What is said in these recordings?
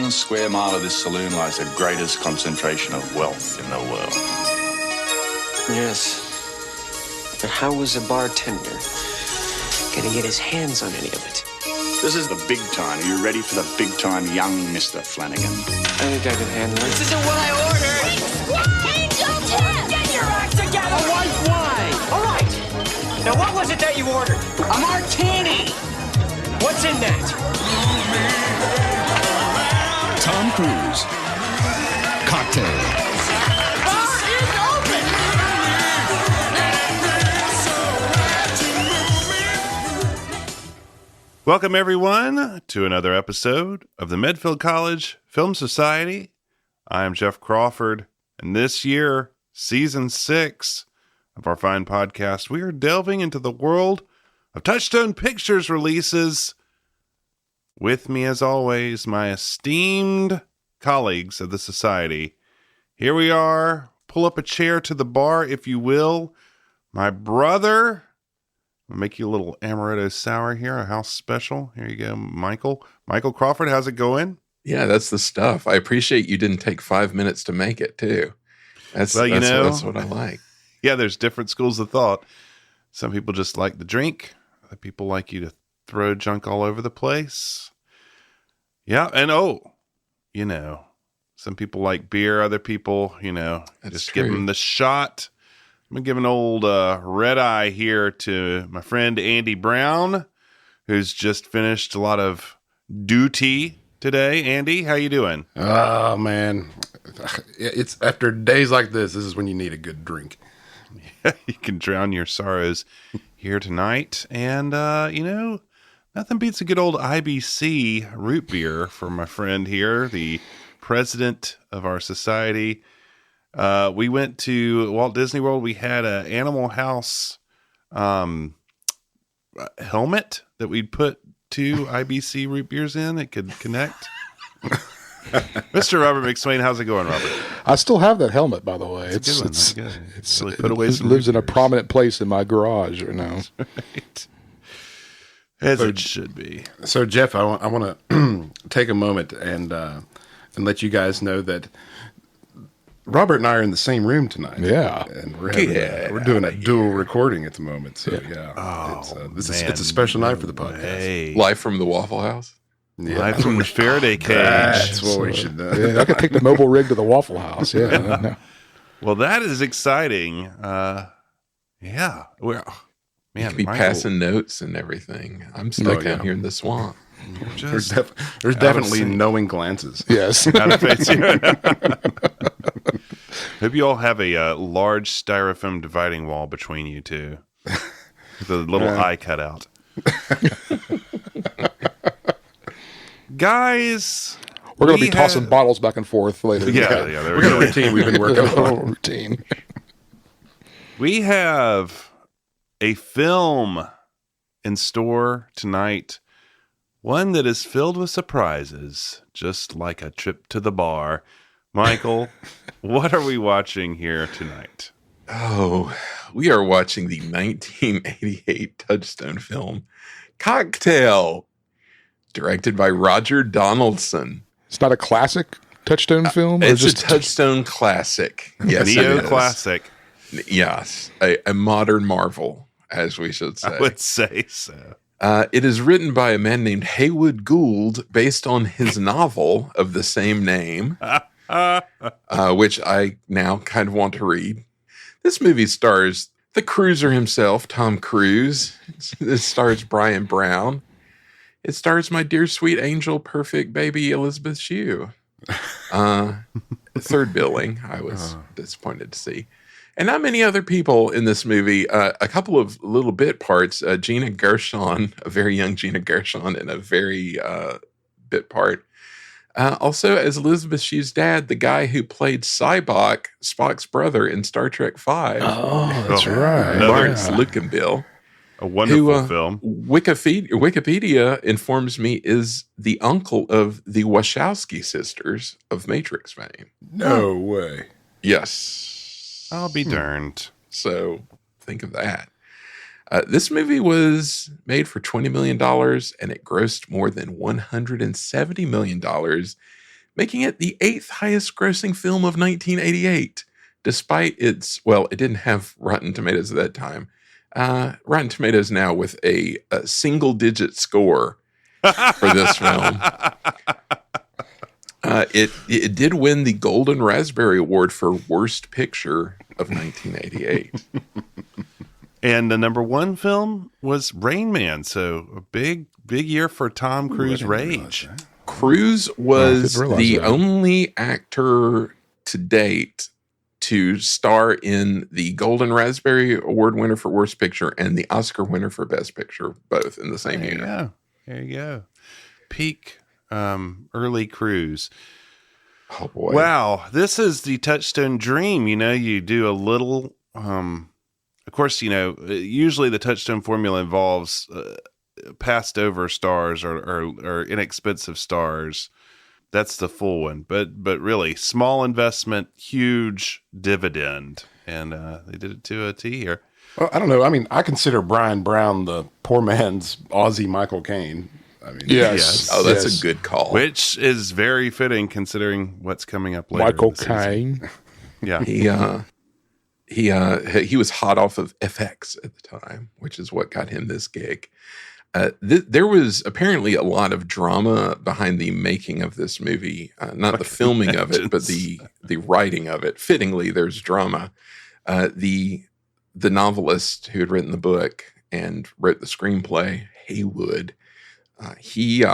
1 square mile of this saloon lies the greatest concentration of wealth in the world. Yes. But how was a bartender gonna get his hands on any of it? This is the big time. Are you ready for the big time, young Mr. Flanagan? I think I can handle it. This isn't what I ordered! Angel Tip! Get your act together! A white wine! All right! Now what was it that you ordered? A martini! What's in that? Tom Cruise. Cocktail. Bar is open! Welcome, everyone, to another episode of the Medfield College Film Society. I am Jeff Crawford, and this year, Season 6 of our fine podcast, we are delving into the world of Touchstone Pictures releases. With me, as always, my esteemed colleagues of the Society. Here we are. Pull up a chair to the bar, if you will. My brother... I'll make you a little amaretto sour here, a house special. Here you go, Michael. Michael Crawford, how's it going? Yeah, that's the stuff. I appreciate you didn't take 5 minutes to make it, too. That's what I like. Yeah, there's different schools of thought. Some people just like the drink. Other people like you to throw junk all over the place. Yeah, and some people like beer. Other people, That's just true. give them the shot. I'm going to give an old red eye here to my friend Andy Brown, who's just finished a lot of duty today. Andy, how you doing? Oh, man. It's after days like this is when you need a good drink. You can drown your sorrows here tonight. And, nothing beats a good old IBC root beer for my friend here, the president of our society. We went to Walt Disney World. We had an Animal House helmet that we'd put 2 IBC root beers in. It could connect. Mr. Robert McSwain, how's it going, Robert? I still have that helmet, by the way. It's really put away it lives in a prominent place in my garage right now. Right. As it should be. So, Jeff, I want to take a moment and let you guys know that Robert and I are in the same room tonight. Yeah. And we're doing a dual recording at the moment. So, yeah. It's a special night for the podcast. Hey. Live from the Waffle House. Yeah. Live from the Faraday cage. That's what we should do. Yeah, I could take the mobile rig to the Waffle House. Yeah. Well, that is exciting. Yeah. Well, man, Be Michael, passing notes and everything. I'm stuck out here in the swamp. just There's definitely knowing glances. Yes. out of face. Hope you all have a large styrofoam dividing wall between you two. The little eye cut out. Guys, We're going to be tossing bottles back and forth later. Yeah, there we We're go. got a routine we've been working on. Routine. We have a film in store tonight. One that is filled with surprises, just like a trip to the bar. Michael, what are we watching here tonight? Oh, we are watching the 1988 Touchstone film, Cocktail, directed by Roger Donaldson. It's not a classic Touchstone film? Or It's just a Touchstone classic. Yes, it is. Neo-classic. Yes, a modern marvel, as we should say. I would say so. It is written by a man named Haywood Gould, based on his novel of the same name, which I now kind of want to read. This movie stars the cruiser himself, Tom Cruise. It stars Brian Brown. It stars my dear sweet angel, perfect baby Elisabeth Shue. Third billing, I was disappointed to see. And not many other people in this movie. A couple of little bit parts. Gina Gershon, a very young Gina Gershon, in a very bit part. Also, as Elisabeth Shue's dad, the guy who played Sybok, Spock's brother in Star Trek V. Oh, that's right. Lawrence Luckenbill. A wonderful film. Wikipedia informs me is the uncle of the Wachowski sisters of Matrix fame. No way. Yes. I'll be darned. So think of that. This movie was made for $20 million and it grossed more than $170 million making it the 8th highest grossing film of 1988, despite its, well, it didn't have Rotten Tomatoes at that time. Rotten Tomatoes now with a single-digit score for this film. It did win the Golden Raspberry Award for Worst Picture of 1988. And the number one film was Rain Man. So a big year for Tom Cruise Rage. Cruise was the only actor to date to star in the Golden Raspberry Award winner for Worst Picture and the Oscar winner for Best Picture, both in the same year. Yeah, there you go. Peak early Cruise. Oh boy! Wow, this is the Touchstone dream. You know, you do a little. Of course, you know, usually the Touchstone formula involves passed over stars or inexpensive stars. That's the full one, but really small investment, huge dividend, and they did it to a T here. Well, I don't know. I mean, I consider Brian Brown the poor man's Aussie Michael Caine. I mean, Yes. Oh, that's a good call. Which is very fitting considering what's coming up later. Michael in the season. Caine. Yeah, he was hot off of FX at the time, which is what got him this gig. There was apparently a lot of drama behind the making of this movie, not the filming of it, but the writing of it. Fittingly, there's drama. The novelist who had written the book and wrote the screenplay, Haywood, he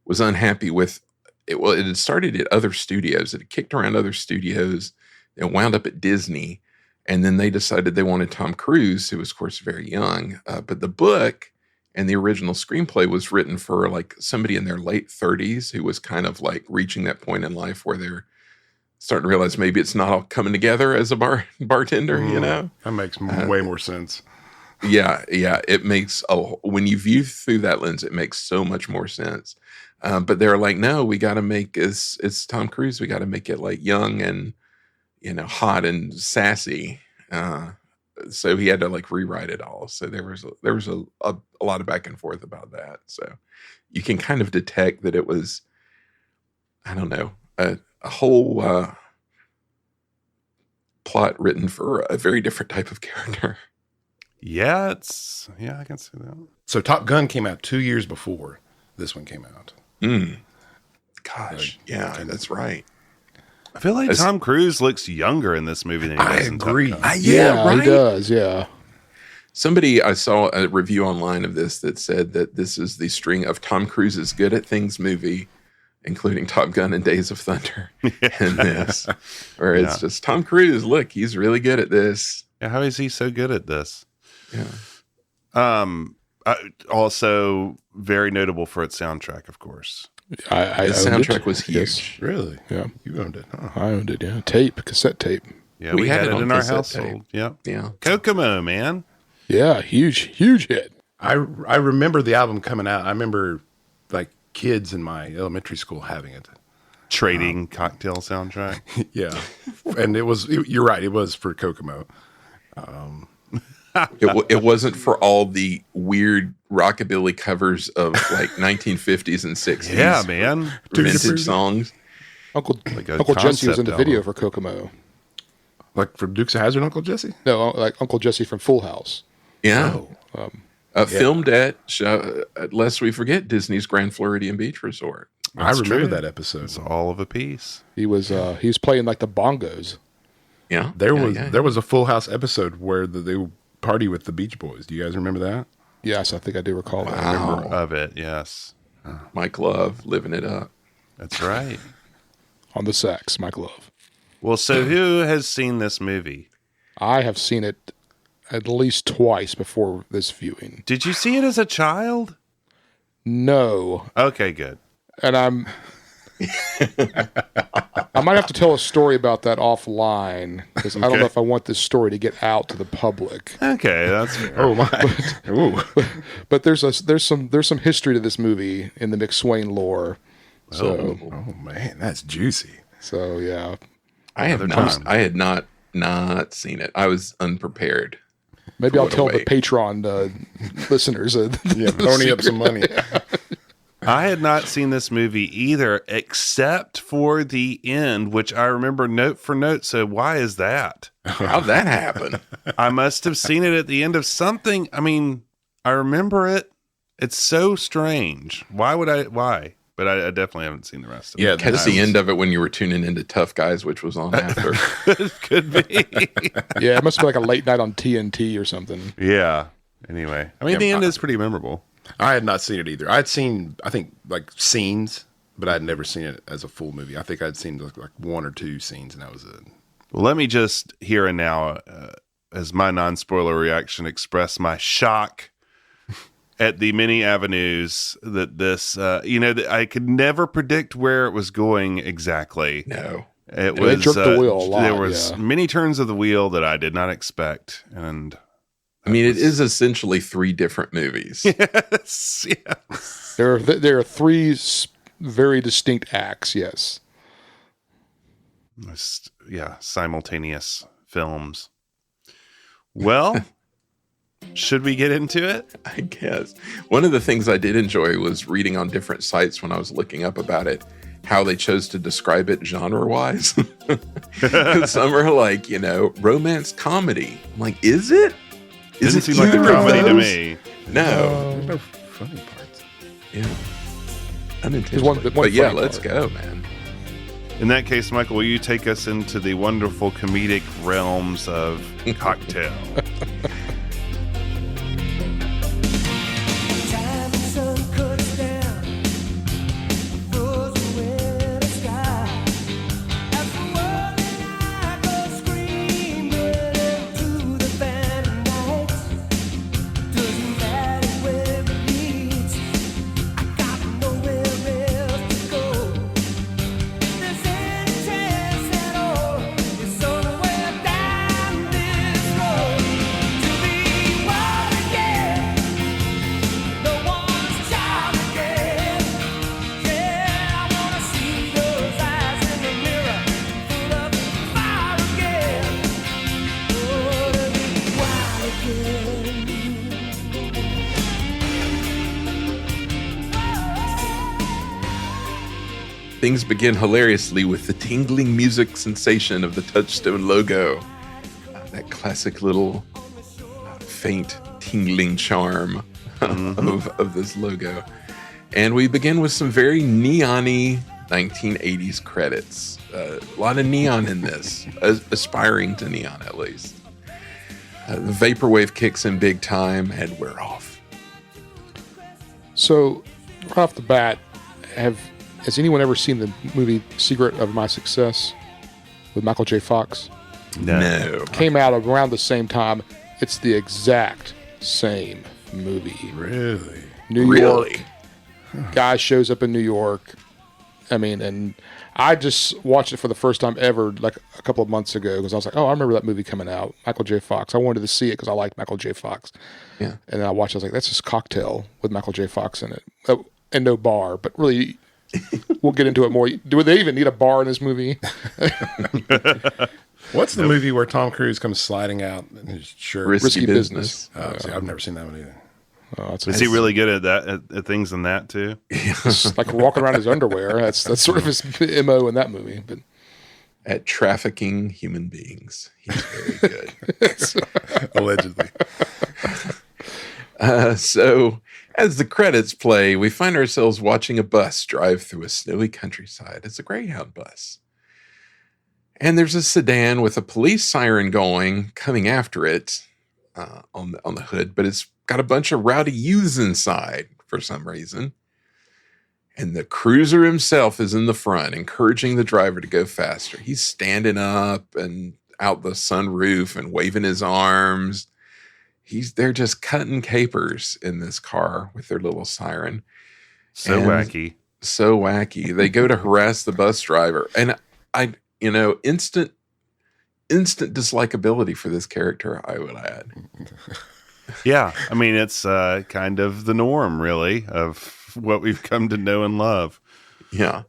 was unhappy with it. Well, it had started at other studios. It had kicked around other studios. It wound up at Disney. And then they decided they wanted Tom Cruise, who was, of course, very young. But the book and the original screenplay was written for like somebody in their late 30s who was kind of like reaching that point in life where they're starting to realize maybe it's not all coming together as a bartender, you know? That makes way more sense. Yeah. It makes, when you view through that lens, it makes so much more sense. But they're like, no, we got to make it's Tom Cruise. We got to make it like young and, you know, hot and sassy. So he had to like rewrite it all. So there was a lot of back and forth about that. So you can kind of detect that it was, I don't know, a whole plot written for a very different type of character. yeah, I can see that. So Top Gun came out 2 years before this one came out. Gosh, yeah, that's right. I feel like Tom Cruise looks younger in this movie than he does in Top Gun. Yeah, right. He does. Yeah. I saw a review online of this that said that this is the string of Tom Cruise's Good at Things movie, including Top Gun and Days of Thunder, and this, where it's just Tom Cruise. Look, he's really good at this. Yeah, how is he so good at this? Yeah. Also very notable for its soundtrack, of course. The soundtrack was huge. Yes. Really? Yeah. You owned it, huh? I owned it, yeah. Cassette tape. Yeah, We we had had it it on in our cassette household. tape. Yeah. Yeah. Kokomo, man. Yeah, huge hit. I remember the album coming out. I remember like kids in my elementary school having it. Trading cocktail soundtrack. Yeah. And you're right, it was for Kokomo. It wasn't for all the weird rockabilly covers of like 1950s and 60s. Yeah, man. Vintage songs. Uncle a Jesse was in the concept video album. for Kokomo. Like for Dukes of Hazzard, Uncle Jesse? No, like Uncle Jesse from Full House. Yeah. Filmed at, lest we forget, Disney's Grand Floridian Beach Resort. I remember true. that episode. It's all of a piece. He was playing like the bongos. Yeah. There was a Full House episode where they would party with the Beach Boys. Do you guys remember that? Yes, I think I do recall that. Member of it, yes. Mike Love living it up. That's right. On the sax, Mike Love. Well, so who has seen this movie? I have seen it at least twice before this viewing. Did you see it as a child? No. Okay, good. And I might have to tell a story about that offline because I don't know if I want this story to get out to the public. Okay, that's fair. Oh my! Ooh. But there's some history to this movie in the McSwain lore. So Oh man, that's juicy. so yeah, I had not seen it. I was unprepared. maybe I'll What a tell the wait. Patreon listeners. Yeah, pony up some money. I had not seen this movie either, except for the end, which I remember note for note. So why is that? How'd that happen? I must have seen it at the end of something. I mean, I remember it. It's so strange. Why? But I definitely haven't seen the rest of it. Yeah, Catch the end of it when you were tuning into Tough Guys, which was on after. Could be. Yeah, it must be like a late night on TNT or something. Yeah. Anyway, I mean, the end is pretty memorable. I had not seen it either. I'd seen, I think, like scenes, but I'd never seen it as a full movie. I think I'd seen like one or two scenes, and that was it. Well, let me just here and now, as my non-spoiler reaction, express my shock at the many avenues that this, I could never predict where it was going exactly. No. It They was jerked the wheel a lot, there was many turns of the wheel that I did not expect, and I mean, it is essentially 3 different movies. yes. There are 3 very distinct acts. Yes. Simultaneous films. Well, should we get into it? I guess. One of the things I did enjoy was reading on different sites when I was looking up about it, how they chose to describe it genre-wise. Some are like, romance comedy. I'm like, is it? Didn't seem like a comedy to me. No. There's no funny parts. Yeah. Unintentionally. One But yeah, funny let's part. go, man. In that case, Michael, will you take us into the wonderful comedic realms of Cocktail? Things begin hilariously with the tingling music sensation of the Touchstone logo. That classic little faint tingling charm of this logo. And we begin with some very neon-y 1980s credits. A lot of neon in this, aspiring to neon at least. The vaporwave kicks in big time and we're off. So, right off the bat, has anyone ever seen the movie Secret of My Success with Michael J. Fox? No. Came out around the same time. It's the exact same movie. Really? New York. Guy shows up in New York. I mean, and I just watched it for the first time ever like a couple of months ago because I was like, oh, I remember that movie coming out. Michael J. Fox. I wanted to see it because I liked Michael J. Fox. Yeah. And then I watched it. I was like, that's just Cocktail with Michael J. Fox in it. Oh, and no bar. But really, we'll get into it more. Do they even need a bar in this movie? What's the movie where Tom Cruise comes sliding out in his shirt? Risky Business. See, I've never seen that one either. Oh, Is he really good at that? At things in that too? It's like walking around his underwear. That's sort of his MO in that movie. But At trafficking human beings. He's very good. Allegedly. So, as the credits play, we find ourselves watching a bus drive through a snowy countryside. It's a Greyhound bus. And there's a sedan with a police siren going, coming after it on the hood, but it's got a bunch of rowdy youths inside for some reason. And the cruiser himself is in the front, encouraging the driver to go faster. He's standing up and out the sunroof and waving his arms. They're just cutting capers in this car with their little siren. So wacky. So wacky. They go to harass the bus driver. And instant dislikability for this character, I would add. Yeah. I mean, it's kind of the norm, really, of what we've come to know and love. Yeah.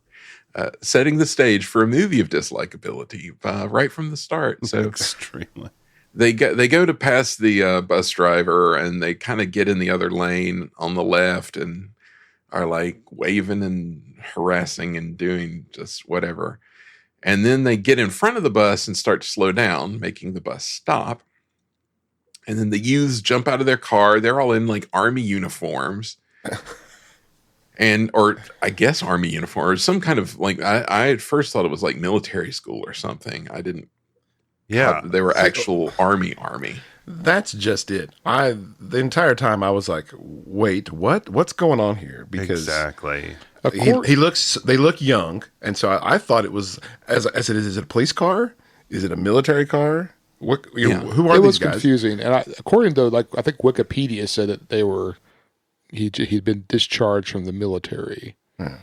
Setting the stage for a movie of dislikability right from the start. So extremely. They go to pass the bus driver, and they kind of get in the other lane on the left, and are like waving and harassing and doing just whatever. And then they get in front of the bus and start to slow down, making the bus stop. And then the youths jump out of their car. They're all in like army uniforms. Or I guess army uniform or some kind of like, I at first thought it was like military school or something. I didn't. Yeah. They were actual army. That's just it. The entire time I was like, wait, what's going on here? Because exactly. they look young. And so I thought it was, is it a police car? Is it a military car? Who are it these was guys? confusing. And according to I think Wikipedia said that he'd been discharged from the military.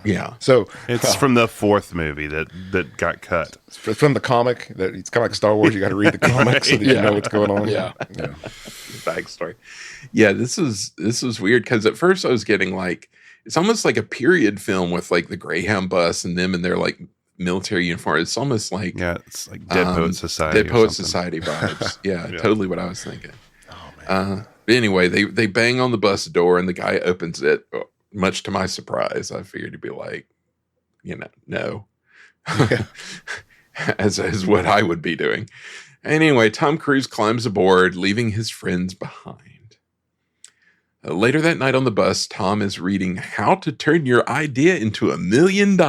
Yeah. So it's from the fourth movie that got cut. It's from the comic. That it's kind of like Star Wars. You got to read the comic so that you know what's going on. Yeah. Backstory. Yeah, this was weird because at first I was getting like it's almost like a period film with like the Greyhound bus and them in their like military uniform. It's almost like it's like Dead Poet Society. Dead Poet Society vibes. Yeah, totally what I was thinking. Oh man. But anyway, they bang on the bus door and the guy opens it. Much to my surprise, I figured he'd be like, no, as what I would be doing. Anyway, Tom Cruise climbs aboard, leaving his friends behind. Later that night on the bus, Tom is reading How to Turn Your Idea into $1 Million.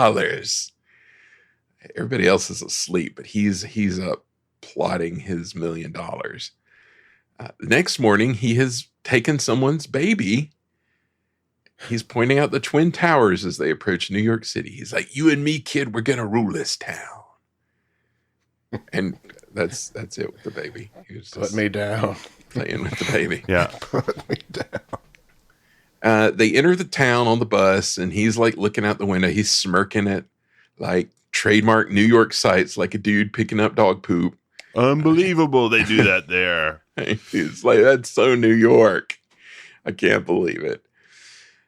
Everybody else is asleep, but he's up plotting his $1 million. The next morning, he has taken someone's baby. He's pointing out the Twin Towers as they approach New York City. He's like, "You and me, kid, we're gonna rule this town." And that's it with the baby. He was Put me down. Playing with the baby. Yeah. Put me down. They enter the town on the bus, and he's like looking out the window. He's smirking at like trademark New York sights, like a dude picking up dog poop. Unbelievable they do that there. He's like, "That's so New York. I can't believe it."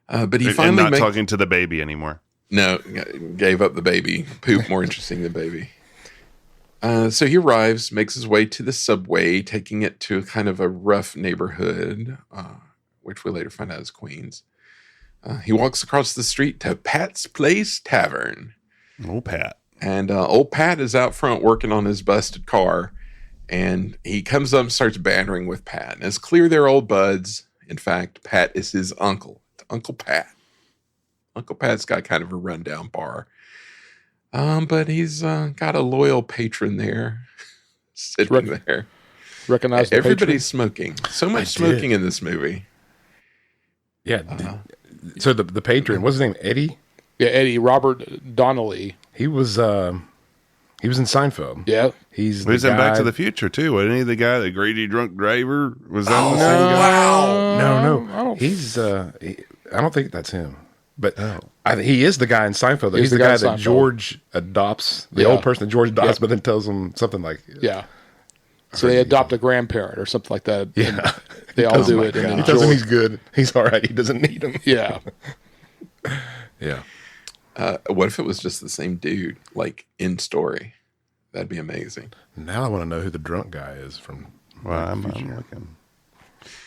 But he finally not talking to the baby anymore. No, gave up the baby. Poop more interesting than baby. So he arrives, makes his way to the subway, taking it to kind of a rough neighborhood, which we later find out is Queens. He walks across the street to Pat's Place Tavern. Old Pat. And old Pat is out front working on his busted car. And he comes up and starts bantering with Pat. And it's clear they're old buds. In fact, Pat is his uncle. Uncle Pat. Uncle Pat's got kind of a rundown bar. But he's got a loyal patron there. Sitting there. Recognize the Everybody's smoking. So much smoking in this movie. Yeah. So the patron, what's his name? Eddie? Yeah, Eddie, Robert Donnelly. He was in Seinfeld. Yeah. He's in Back to the Future too. Wasn't he the guy, the greedy drunk driver? Was that the same guy? Wow. No. He's I don't think that's him. But he is the guy in Seinfeld. Though. He's the guy that George adopts, the old person that George adopts, but then tells him something like, yeah. So they adopt a grandparent or something like that. Yeah. They all do it. He tells him he's good. He's all right. He doesn't need him. Yeah. Yeah. What if it was just the same dude, like in story? That'd be amazing. Now I want to know who the drunk guy is from. Well, I'm looking.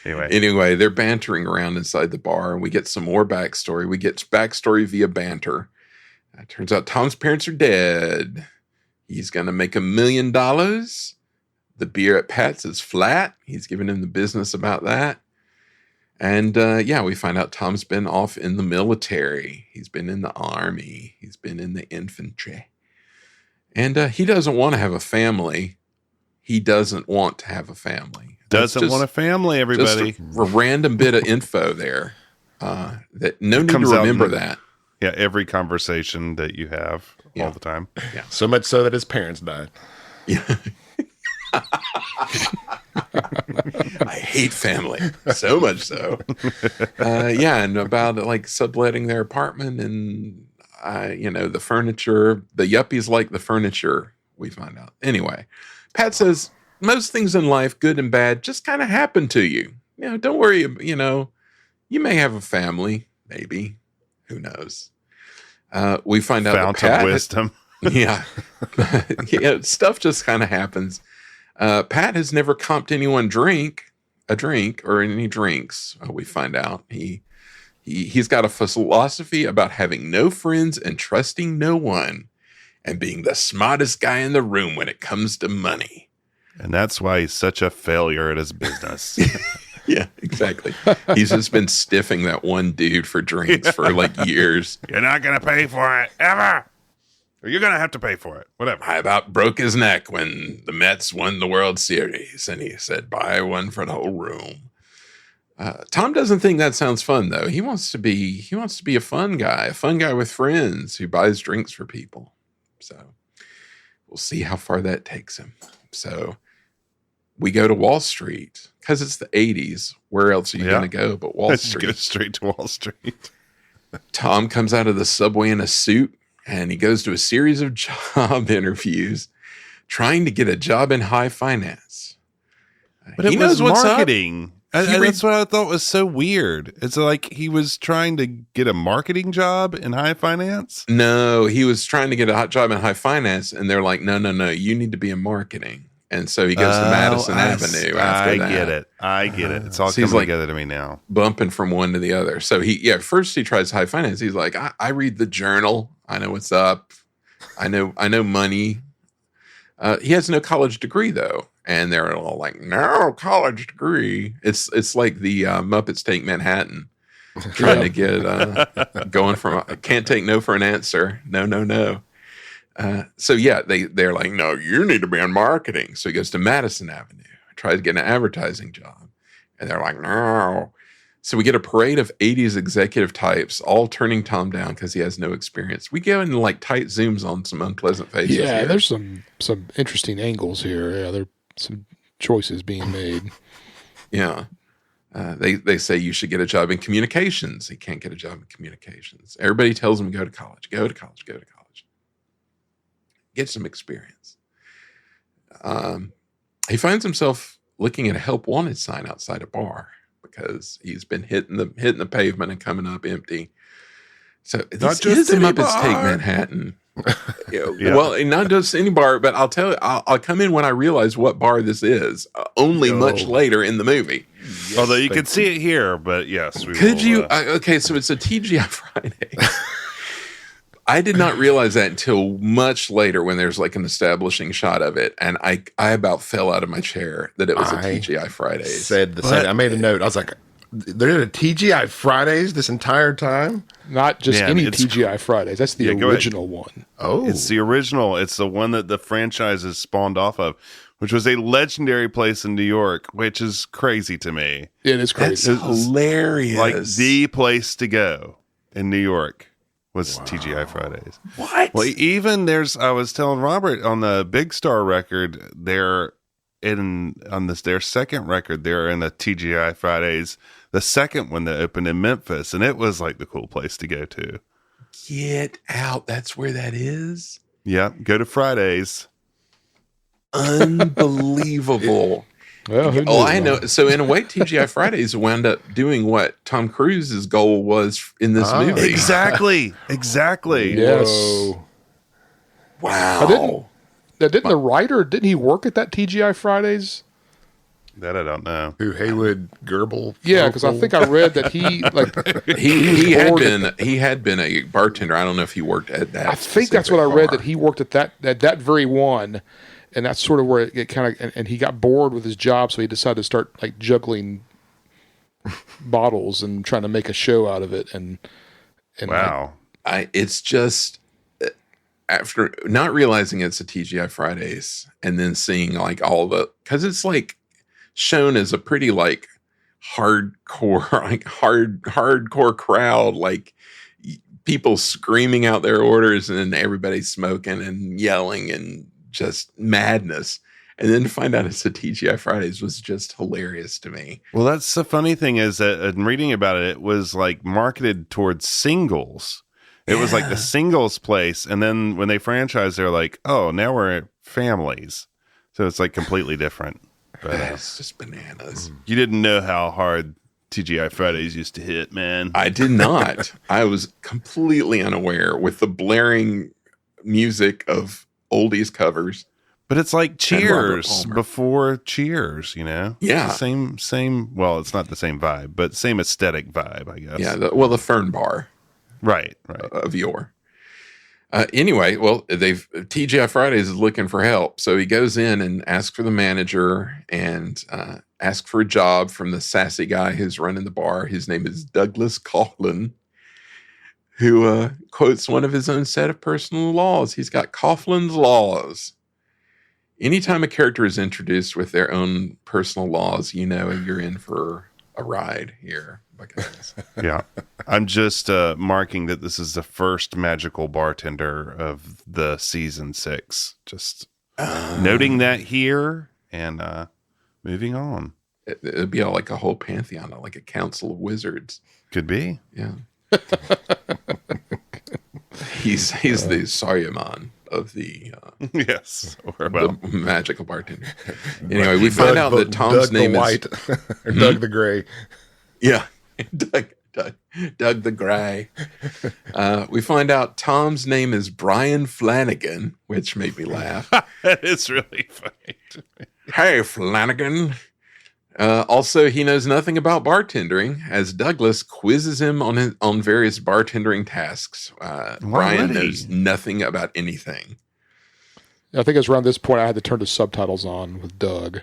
Anyway, they're bantering around inside the bar, and we get some more backstory. We get backstory via banter. Turns out Tom's parents are dead. He's going to make $1 million. The beer at Pat's is flat. He's giving him the business about that. And we find out Tom's been off in the military. He's been in the army. He's been in the infantry. And he doesn't want to have a family. He doesn't want to have a family. Doesn't want a family, everybody. Just a random bit of info there. That no need to remember that. Yeah, every conversation that you have all the time. Yeah. So much so that his parents died. Yeah. I hate family so much so. And about like subletting their apartment and the furniture. The yuppies like the furniture, we find out. Anyway, Pat says most things in life, good and bad, just kind of happen to you. Don't worry, you may have a family, maybe. Who knows? We find out Fount of wisdom. Yeah. Stuff just kind of happens. Pat has never comped anyone a drink or any drinks. We find out he He's got a philosophy about having no friends and trusting no one, and being the smartest guy in the room when it comes to money. And that's why he's such a failure at his business. Yeah, exactly. He's just been stiffing that one dude for drinks for like years. You're not going to pay for it, ever. Or you're going to have to pay for it. Whatever. I about broke his neck when the Mets won the World Series, and he said, buy one for the whole room. Tom doesn't think that sounds fun, though. He wants to be a fun guy with friends who buys drinks for people. So we'll see how far that takes him. So we go to Wall Street because it's the 80s. Where else are you going to go but Wall Street? Go straight to Wall Street. Tom comes out of the subway in a suit, and he goes to a series of job interviews trying to get a job in high finance. But he knows what's marketing. That's what I thought was so weird. It's like he was trying to get a marketing job in high finance. No, he was trying to get a hot job in high finance, and they're like, no, you need to be in marketing. And so he goes to Madison Avenue after that. I get it. It's all coming together to me now. Bumping from one to the other. So first he tries high finance. He's like, I read the Journal. I know what's up. I know money. He has no college degree though. And they're all like, no college degree. It's like the Muppets Take Manhattan. Trying to get going from can't take no for an answer. No. They're like, no, you need to be in marketing. So he goes to Madison Avenue, tries to get an advertising job. And they're like, no. So we get a parade of 80s executive types all turning Tom down because he has no experience. We go into like tight zooms on some unpleasant faces. Yeah, here. there's some interesting angles here. Yeah, there are some choices being made. Yeah. They say you should get a job in communications. He can't get a job in communications. Everybody tells him go to college. Get some experience. He finds himself looking at a help wanted sign outside a bar because he's been hitting the pavement and coming up empty. So this is the Muppets Take Manhattan. Yeah. Well, not just any bar, but I'll tell you, I'll come in when I realize what bar this is. Only much later in the movie. Yes, although you could see it here, but yes. Could you? Okay, so it's a TGI Friday. I did not realize that until much later when there's like an establishing shot of it. And I about fell out of my chair that it was a TGI Fridays. Said the same. I made a note. I was like, they're at a TGI Fridays this entire time? Not just any TGI Fridays. That's the original one. Oh. It's the original. It's the one that the franchise is spawned off of, which was a legendary place in New York, which is crazy to me. It is crazy. It's hilarious. Like the place to go in New York was TGI Fridays. What? Well, even I was telling Robert on the Big Star record, their second record, they're in a TGI Fridays, the second one that opened in Memphis, and it was like the cool place to go to. Get out. That's where that is? Yeah, go to Fridays. Unbelievable. Well, I know. So in a way, TGI Fridays wound up doing what Tom Cruise's goal was in this movie. Exactly. Yes. Whoa. Wow. Didn't the writer, didn't he work at that TGI Fridays? That I don't know. Who, Haywood Gerbil? Yeah, because I think I read that he he had been a bartender. I don't know if he worked at that. I think that's what I read, that he worked at that very one. And that's sort of where it kind of, and he got bored with his job, so he decided to start like juggling bottles and trying to make a show out of it. And wow, it's just after not realizing it's a TGI Fridays, and then seeing like all because it's like shown as a pretty like hardcore, like hardcore crowd, like people screaming out their orders, and then everybody smoking and yelling and just madness, and then to find out it's a TGI Fridays was just hilarious to me. Well, that's the funny thing is that in reading about it, it was like marketed towards singles. It was like the singles place, and then when they franchised, they're like, "Oh, now we're families." So it's like completely different. But it's just bananas. You didn't know how hard TGI Fridays used to hit, man. I did not. I was completely unaware with the blaring music of oldies covers. But it's like Robert Cheers Palmer. before Cheers, you know? Yeah. It's the same, well, it's not the same vibe, but same aesthetic vibe, I guess. Yeah, the Fern Bar Right. of yore. Anyway, well, TGI Fridays is looking for help. So he goes in and asks for the manager and asks for a job from the sassy guy who's running the bar. His name is Douglas Coughlin, who quotes one of his own set of personal laws. He's got Coughlin's laws. Anytime a character is introduced with their own personal laws, you know you're in for a ride here. Yeah. I'm just marking that this is the first magical bartender of the season 6. Just noting that here and moving on. It'd be like a whole pantheon, like a council of wizards. Could be. Yeah. He's the Saruman of the yes, or well, the magical bartender. Anyway, we find out that Tom's name is White, or Doug the Gray. Yeah, Doug the Gray. We find out Tom's name is Brian Flanagan, which made me laugh. It's really funny to me. Hey, Flanagan. Also, he knows nothing about bartending, as Douglas quizzes him on various bartending tasks. Brian knows nothing about anything. I think it was around this point I had to turn the subtitles on with Doug.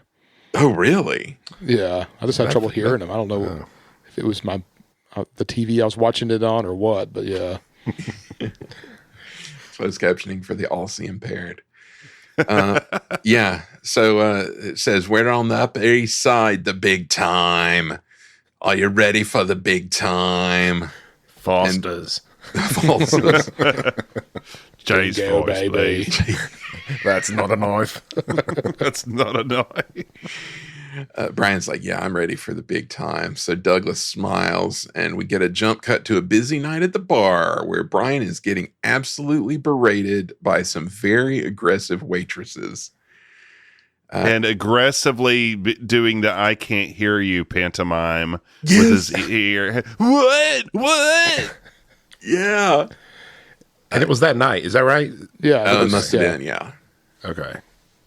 Oh, really? Yeah, I just had trouble hearing him. I don't know if it was the TV I was watching it on or what, but yeah. Closed captioning for the all-see impaired. Yeah, so it says, we're on the Upper East Side, the big time. Are you ready for the big time? Foster's. Foster's. Jay's Go, voice, baby. please. That's not a knife. That's not a knife. Brian's like, yeah, I'm ready for the big time. So Douglas smiles, and we get a jump cut to a busy night at the bar where Brian is getting absolutely berated by some very aggressive waitresses. And aggressively doing the I can't hear you pantomime with his ear. What? Yeah. And it was that night. Is that right? Yeah. It must have been, yeah. Okay.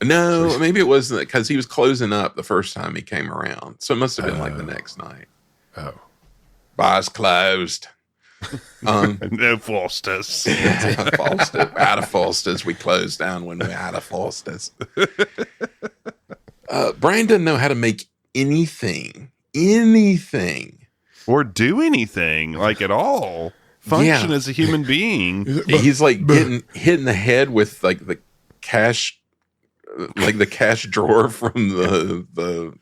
No, maybe it wasn't, because he was closing up the first time he came around. So it must have been like the next night. Oh. Bar's closed. No Foster's. Foster's. Out of Foster's. We closed down when we're out of Foster's. Brian doesn't know how to make anything. Or do anything, like at all. Function as a human being. He's like getting hit in the head with like the cash drawer from the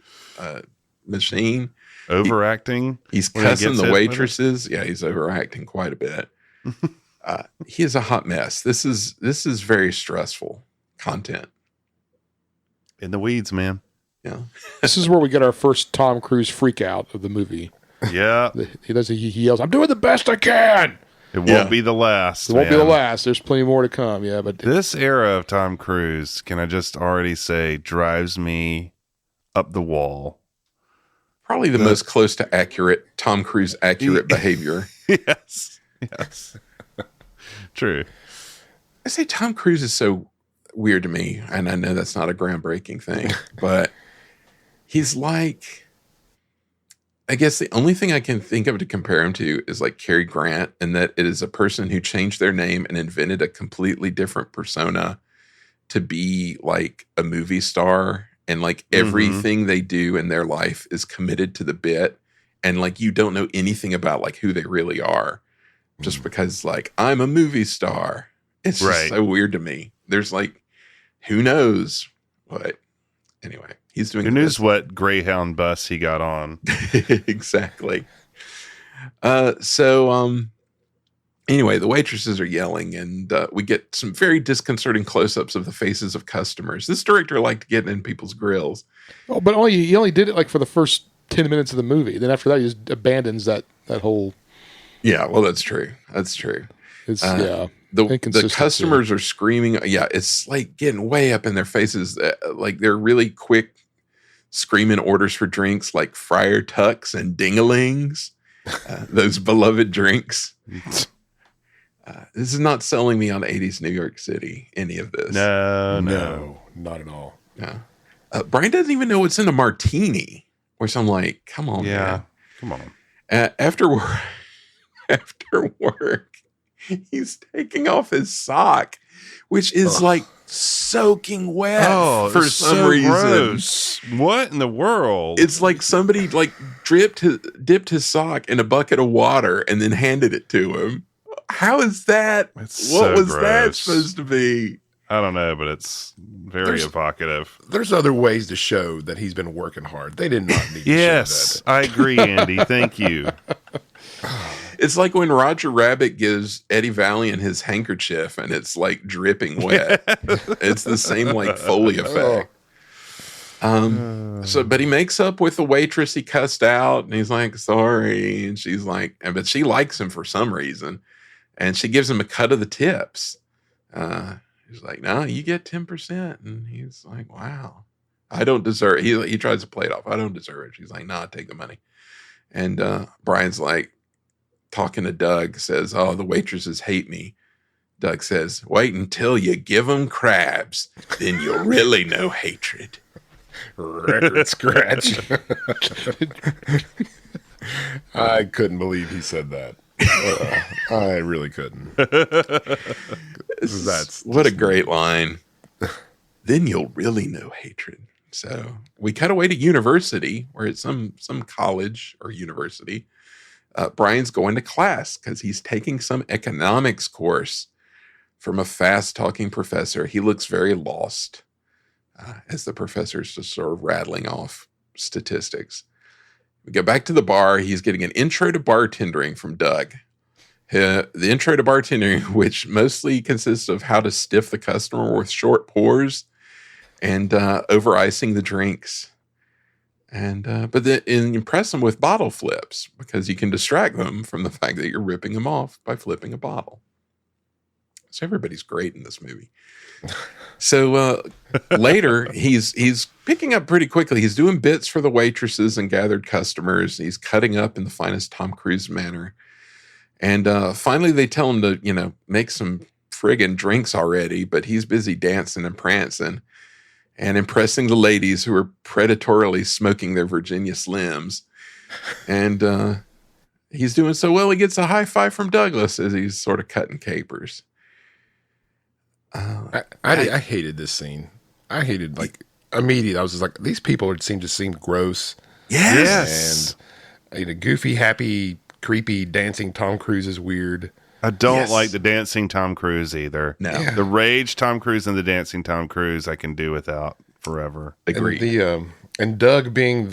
machine. Overacting. He's cussing the waitresses. Yeah, he's overacting quite a bit. He is a hot mess. This is very stressful content. In the weeds, man. Yeah. This is where we get our first Tom Cruise freak out of the movie. Yeah. He yells, "I'm doing the best I can." It won't be the last. It won't be the last. There's plenty more to come. Yeah, but this era of Tom Cruise, can I just already say, drives me up the wall. Probably the most close to accurate Tom Cruise behavior. Yes. True. I say Tom Cruise is so weird to me, and I know that's not a groundbreaking thing, but he's like, I guess the only thing I can think of to compare him to is like Cary Grant, and that it is a person who changed their name and invented a completely different persona to be like a movie star. And like everything they do in their life is committed to the bit. And like, you don't know anything about like who they really are just because like, I'm a movie star. It's just so weird to me. There's like, who knows? But anyway, he's doing. Who knows what Greyhound bus he got on? Exactly. Anyway, the waitresses are yelling, and we get some very disconcerting close-ups of the faces of customers. This director liked to get in people's grills. Oh, but he only did it like for the first 10 minutes of the movie. Then after that, he just abandons that whole. Yeah, well, that's true. It's the customers are screaming. Yeah, it's like getting way up in their faces. Like they're really quick screaming orders for drinks, like Friar Tucks and Dingalings, those beloved drinks. This is not selling me on 80s New York City, any of this. No. not at all. Yeah. Brian doesn't even know what's in a martini, which I'm like, come on, man. Come on. After work, he's taking off his sock, which is like soaking wet for some reason. Gross. What in the world? It's like somebody like dipped his sock in a bucket of water and then handed it to him. How is that? What was that supposed to be? I don't know, but it's very evocative. There's other ways to show that he's been working hard. They did not need to Yes, show that. I agree, Andy. Thank you. It's like when Roger Rabbit gives Eddie Valiant his handkerchief and it's like dripping wet. It's the same like Foley effect. But he makes up with the waitress he cussed out and he's like, sorry. And she's like, but she likes him for some reason. And she gives him a cut of the tips. He's like, no, you get 10%. And he's like, wow, I don't deserve it. He tries to play it off. I don't deserve it. She's like, nah, take the money. And Brian's like, talking to Doug, says, oh, the waitresses hate me. Doug says, wait until you give them crabs. Then you'll really know hatred. Record scratch. I couldn't believe he said that. I really couldn't. What a great line. Then you'll really know hatred. So we cut away to university, where it's some college or university. Brian's going to class because he's taking some economics course from a fast-talking professor. He looks very lost as the professor's just sort of rattling off statistics. We go back to the bar. He's getting an intro to bartending from Doug. The intro to bartending, which mostly consists of how to stiff the customer with short pours and over-icing the drinks. But then impress them with bottle flips because you can distract them from the fact that you're ripping them off by flipping a bottle. So everybody's great in this movie. So later, he's picking up pretty quickly. He's doing bits for the waitresses and gathered customers. He's cutting up in the finest Tom Cruise manner. And finally, they tell him to, make some friggin' drinks already, but he's busy dancing and prancing and impressing the ladies who are predatorily smoking their Virginia Slims. And he's doing so well, he gets a high five from Douglas as he's sort of cutting capers. I hated this scene. I hated, immediately. I was just like, these people seem gross. Yes. And, goofy, happy, creepy, dancing Tom Cruise is weird. I don't like the dancing Tom Cruise either. No. The rage Tom Cruise and the dancing Tom Cruise I can do without forever. Agree. And Doug being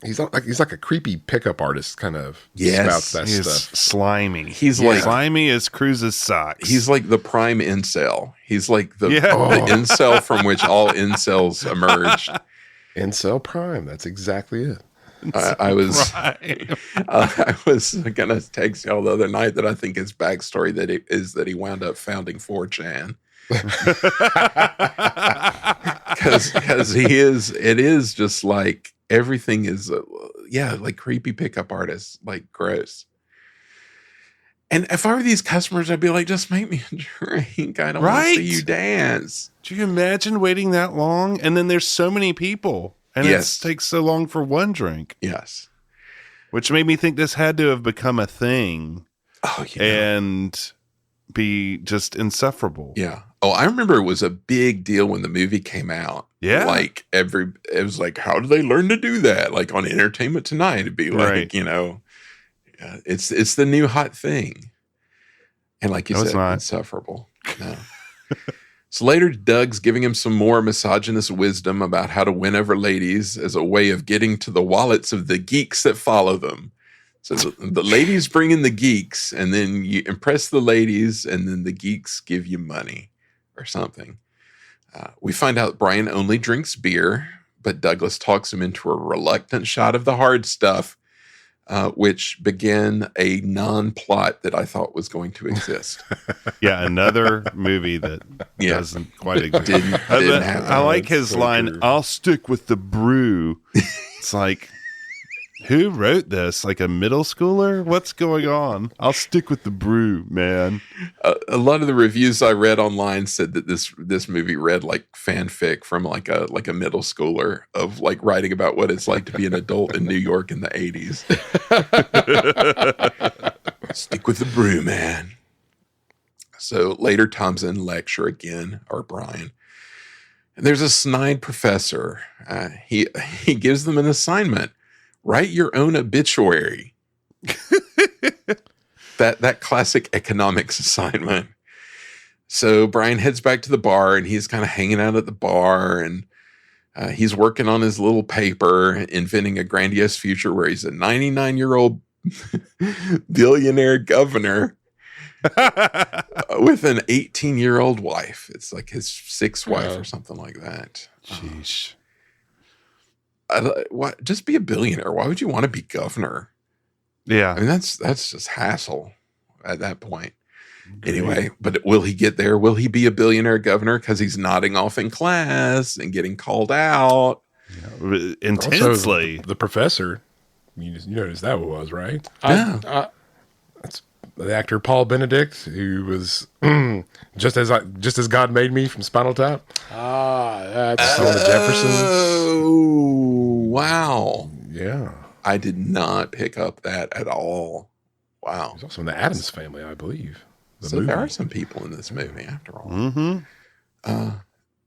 he's like a creepy pickup artist kind of spouts that stuff. Slimy. He's like slimy as Cruise's socks. He's like the prime incel. He's like the incel from which all incels emerged. Incel prime. That's exactly it. I was gonna text y'all the other night that I think his backstory that he wound up founding 4chan. Because it is just like everything is like creepy pickup artists, like gross. And if I were these customers, I'd be like, just make me a drink. I don't want to see you dance. Do you imagine waiting that long? And then there's so many people. And it takes so long for one drink. Yes. Which made me think this had to have become a thing. Oh, yeah. And be just insufferable. Yeah. Oh, I remember it was a big deal when the movie came out. Yeah. Like it was like, how do they learn to do that? Like on Entertainment Tonight, it'd be like, it's the new hot thing. And like you said, insufferable. No. So later, Doug's giving him some more misogynist wisdom about how to win over ladies as a way of getting to the wallets of the geeks that follow them. So the ladies bring in the geeks, and then you impress the ladies, and then the geeks give you money or something. We find out Brian only drinks beer, but Douglas talks him into a reluctant shot of the hard stuff, which began a non-plot that I thought was going to exist. Yeah, another movie that doesn't quite exist. Didn't happen. I like his line, I'll stick with the brew. It's like, Who wrote this? Like a middle schooler? What's going on? I'll stick with the brew, man. A lot of the reviews I read online said that this movie read like fanfic from like a middle schooler of like writing about what it's like to be an adult in New York in the 80s. Stick with the brew, man. So later, Tom's in lecture again, or Brian. And there's a snide professor. He gives them an assignment. Write your own obituary. that classic economics assignment. So Brian heads back to the bar, and he's kind of hanging out at the bar, and he's working on his little paper, inventing a grandiose future where he's a 99-year-old billionaire governor with an 18-year-old wife. It's like his sixth wife or something like that. Sheesh. What? Just be a billionaire. Why would you want to be governor? Yeah. I mean, that's just hassle at that point. Anyway, but will he get there? Will he be a billionaire governor because he's nodding off in class and getting called out? Yeah, intensely. Also, the professor, you noticed that was, right? Yeah. That's the actor Paul Benedict, who was just as God Made Me from Spinal Tap. That's Some of the Jeffersons. Oh, wow. Yeah. I did not pick up that at all. Wow. He's also in the Addams Family, I believe. So there are some people in this movie, after all. Mm-hmm.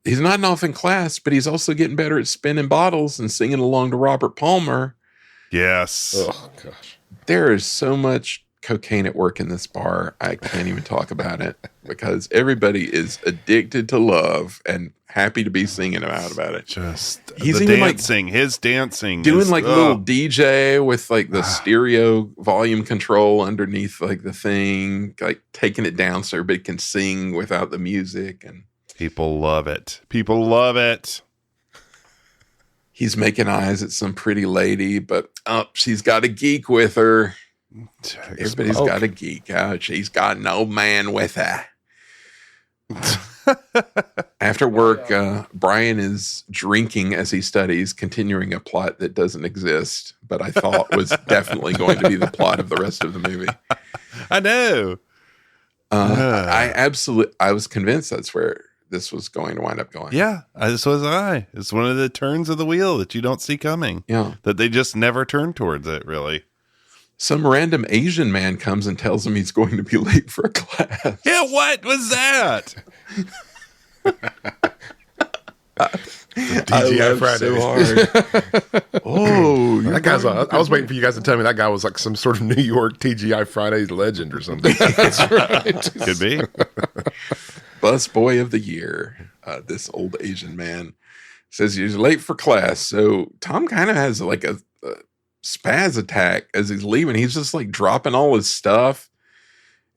He's not off in class, but he's also getting better at spinning bottles and singing along to Robert Palmer. Yes. Oh, gosh. There is so much cocaine at work in this bar. I can't even talk about it because everybody is addicted to love and happy to be singing about it. Just He's the even dancing, his dancing. doing is, like a little DJ with like the stereo volume control underneath like the thing, like taking it down so everybody can sing without the music. And people love it. People love it. he's making eyes at some pretty lady, but she's got a geek with her. Everybody's got a geek out. She's got an old man with her. After work, Brian is drinking as he studies, continuing a plot that doesn't exist, but I thought was definitely going to be the plot of the rest of the movie. I know. I was convinced that's where this was going to wind up going. Yeah, so was I. It's one of the turns of the wheel that you don't see coming. Yeah. That they just never turn towards it, really. Some random Asian man comes and tells him he's going to be late for a class. Yeah, what was that? TGI Friday. So hard. Oh, That guy's I was waiting for you guys to tell me that guy was like some sort of New York TGI Friday legend or something. That's right. Could be. Bus boy of the year. This old Asian man says he's late for class. So Tom kind of has like a spaz attack as he's leaving. He's just like dropping all his stuff.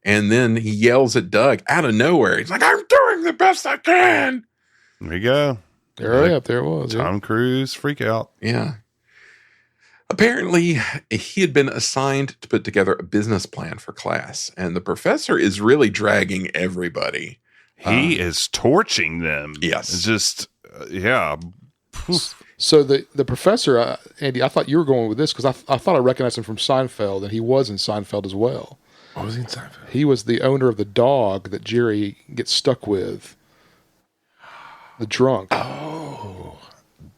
And then he yells at Doug out of nowhere. He's like, I'm doing the best I can. There you go. There it was. Tom Cruise freak out. Yeah. Apparently, he had been assigned to put together a business plan for class. And the professor is really dragging everybody. He is torching them. Yes. It's just, yeah. So the professor, Andy, I thought you were going with this because I thought I recognized him from Seinfeld, and he was in Seinfeld as well. What was he in Seinfeld? He was the owner of the dog that Jerry gets stuck with. The drunk. Oh,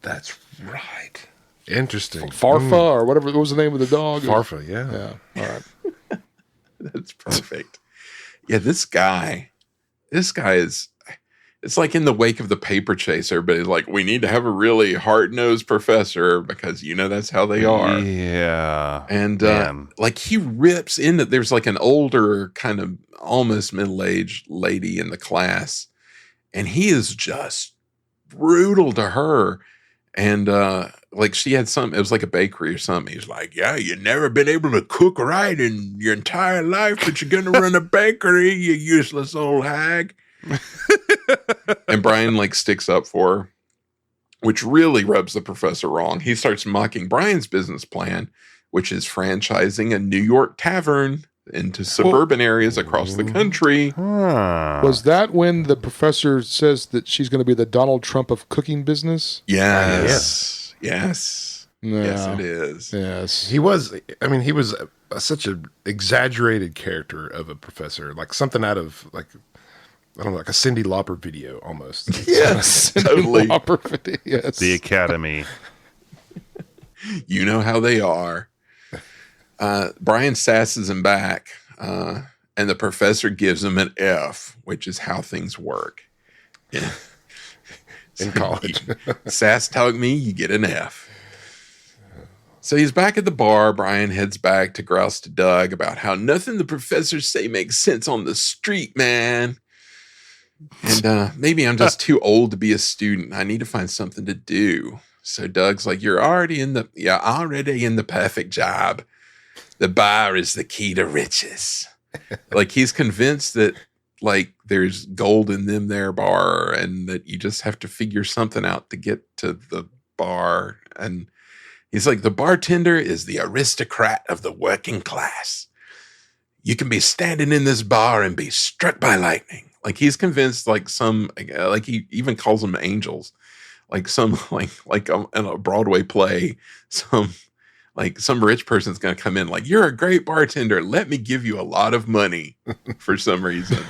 that's right. Interesting. Farfa or whatever. What was the name of the dog? Farfa, yeah. Yeah. All right. That's perfect. Yeah, this guy is, it's like in the wake of the paper chase. Everybody's like, we need to have a really hard-nosed professor because, that's how they are. Yeah. And Man. like he rips into, there's like an older kind of almost middle-aged lady in the class. And he is just brutal to her. And like she had it was like a bakery or something. He's like, yeah, you've never been able to cook right in your entire life, but you're going to run a bakery, you useless old hag. And Brian like sticks up for her, which really rubs the professor wrong. He starts mocking Brian's business plan, which is franchising a New York tavern into suburban areas across the country. Was that when the professor says that she's going to be the Donald Trump of cooking business? Yes. Yes. No. Yes, it is. Yes. He was such an exaggerated character of a professor, like something out of like, I don't know, like a Cyndi Lauper video almost. Yes, totally. Yes. The Academy. You know how they are. Brian sasses him back, and the professor gives him an F, which is how things work. In college. Sass taught me you get an F. So he's back at the bar. Brian heads back to grouse to Doug about how nothing the professors say makes sense on the street, man. And maybe I'm just too old to be a student. I need to find something to do. So Doug's like, you're already in the perfect job. The bar is the key to riches. Like he's convinced that like there's gold in them there bar and that you just have to figure something out to get to the bar. And he's like, the bartender is the aristocrat of the working class. You can be standing in this bar and be struck by lightning. Like he's convinced like he even calls them angels. Like some in a Broadway play, some rich person's going to come in like, you're a great bartender. Let me give you a lot of money for some reason.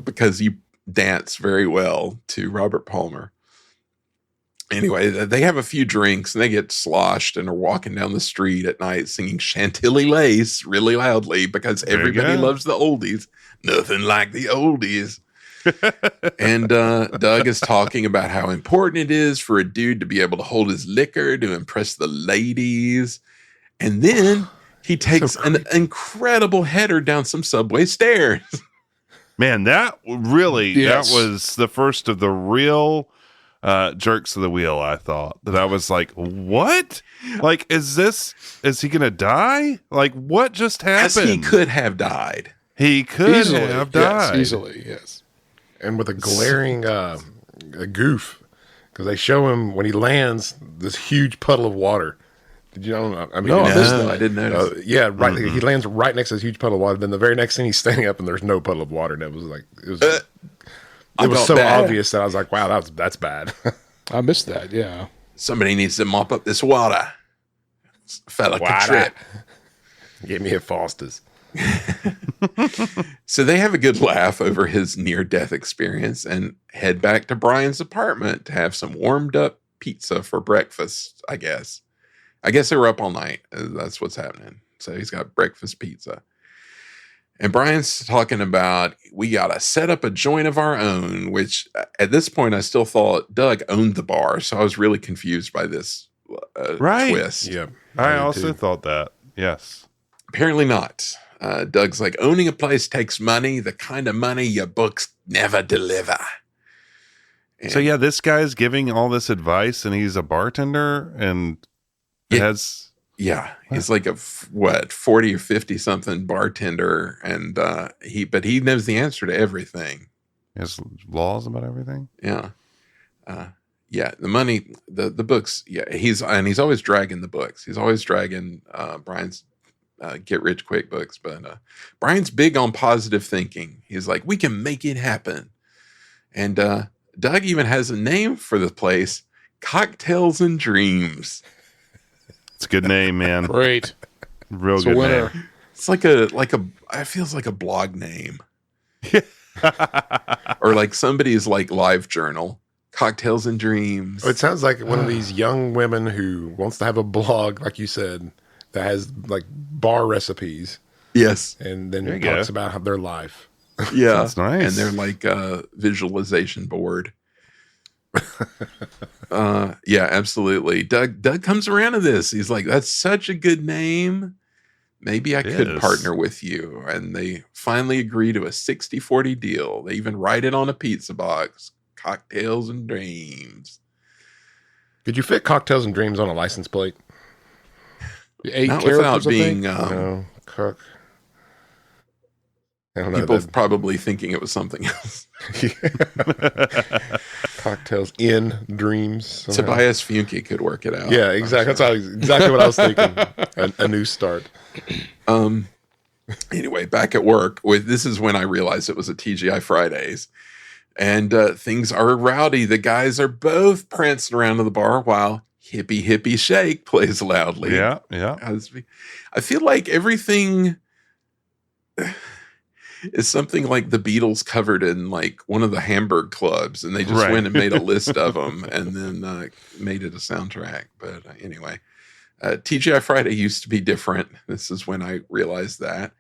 Because you dance very well to Robert Palmer. Anyway, they have a few drinks and they get sloshed and are walking down the street at night singing Chantilly Lace really loudly because everybody loves the oldies. Nothing like the oldies. And Doug is talking about how important it is for a dude to be able to hold his liquor to impress the ladies. And then he takes an incredible header down some subway stairs. Man, that was the first of the real jerks of the wheel. I thought that I was like, what? Like, is he going to die? Like, what just happened? He could have died. He could have died. Yes, easily, yes. And with a glaring a goof, because they show him when he lands this huge puddle of water. Did you know? I mean, I didn't notice. Yeah, right. He lands right next to this huge puddle of water. Then the very next thing he's standing up and there's no puddle of water. And it was like it was so obvious that I was like, wow, that's bad. I missed that. Yeah, somebody needs to mop up this water. Fella could trip. Get me at Foster's. So they have a good laugh over his near-death experience and head back to Brian's apartment to have some warmed-up pizza for breakfast, I guess they were up all night. That's what's happening. So he's got breakfast pizza. And Brian's talking about, we got to set up a joint of our own, which at this point I still thought Doug owned the bar. So I was really confused by this twist. Yeah, I also thought that. Yes. Apparently not. Doug's like, owning a place takes money, the kind of money your books never deliver. And so yeah, this guy's giving all this advice and he's a bartender and he's like a 40 or 50 something bartender. And he knows the answer to everything. He has laws about everything. Yeah. The money, the books. Yeah. He's always dragging the books. He's always dragging Brian's get rich quick books, but Brian's big on positive thinking. He's like, we can make it happen. And Doug even has a name for the place, Cocktails and Dreams. It's a good name, man. Great. Real good name. It's it feels like a blog name. Or like somebody's like live journal, Cocktails and Dreams. It sounds like one of these young women who wants to have a blog, like you said, that has like bar recipes. Yes. And then talks about their life. Yeah. That's nice. And they're like a visualization board. Yeah, absolutely. Doug comes around to this. He's like, that's such a good name. Maybe I could partner with you. And they finally agree to a 60-40 deal. They even write it on a pizza box. Cocktails and Dreams. Could you fit Cocktails and Dreams on a license plate? 8 Not characters, without being cook. I don't know. People probably thinking it was something else. Cocktails in Dreams. Somehow. Tobias Funke could work it out. Yeah, exactly. That's exactly what I was thinking. A new start. Anyway, back at work. This is when I realized it was a TGI Fridays. And things are rowdy. The guys are both prancing around to the bar while Hippie Hippie Shake plays loudly. Yeah. I feel like everything is something like the Beatles covered in like one of the Hamburg clubs, and they just went and made a list of them and then made it a soundtrack. But anyway, TGI Friday used to be different. This is when I realized that.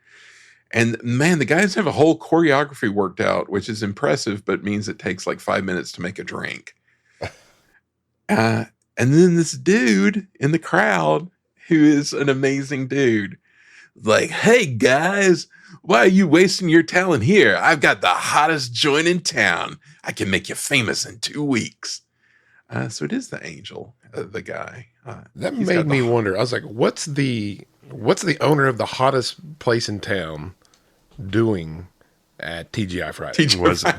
And man, the guys have a whole choreography worked out, which is impressive, but means it takes like 5 minutes to make a drink. And then this dude in the crowd, who is an amazing dude, like, hey guys, why are you wasting your talent here? I've got the hottest joint in town. I can make you famous in 2 weeks. So it is the angel, the guy. That made me wonder. I was like, what's the owner of the hottest place in town doing at TGI Friday?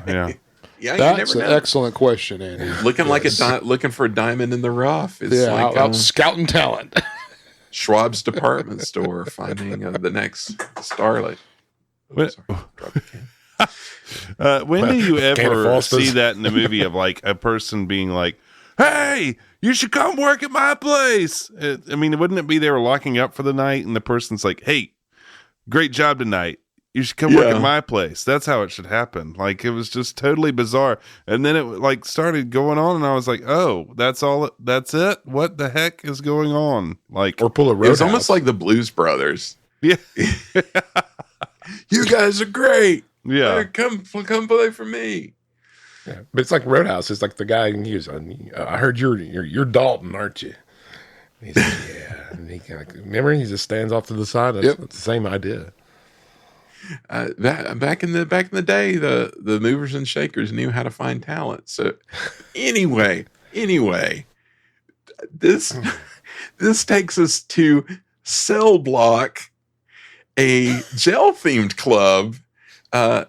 Yeah. Yeah, that's an excellent question, Andy. Looking like looking for a diamond in the rough. It's like out scouting talent. Schwab's department store finding the next starlet. When do you ever see that in the movie of like a person being like, hey, you should come work at my place? I mean, wouldn't it be they were locking up for the night and the person's like, hey, great job tonight. You should come work at my place. That's how it should happen. Like, it was just totally bizarre. And then it like started going on and I was like, oh, that's all. That's it. What the heck is going on? Like, or pull a roadhouse. It was almost like the Blues Brothers. Yeah. You guys are great. Yeah. Come play for me. Yeah. But it's like Roadhouse. It's like the guy in Hughes. I heard you're Dalton, aren't you? And he's like, yeah. And he remember, he just stands off to the side. It's the same idea. Back in the day, the movers and shakers knew how to find talent. So anyway, this takes us to Cell Block, a gel themed club.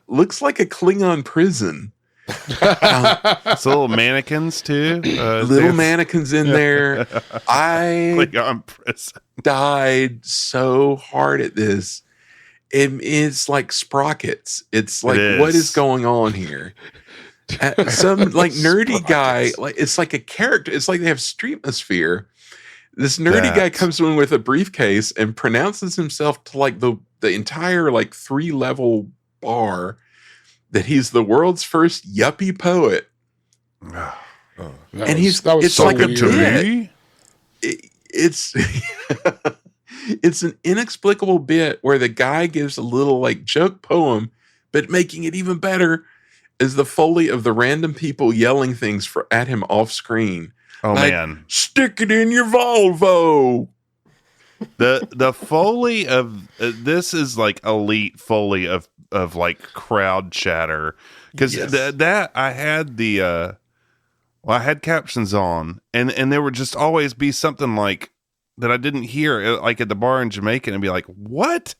Looks like a Klingon prison. It's little mannequins too. Little mannequins in there. I Klingon prison. Died so hard at this. It's like sprockets. It's like, what is going on here? Some like nerdy guy, like it's like a character. It's like they have Streetmosphere. This nerdy guy comes in with a briefcase and pronounces himself to like the entire like 3-level bar that he's the world's first yuppie poet. It's like a bit. It's it's an inexplicable bit where the guy gives a little like joke poem, but making it even better is the Foley of the random people yelling things at him off screen. Oh like, man. Stick it in your Volvo. The Foley of this is like elite Foley of like crowd chatter. Because that I had I had captions on and there would just always be something like that I didn't hear, like at the bar in Jamaica, and be like, what?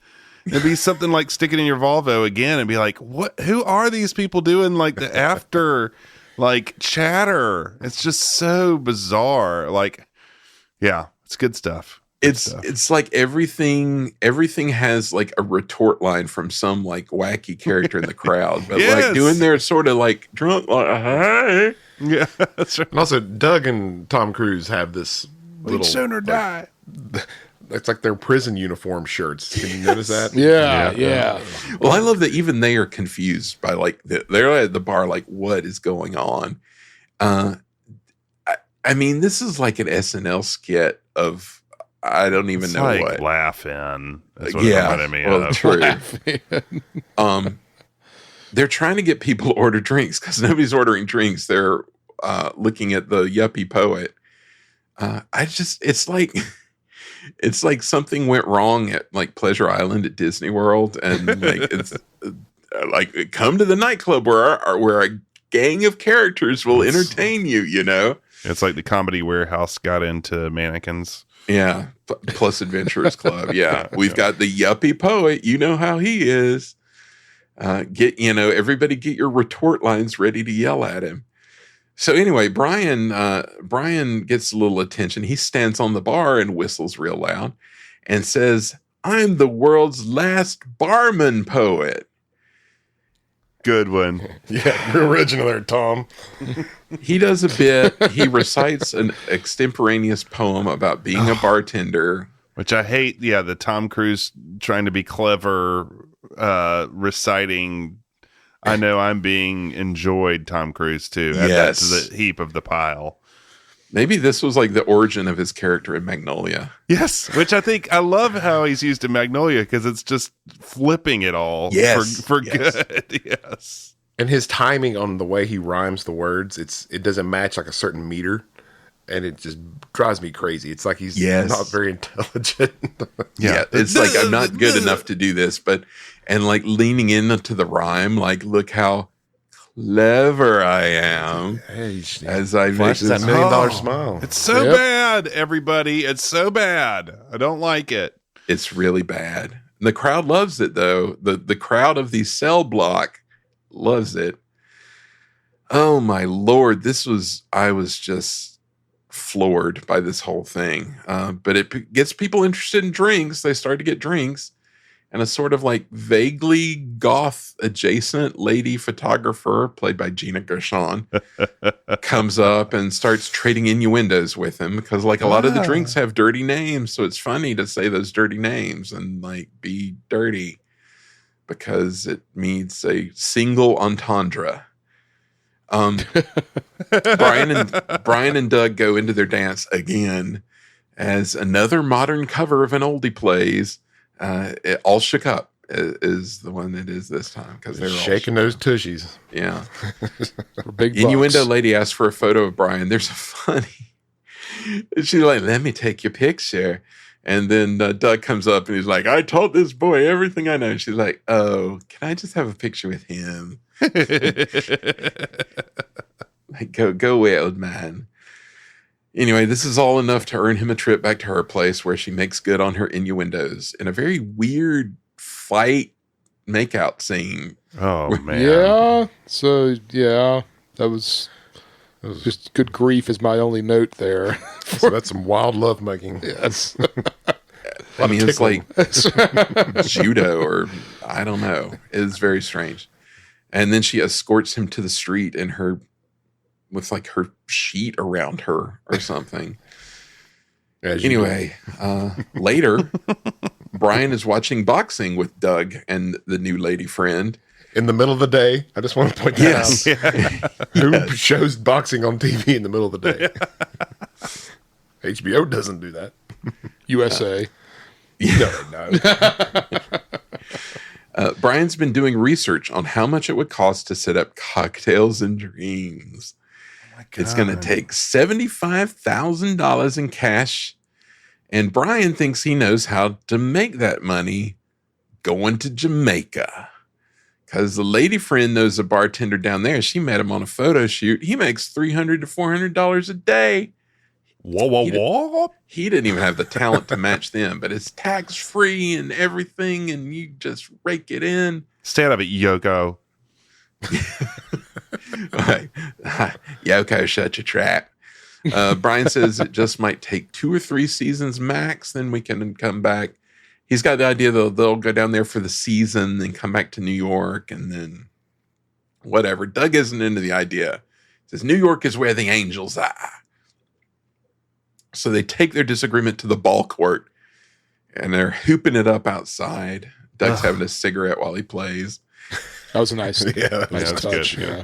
It'd be something like stick it in your Volvo again and be like, what? Who are these people doing like the after like chatter? It's just so bizarre. Like, yeah, it's good stuff. It's like everything has like a retort line from some like wacky character in the crowd, but like doing their sort of like drunk, like, hey. Yeah, that's right. And also Doug and Tom Cruise have this We'd sooner die. It's like their prison uniform shirts. Can you notice that? Yeah. Well, I love that even they are confused by like they're at the bar, like what is going on? I mean, this is like an SNL skit of I don't even know like what laughing. That's what it reminded me of. True. They're trying to get people to order drinks because nobody's ordering drinks. They're looking at the yuppie poet. It's like something went wrong at like Pleasure Island at Disney World, and like it's like come to the nightclub where a gang of characters will entertain you. You know, it's like the Comedy Warehouse got into mannequins. Yeah, plus Adventurers Club. Yeah, we've got the yuppie poet. You know how he is. Everybody get your retort lines ready to yell at him. So anyway, Brian gets a little attention. He stands on the bar and whistles real loud and says, "I'm the world's last barman poet." Good one. Yeah, you're original there, Tom. He does a bit. He recites an extemporaneous poem about being a bartender. Which I hate. Yeah, the Tom Cruise trying to be clever, reciting. I know I'm being enjoyed, Tom Cruise, too. Add that to the heap of the pile. Maybe this was like the origin of his character in Magnolia. Yes, which I love how he's used in Magnolia because it's just flipping it all for good. Yes. And his timing on the way he rhymes the words, it doesn't match like a certain meter. And it just drives me crazy. It's like he's not very intelligent. Yeah, it's like I'm not good enough to do this, and like leaning into the rhyme, like look how clever I am. Hey, as I flashes that $1 million smile. It's so bad, everybody. It's so bad. I don't like it. It's really bad. And the crowd loves it, though. The crowd of the cell block loves it. Oh my Lord, I was just floored by this whole thing. But it gets people interested in drinks. They start to get drinks. And a sort of like vaguely goth adjacent lady photographer, played by Gina Gershon, comes up and starts trading innuendos with him because like a lot of the drinks have dirty names. So it's funny to say those dirty names and like be dirty because it means a single entendre. Brian and Doug go into their dance again as another modern cover of an oldie plays. It All Shook Up is the one that is this time because they're shaking those tushies. Yeah. Big Innuendo bucks. lady asks for a photo of Brian. There's a funny. She's like, "Let me take your picture." And then Doug comes up and he's like, "I taught this boy everything I know." She's like, "Oh, can I just have a picture with him?" Like, go away, old man. Anyway, this is all enough to earn him a trip back to her place where she makes good on her innuendos in a very weird fight makeout scene. Oh, man. Yeah. So, yeah, that was just good grief is my only note there. So that's some wild love making. Yes. I mean, it's like judo or I don't know. It's very strange. And then she escorts him to the street in her with like her sheet around her or something. Anyway, later, Brian is watching boxing with Doug and the new lady friend. In the middle of the day. I just want to point that out. Who shows boxing on TV in the middle of the day? HBO doesn't do that. USA. No. Brian's been doing research on how much it would cost to set up Cocktails and Dreams. It's going to take $75,000 in cash, and Brian thinks he knows how to make that money going to Jamaica. Because the lady friend knows a bartender down there. She met him on a photo shoot. He makes $300 to $400 a day. Whoa. He didn't even have the talent to match them, but it's tax-free and everything, and you just rake it in. Stay out of it, Yoko. Yoko, shut your trap. Brian says it just might take 2 or 3 seasons max, then we can come back. He's got the idea they'll go down there for the season, then come back to New York, and then whatever. Doug isn't into the idea. He says New York is where the angels are. So they take their disagreement to the ball court, and they're hooping it up outside. Doug's having a cigarette while he plays. That was a nice, that's touch. good. Yeah.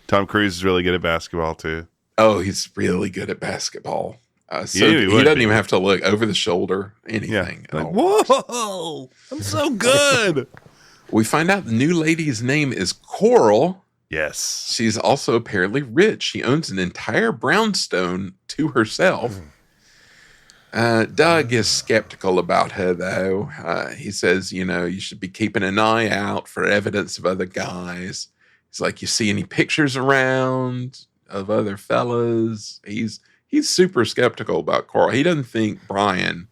Tom Cruise is really good at basketball, too. Oh, he's really good at basketball. So Yeah, he doesn't even have to look over the shoulder, anything. Like, whoa, I'm so good. We find out the new lady's name is Coral. Yes. She's also apparently rich. She owns an entire brownstone to herself. Doug is skeptical about her, though. He says, you should be keeping an eye out for evidence of other guys. He's like, you see any pictures around of other fellas? He's super skeptical about Coral. He doesn't think Brian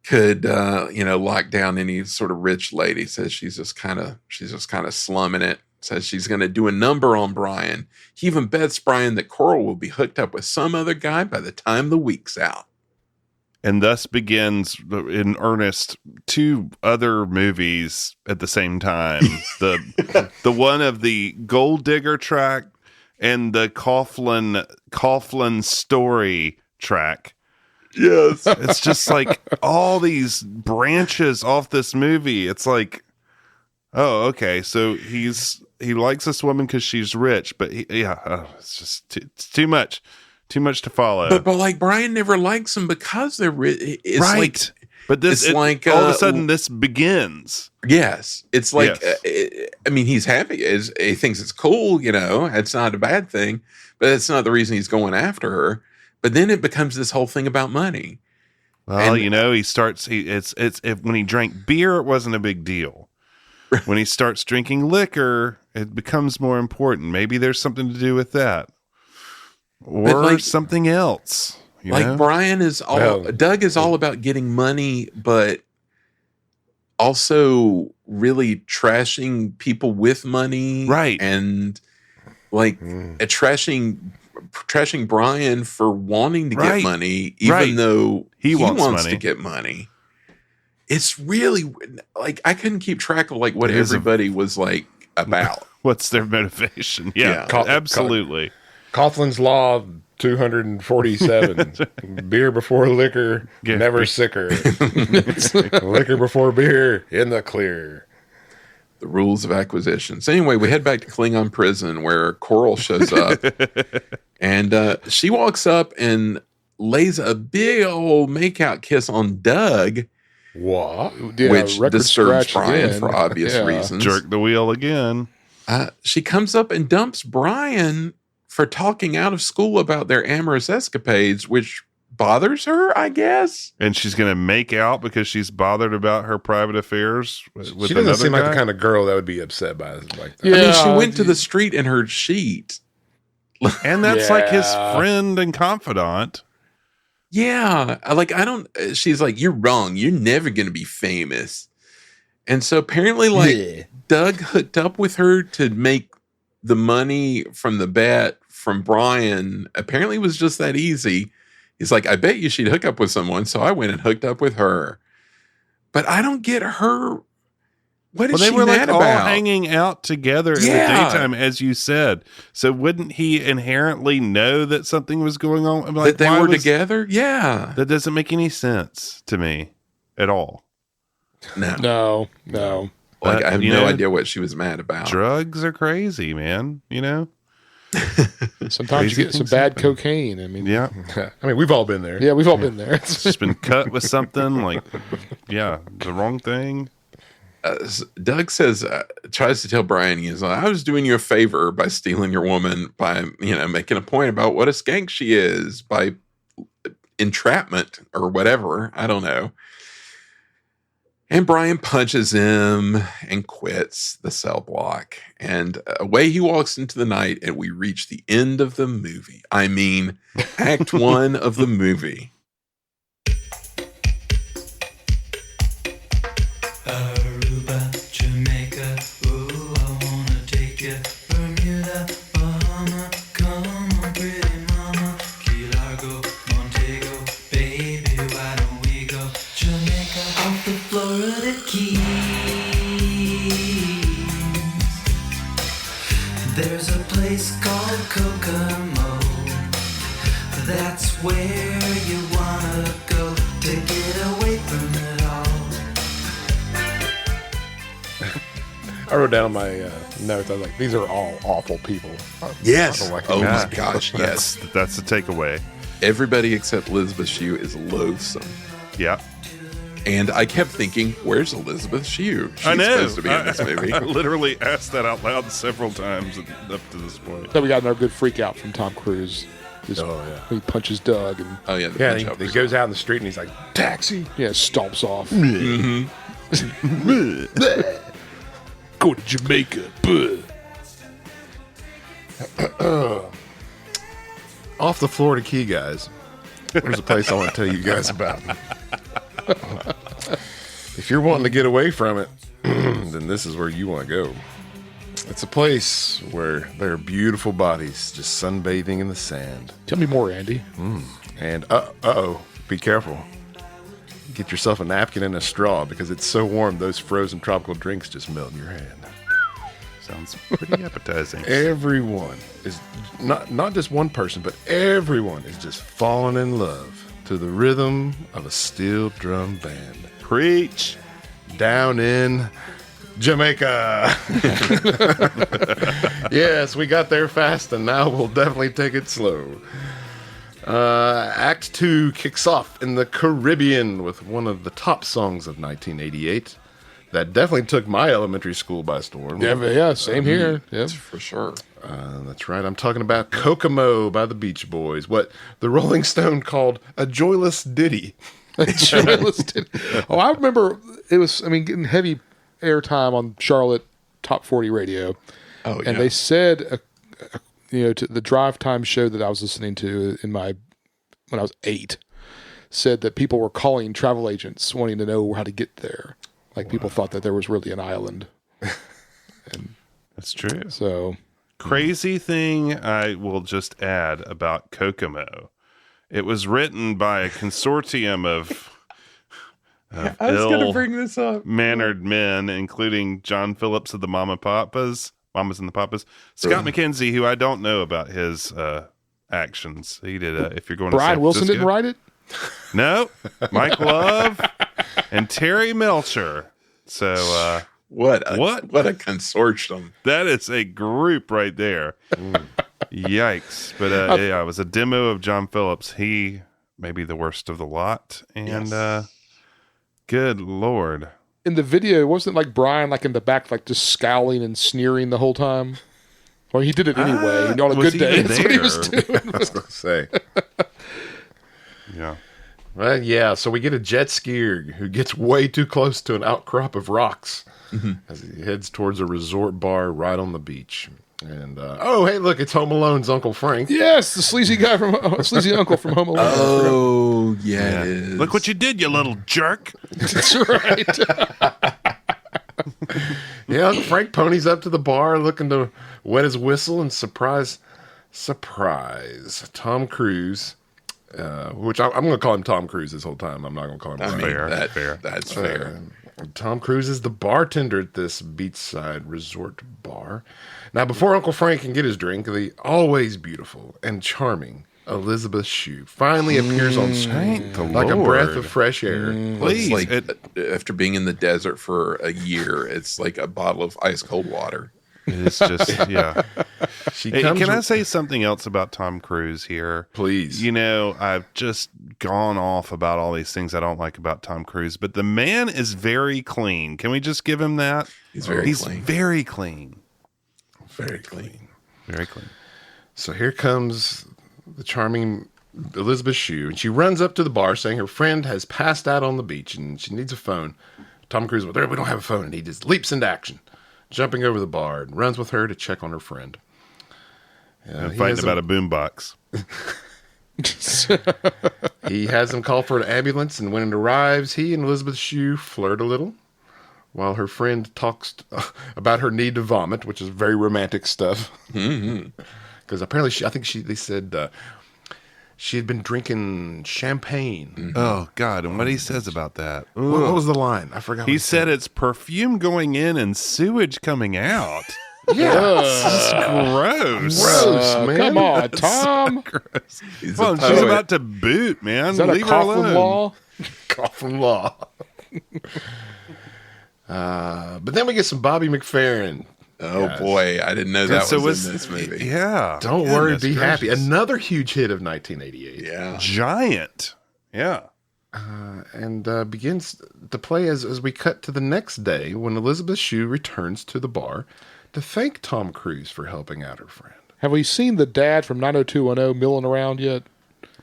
could, lock down any sort of rich lady. Says she's just kind of slumming it. Says she's going to do a number on Brian. He even bets Brian that Coral will be hooked up with some other guy by the time the week's out. and thus begins in earnest 2 other movies at the same time. The one of the Gold Digger track and the Coughlin story track. Yes. It's just like all these branches off this movie. It's like, oh, okay, so he likes this woman because she's rich, but it's just it's too much to follow. But like Brian never likes them because they're rich. It's right. Like, but this it's like all of a sudden this begins. Yes, it's like Yes. I mean, he's happy. He thinks it's cool. It's not a bad thing, but it's not the reason he's going after her. But then it becomes this whole thing about money. Well, he starts. When he drank beer, it wasn't a big deal. When he starts drinking liquor, it becomes more important. Maybe there's something to do with that, or something else. Brian is Doug is all about getting money, but also really trashing people with money, right? And trashing Brian for wanting to get money, even though he wants to get money. It's really like I couldn't keep track of what everybody was like about. What's their motivation? Yeah. Absolutely. Coughlin's Law 247. Beer before liquor, never sicker. Liquor before beer, in the clear. The rules of acquisition. So anyway, we head back to Klingon prison where Coral shows up. And she walks up and lays a big old makeout kiss on Doug. What? Yeah, which disturbs Brian for obvious reasons. Jerk the wheel again. She comes up and dumps Brian for talking out of school about their amorous escapades, which bothers her, I guess. And she's going to make out because she's bothered about her private affairs with she doesn't seem guy? like the kind of girl that would be upset by it like that. Yeah, I mean, she went to the street in her sheet. And that's like his friend and confidant. Yeah. She's like, you're wrong. You're never going to be famous. And so apparently, Doug hooked up with her to make the money from the bet from Brian. Apparently, it was just that easy. He's like, I bet you she'd hook up with someone. So I went and hooked up with her. But I don't get her. What is she mad about? They were all hanging out together in the daytime, as you said. So wouldn't he inherently know that something was going on? That they were together? Yeah. That doesn't make any sense to me at all. No. I have no idea what she was mad about. Drugs are crazy, man. Sometimes you get some bad cocaine. I mean, we've all been there. Yeah, we've all been there. It's just been cut with something the wrong thing. Doug says, tries to tell Brian, he's like, I was doing you a favor by stealing your woman, by, making a point about what a skank she is, by entrapment or whatever. I don't know. And Brian punches him and quits the cell block. And away he walks into the night, and we reach the end of the movie. I mean, Act 1 of the movie. Aruba, Jamaica, ooh, I wanna take you. Bermuda, Bahama, come on, pretty mama. Key Largo, Montego, baby, why don't we go? Jamaica, off the Florida Keys. There's a place called Kokomo. That's where you wanna go to get away from it all. I wrote down on my notes, I was like, these are all awful people. Yes. I don't like oh them. my gosh, yes. That's the takeaway. Everybody except Elisabeth Shue is loathsome. Yeah. And I kept thinking, where's Elisabeth Shue? She's I know. supposed to be in this movie. I literally asked that out loud several times up to this point. Then we got another good freak out from Tom Cruise. He punches Doug. And, he goes out in the street and he's like, taxi. Yeah, stomps off. Mm-hmm. Go to Jamaica. Off the Florida Key, guys. There's a place I want to tell you guys about. If you're wanting to get away from it, then this is where you want to go. It's a place where there are beautiful bodies just sunbathing in the sand. Tell me more, Andy. And uh-oh, be careful. get yourself a napkin and a straw because it's so warm, those frozen tropical drinks just melt in your hand. Sounds pretty appetizing. Everyone is, not just one person, but everyone is just falling in love to the rhythm of a steel drum band. Preach. Down in Jamaica. Yes, we got there fast, and now we'll definitely take it slow. Act 2 kicks off in the Caribbean with one of the top songs of 1988 that definitely took my elementary school by storm. Yeah, same here. Yeah, For sure. That's right. I'm talking about Kokomo by the Beach Boys, what the Rolling Stone called a joyless ditty. Oh, I remember it was, getting heavy airtime on Charlotte Top 40 radio. Oh, yeah. And they said, to the drive time show that I was listening to when I was 8, said that people were calling travel agents wanting to know how to get there. Like people thought that there was really an island. And that's true. So crazy thing I will just add about Kokomo. It was written by a consortium of I was going to bring this up. mannered men, including John Phillips of the Mamas and the Papas, Scott McKenzie, who I don't know about his actions. He did If You're Going to San Brian Wilson Francisco. didn't write it? No, Mike Love and Terry Melcher. So What a consortium. that is a group right there. Yikes. But yeah, it was a demo of John Phillips. He may be the worst of the lot. And good Lord. In the video, wasn't it like Brian in the back, just scowling and sneering the whole time? Well, he did it anyway. On a was good he day, even that's what he was there? doing. I was going to say. Yeah. Well, yeah, so we get a jet skier who gets way too close to an outcrop of rocks as he heads towards a resort bar right on the beach. And, oh, hey, look, it's Home Alone's Uncle Frank. Yes, the sleazy guy sleazy uncle from Home Alone. Oh, yeah, it is. Look what you did, you little jerk. That's right. Yeah, Uncle Frank ponies up to the bar looking to wet his whistle and surprise, Tom Cruise, which I'm going to call him Tom Cruise this whole time. I'm not going to call him Frank. Fair. That's fair. Tom Cruise is the bartender at this beachside resort bar. Now, before Uncle Frank can get his drink, the always beautiful and charming Elisabeth Shue finally appears on screen like a breath of fresh air. Please. After being in the desert for a year, it's like a bottle of ice cold water. It's just, yeah. She comes Can I say something else about Tom Cruise here? Please. I've just gone off about all these things I don't like about Tom Cruise, but the man is very clean. Can we just give him that? He's very clean. Very clean. Very clean. Very clean. So here comes the charming Elisabeth Shue, and she runs up to the bar saying her friend has passed out on the beach and she needs a phone. Tom Cruise, we don't have a phone, and he just leaps into action, jumping over the bar and runs with her to check on her friend. Fighting about a boombox. He has him call for an ambulance, and when it arrives, he and Elisabeth Shue flirt a little while her friend talks about her need to vomit, which is very romantic stuff. Because apparently, they said she had been drinking champagne. Oh, God. And what he says about that. What was the line? I forgot. He said it's perfume going in and sewage coming out. Yeah. This is gross. Gross, man. Come on, Tom. Gross. He's Well, a she's poet. about to boot, man. Is that a Leave her Coughlin alone. law? Coughlin law. But then we get some Bobby McFerrin. Oh, Yes. boy. I didn't know that So was in this movie. Yeah. Don't worry, Goodness be happy. gracious. Another huge hit of 1988. Yeah. Giant. Yeah. And begins to play as we cut to the next day when Elisabeth Shue returns to the bar to thank Tom Cruise for helping out her friend. Have we seen the dad from 90210 milling around yet?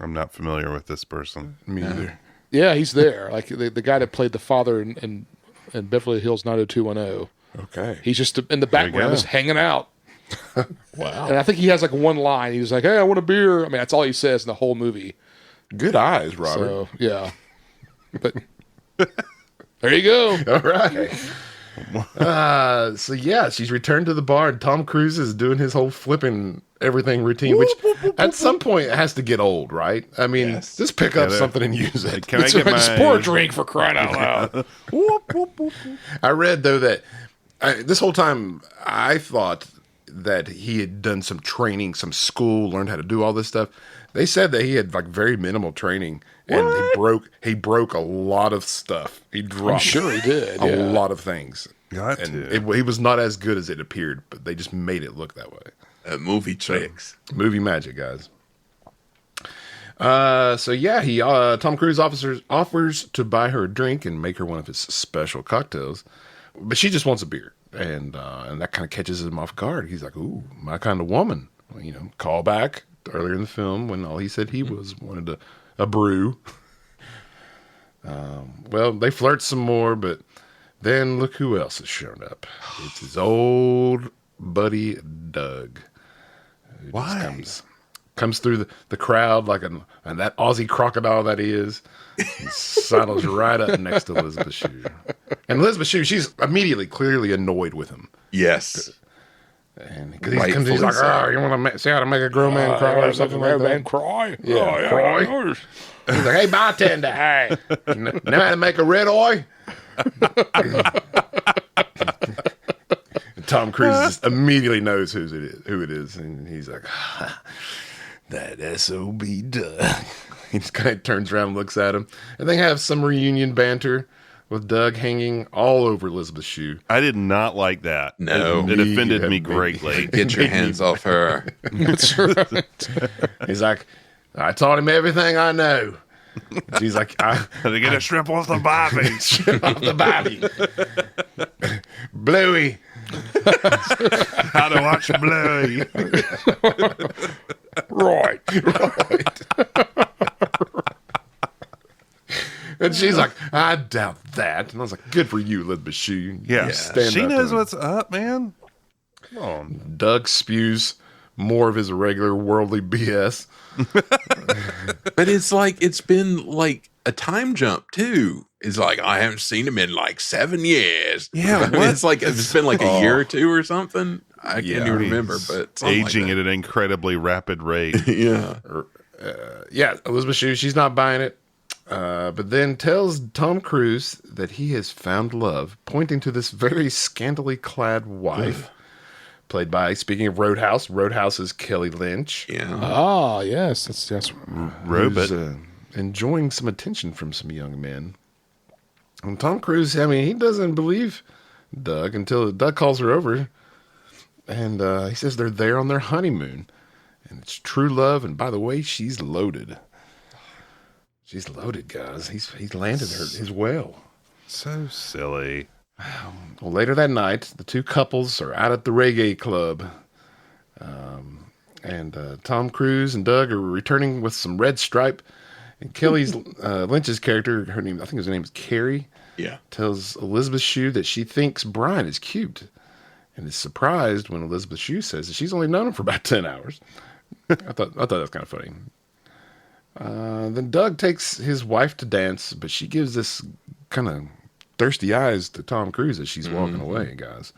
I'm not familiar with this person. Me either. Yeah, he's there. Like the guy that played the father in Beverly Hills 90210. Okay. He's just in the background, go. just hanging out. Wow. And I think he has one line. He's like, "Hey, I want a beer." I mean, that's all he says in the whole movie. Good eyes, Robert. So yeah, but there you go. All right. So yeah, she's returned to the bar, and Tom Cruise is doing his whole flipping everything routine, which at some point it has to get old, right? I mean, just pick up something and use it. Can I get my pour a drink for crying out loud? I read though that this whole time I thought that he had done some training, some school, learned how to do all this stuff. They said that he had like very minimal training, and he broke a lot of stuff. He dropped. I'm sure he did. A lot of things. He was not as good as it appeared, but they just made it look that way. Movie tricks. Movie magic, guys. Tom Cruise offers to buy her a drink and make her one of his special cocktails, but she just wants a beer, and that kind of catches him off guard. He's like, "Ooh, my kind of woman." Well, call back earlier in the film when all he said he wanted a brew. Well, they flirt some more, but then look who else has shown up. It's his old buddy Doug. Why? Comes through the crowd and that Aussie crocodile that he is. He sidles right up next to Elisabeth Shue. And Elisabeth Shue, she's immediately clearly annoyed with him. Yes. And because he's like, "Oh, you want to see how to make a grown man cry or something like that?" Man cry. Yeah, cry. He's like, "Hey, bartender, hey, know how to make a red eye?" Tom Cruise just immediately knows who it is, and he's like, "That SOB Doug." He just kind of turns around and looks at him, and they have some reunion banter with Doug hanging all over Elisabeth Shue. I did not like that. No. It offended me greatly. Get your hands off her. That's right. He's like, "I taught him everything I know." She's like, "I get a shrimp off the barbie." Shrimp off the barbie. Bluey. How to watch Bluey. Right. And she's like, "I doubt that." And I was like, "Good for you, Elisabeth Shue." Yeah. Stand She up to knows him. what's up, man. Come on. Doug spews more of his regular worldly BS. But it's been like a time jump too. It's like I haven't seen him in like 7 years. Yeah, I mean, what? it's been like a year or two or something. I can't even remember, He's but something aging like at an incredibly rapid rate. yeah. Yeah, Elisabeth Shue, she's not buying it. But then tells Tom Cruise that he has found love, pointing to this very scantily clad wife, played by, speaking of Roadhouse's Kelly Lynch. Yeah. Ah, yes. That's Robot. Who's, enjoying some attention from some young men. And Tom Cruise, I mean, he doesn't believe Doug until Doug calls her over. And he says they're there on their honeymoon. And it's true love. And by the way, she's loaded. She's loaded, guys. He's landed his whale. So silly. Well, later that night, the two couples are out at the reggae club. And Tom Cruise and Doug are returning with some red stripe. And Kelly's Lynch's character, I think his name is Carrie, Yeah. tells Elisabeth Shue that she thinks Brian is cute. And is surprised when Elisabeth Shue says that she's only known him for about 10 hours. I thought that was kind of funny. Then Doug takes his wife to dance, but she gives this kind of thirsty eyes to Tom Cruise as she's walking away, guys.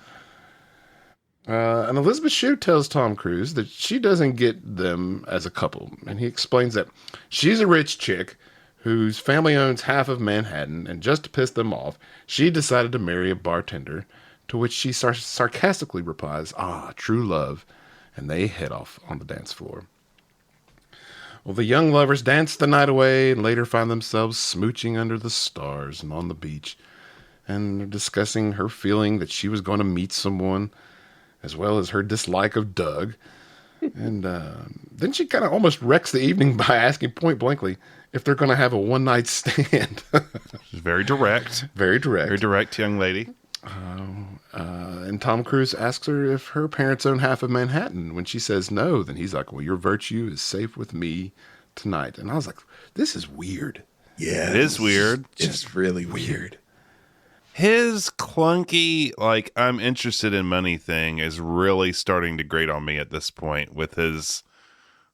And Elisabeth Shue tells Tom Cruise that she doesn't get them as a couple. And he explains that she's a rich chick whose family owns half of Manhattan, and just to piss them off, she decided to marry a bartender, to which she sarcastically replies, "Ah, true love," and they head off on the dance floor. Well, the young lovers dance the night away and later find themselves smooching under the stars and on the beach. And they're discussing her feeling that she was going to meet someone, as well as her dislike of Doug. And then she kind of almost wrecks the evening by asking point blankly if they're going to have a one-night stand. She's very direct. Very direct. Very direct young lady. And Tom Cruise asks her if her parents own half of Manhattan. When she says no, then he's like, "Well, your virtue is safe with me tonight." And I was like, this is weird. Yeah. It is weird. Just really weird. His clunky, like, I'm interested in money thing is really starting to grate on me at this point with his,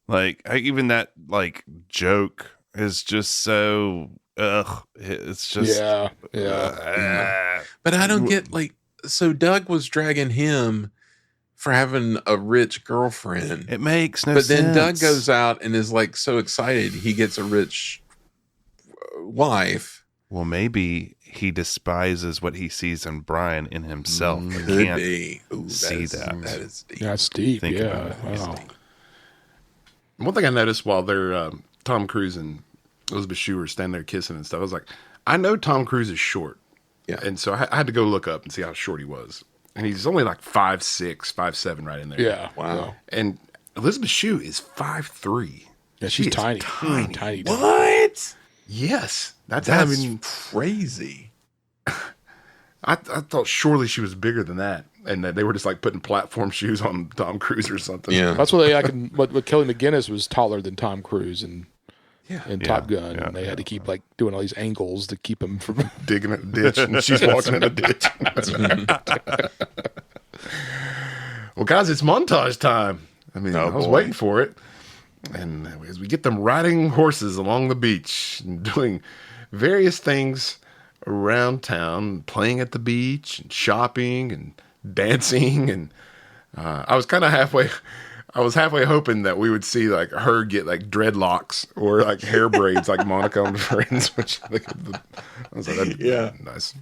like, even that, like, joke is just so, it's just. yeah. But I don't get, like, so Doug was dragging him for having a rich girlfriend. It makes no but sense. then Doug goes out and is like so excited he gets a rich wife. Well, maybe he despises what he sees in Brian in himself. and Could can't be. Ooh, see that that. is deep. Yeah, it's deep. Think Yeah. about it. Wow. One thing I noticed while they're Tom Cruise and Elisabeth Shue are standing there kissing and stuff, I was like, I know Tom Cruise is short. Yeah. And so I had to go look up and see how short he was. And he's only like 5'6", 5'7", right in there. Yeah. Wow. And Elisabeth Shue is 5'3". Yeah, She she's is tiny. tiny. Tiny. What? Yes. That's crazy. I thought surely she was bigger than that. And that they were just like putting platform shoes on Tom Cruise or something. Yeah. That's what what Kelly McGinnis was taller than Tom Cruise in Top Gun. Yeah, and they had to keep like doing all these angles to keep him from Digging a ditch and she's walking in a ditch. Well, guys, it's montage time. I mean, I was waiting for it. And as we get them riding horses along the beach and doing various things around town, playing at the beach and shopping and dancing. And I was halfway hoping that we would see like her get like dreadlocks or like hair braids like Monica and Friends, which I was like, that'd be nice.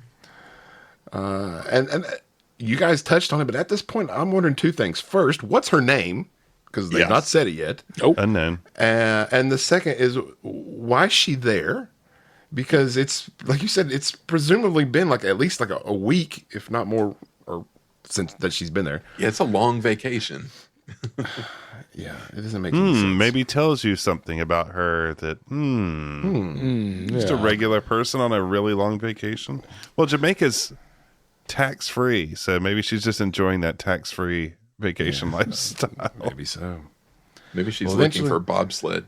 And you guys touched on it, but at this point, I'm wondering two things. First, what's her name? Because they've not said it yet. Nope. Unknown. And the second is, why is she there? Because it's, like you said, it's presumably been like at least like a week, if not more, or since that she's been there. Yeah, it's a long vacation. Yeah, it doesn't make any sense. Maybe tells you something about her that, just a regular person on a really long vacation. Well, Jamaica's tax-free, so maybe she's just enjoying that tax-free vacation lifestyle. Maybe so. Maybe she's Well, looking eventually- for bobsled.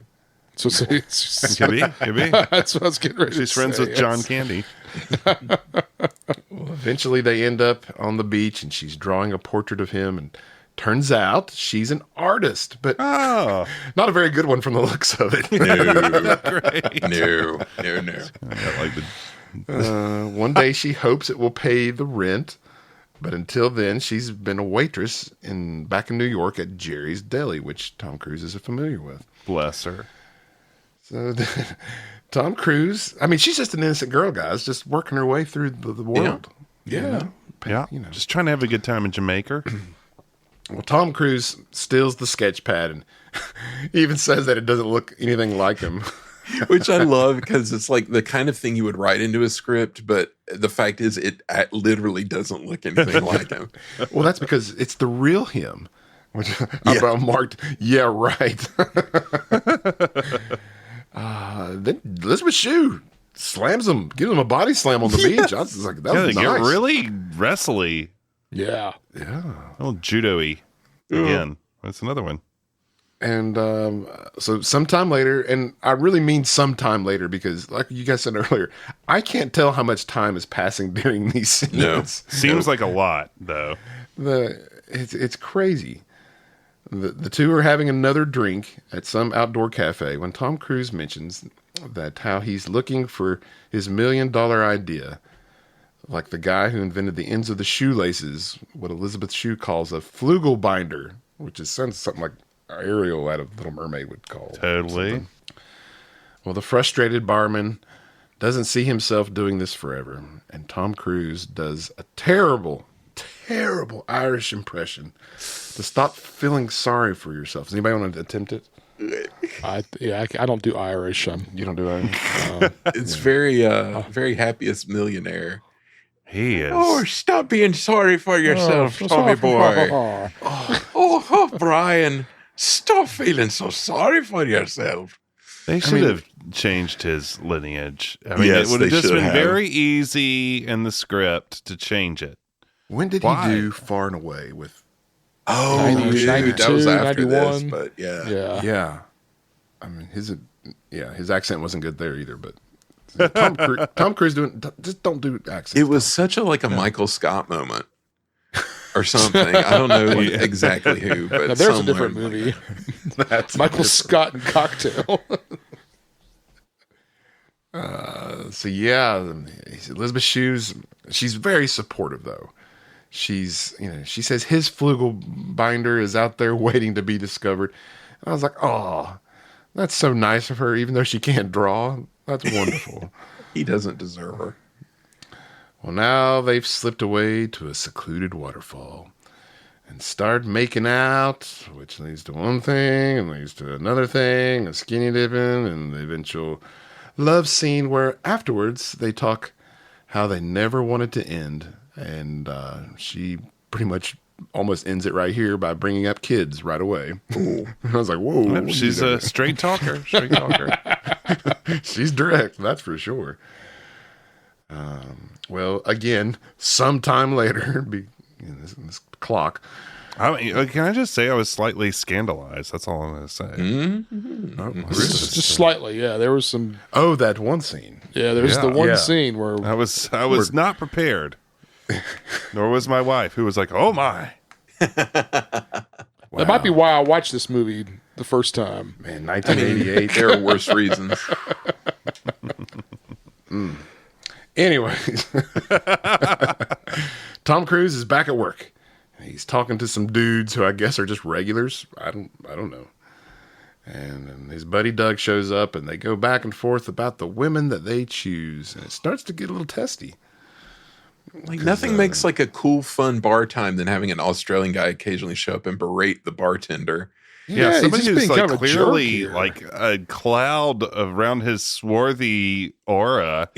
So Could be. that's what I was getting ready She's to friends say. with John Candy. Well, eventually they end up on the beach and she's drawing a portrait of him, and turns out she's an artist, but Oh, not a very good one from the looks of it. great. No. I got like the One day she hopes it will pay the rent, but until then she's been a waitress back in New York at Jerry's Deli, which Tom Cruise is familiar with. bless her. So Tom Cruise, I mean, she's just an innocent girl, guys, just working her way through the world. Yeah. Yeah, just trying to have a good time in Jamaica. Well, Tom Cruise steals the sketch pad and even says that it doesn't look anything like him. Which I love because it's like the kind of thing you would write into a script, but the fact is it literally doesn't look anything like him. Well, that's because it's the real him. Which I marked, yeah, right. Then Elisabeth Shue slams him, gives him a body slam on the beach. I was like, that was They nice. get really wrestly. Yeah. Oh, judo-y. Again. That's another one. And so sometime later, and I really mean sometime later because, like you guys said earlier, I can't tell how much time is passing during these scenes. No. Seems like a lot, though. It's crazy. The two are having another drink at some outdoor cafe when Tom Cruise mentions that how he's looking for his $1 million idea, like the guy who invented the ends of the shoelaces, what Elisabeth Shue calls a flugel binder, which sounds something like Ariel out of Little Mermaid would call. Totally. Well, the frustrated barman doesn't see himself doing this forever, and Tom Cruise does a terrible Irish impression to stop feeling sorry for yourself. Does anybody want to attempt it? I don't do Irish. You don't do Irish? It's very happiest millionaire. He is. Oh, stop being sorry for yourself, Tommy boy. Oh, Brian, stop feeling so sorry for yourself. They should have changed his lineage. I mean, Yes, it would have they just should been have. very easy in the script to change it. When did Why? he do Far and Away with? Oh, 90, dude, that 92, was after 91. this, but yeah. Yeah. Yeah, I mean his accent wasn't good there either. But Tom Cruise just don't do accents. It was such a Michael Scott moment or something. I don't know exactly who, but Now, there's a someone different like movie. That's Michael Scott and Cocktail. So yeah, Elisabeth Shue's, she's very supportive though. she says his flugel binder is out there waiting to be discovered. And I was like, oh, that's so nice of her, even though she can't draw. That's wonderful. He doesn't deserve her. Well, now they've slipped away to a secluded waterfall and start making out, which leads to one thing and leads to another thing, a skinny dipping, and the eventual love scene where afterwards they talk how they never wanted to end. And she pretty much almost ends it right here by bringing up kids right away. I was like, whoa. She's a straight talker. Straight talker. She's direct, that's for sure. Well, again, sometime later, this clock. Can I just say I was slightly scandalized? That's all I'm going to say. Mm-hmm. Oh, Just slightly, yeah. There was some. Oh, that one scene. Yeah, there was the one scene where I was not prepared. Nor was my wife, who was like, "Oh my." That might be why I watched this movie the first time. Man, 1988. There are worse reasons. Anyways, Tom Cruise is back at work. He's talking to some dudes who I guess are just regulars. I don't know. And then his buddy Doug shows up, and they go back and forth about the women that they choose, and it starts to get a little testy. Like nothing makes like a cool, fun bar time than having an Australian guy occasionally show up and berate the bartender. Yeah, somebody he's who's being like kind of a jerk clearly here. like a cloud around his swarthy aura.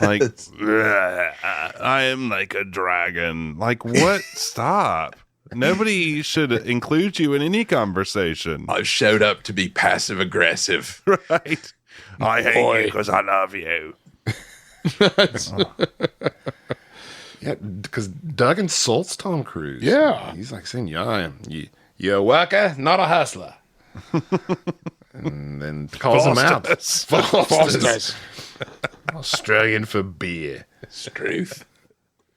Like, I am like a dragon. Like, what? Stop. Nobody should include you in any conversation. I showed up to be passive aggressive. Right. I hate you because I love you. Yeah, because Doug insults Tom Cruise. Yeah. He's like saying, yeah, I am. You're a worker, not a hustler. And then calls him out. Foster's. Australian for beer. Struth.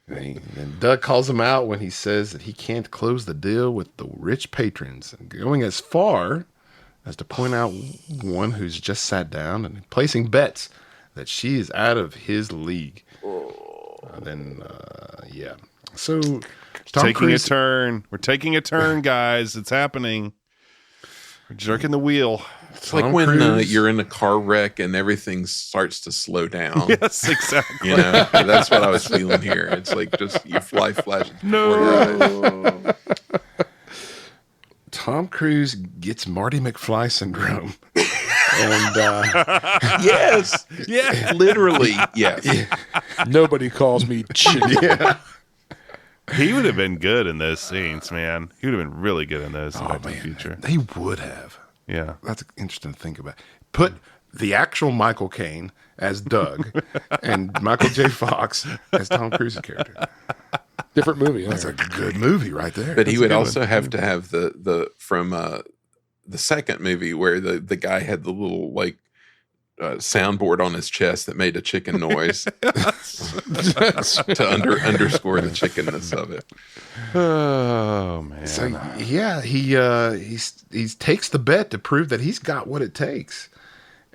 And Doug calls him out when he says that he can't close the deal with the rich patrons, and going as far as to point out one who's just sat down and placing bets that she is out of his league. Yeah. So Tom Taking Cruise, a turn. We're taking a turn, guys. It's happening. We're jerking the wheel. It's like Tom when Cruise. you're in a car wreck and everything starts to slow down. Yes, exactly. You know, that's what I was feeling here. It's like just your life flashes before your eyes. Tom Cruise gets Marty McFly syndrome. And Yes. Yeah. Literally. Yes. Nobody calls me Chin. yeah. He would have been good in those scenes, man. He would have been really good in those in Oh, Back to the man. Future. He would have. Yeah. That's interesting to think about. Put the actual Michael Caine as Doug and Michael J. Fox as Tom Cruise's character. Different movie. That's a good movie right there. But he That's a would good also one. have to have the from the second movie where the guy had the little like soundboard on his chest that made a chicken noise to underscore the chickenness of it. Oh man. So yeah, he takes the bet to prove that he's got what it takes.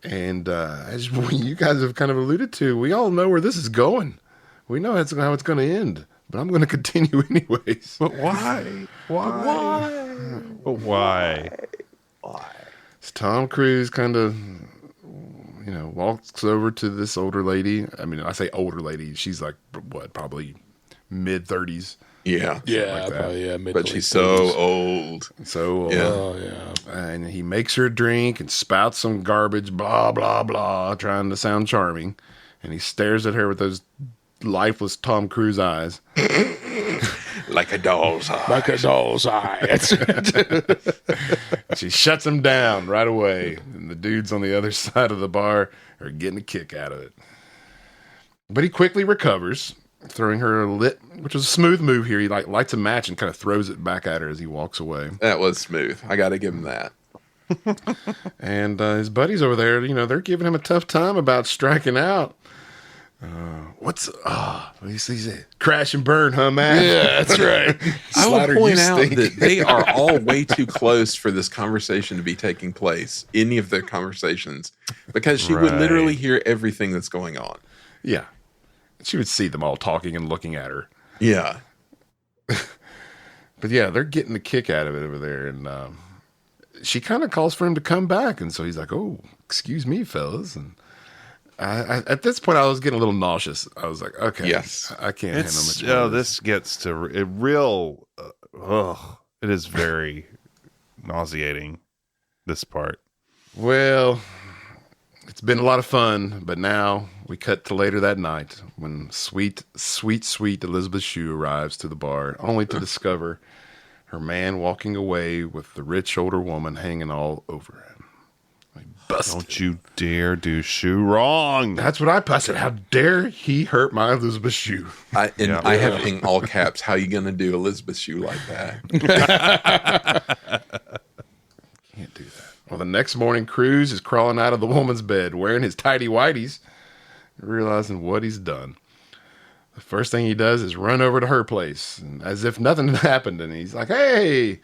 And as you guys have kind of alluded to, we all know where this is going. We know how it's going to end. But I'm going to continue anyways. But why? But why? So Tom Cruise kind of, walks over to this older lady. I mean, I say older lady. She's like, what, probably mid-30s. Yeah. Yeah, like that. But she's so old. So, Yeah. Oh, yeah. and he makes her a drink and spouts some garbage, blah, blah, blah, trying to sound charming. And he stares at her with those lifeless Tom Cruise eyes. Like a doll's eye. Like a doll's eye. She shuts him down right away. And the dudes on the other side of the bar are getting a kick out of it. But he quickly recovers, throwing her a lit, which was a smooth move here. He lights a match and kind of throws it back at her as he walks away. That was smooth. I got to give him that. And his buddies over there, they're giving him a tough time about striking out. What do you say? Crash and burn, huh, man? Yeah, that's right. I will Slider, point you out stink. that they are all way too close for this conversation to be taking place, any of their conversations, because she would literally hear everything that's going on. Yeah. She would see them all talking and looking at her. Yeah. But yeah, they're getting a kick out of it over there. And she kind of calls for him to come back. And so he's like, oh, excuse me, fellas. And I at this point, I was getting a little nauseous. I was like, okay, Yes. I can't handle much more Oh, of this gets to a real, it is very nauseating, this part. Well, it's been a lot of fun, but now we cut to later that night when sweet Elisabeth Shue arrives to the bar, only to discover her man walking away with the rich older woman hanging all over him. Busted. Don't you dare do Shue wrong. That's what I said. How dare he hurt my Elisabeth Shue? I have in all caps, how you going to do Elisabeth Shue like that? Can't do that. Well, the next morning, Cruz is crawling out of the woman's bed, wearing his tighty whities, realizing what he's done. The first thing he does is run over to her place, and as if nothing had happened, and he's like, hey,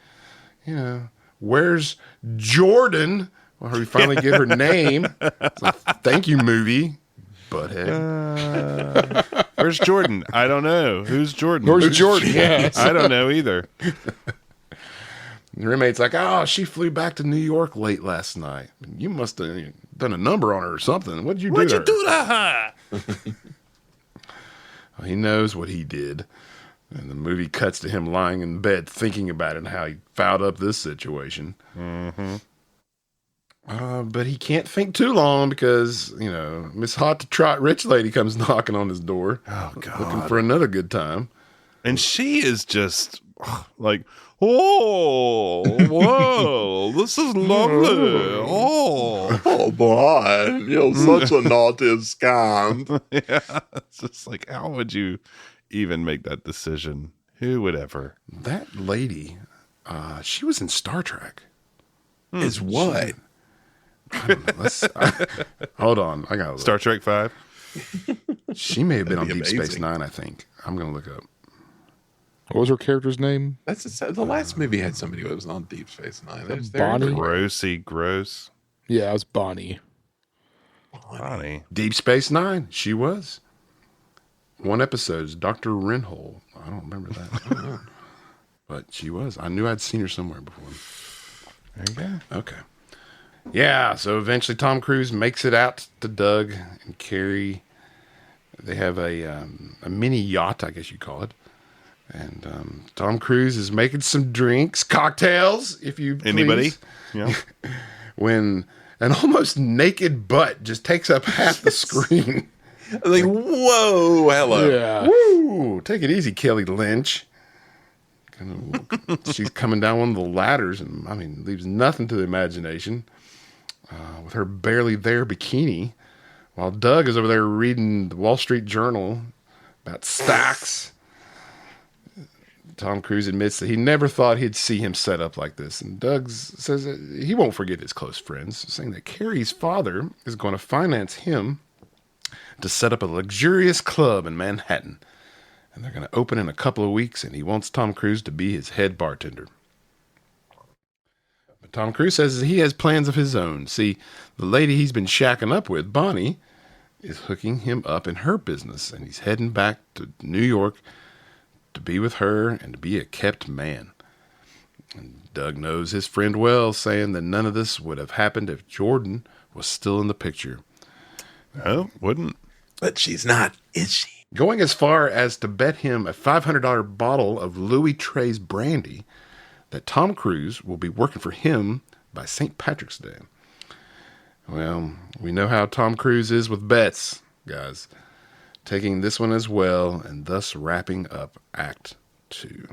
where's Jordan? Well, we finally get her name. It's like, thank you, movie, butthead. Where's Jordan? I don't know. Who's Jordan? Where's Jordan? Yes. I don't know either. The roommate's like, oh, she flew back to New York late last night. You must have done a number on her or something. What'd you do to her? Well, he knows what he did. And the movie cuts to him lying in bed thinking about it and how he fouled up this situation. Mm-hmm. But he can't think too long because, Miss Hot to Trot Rich Lady comes knocking on his door. Oh, God. Looking for another good time. And she is just like, oh, whoa, this is lovely. Oh, boy, you're such a naughty scamp. Yeah, it's just like, how would you even make that decision? Who would ever? That lady, she was in Star Trek. Is what? Hold on, I got to look. Star Trek 5? She may have been on That'd Deep be Space amazing. Nine, I think. I'm going to look up. What was her character's name? That's the last movie had somebody who was on Deep Space Nine. That was Bonnie? Grossy gross. Yeah, it was Bonnie. Bonnie. Deep Space Nine, she was. One episode is Dr. Renhole. I don't remember that. But she was. I knew I'd seen her somewhere before. There you go. Okay. Yeah, so eventually Tom Cruise makes it out to Doug and Carrie. They have a mini yacht, I guess you call it. And Tom Cruise is making some drinks, cocktails, if you please. Anybody? Yeah. When an almost naked butt just takes up half the screen. Like, whoa, hello. Yeah. Woo! Take it easy, Kelly Lynch. She's coming down one of the ladders and, leaves nothing to the imagination with her barely there bikini while Doug is over there reading the Wall Street Journal about stocks. Tom Cruise admits that he never thought he'd see him set up like this. And Doug says that he won't forget his close friends, saying that Carrie's father is going to finance him to set up a luxurious club in Manhattan. And they're going to open in a couple of weeks, and he wants Tom Cruise to be his head bartender. But Tom Cruise says he has plans of his own. See, the lady he's been shacking up with, Bonnie, is hooking him up in her business, and he's heading back to New York to be with her and to be a kept man. And Doug knows his friend well, saying that none of this would have happened if Jordan was still in the picture. No, wouldn't. But she's not, is she? Going as far as to bet him a $500 bottle of Louis Trey's brandy that Tom Cruise will be working for him by St. Patrick's Day. Well, we know how Tom Cruise is with bets, guys. Taking this one as well, and thus wrapping up Act 2.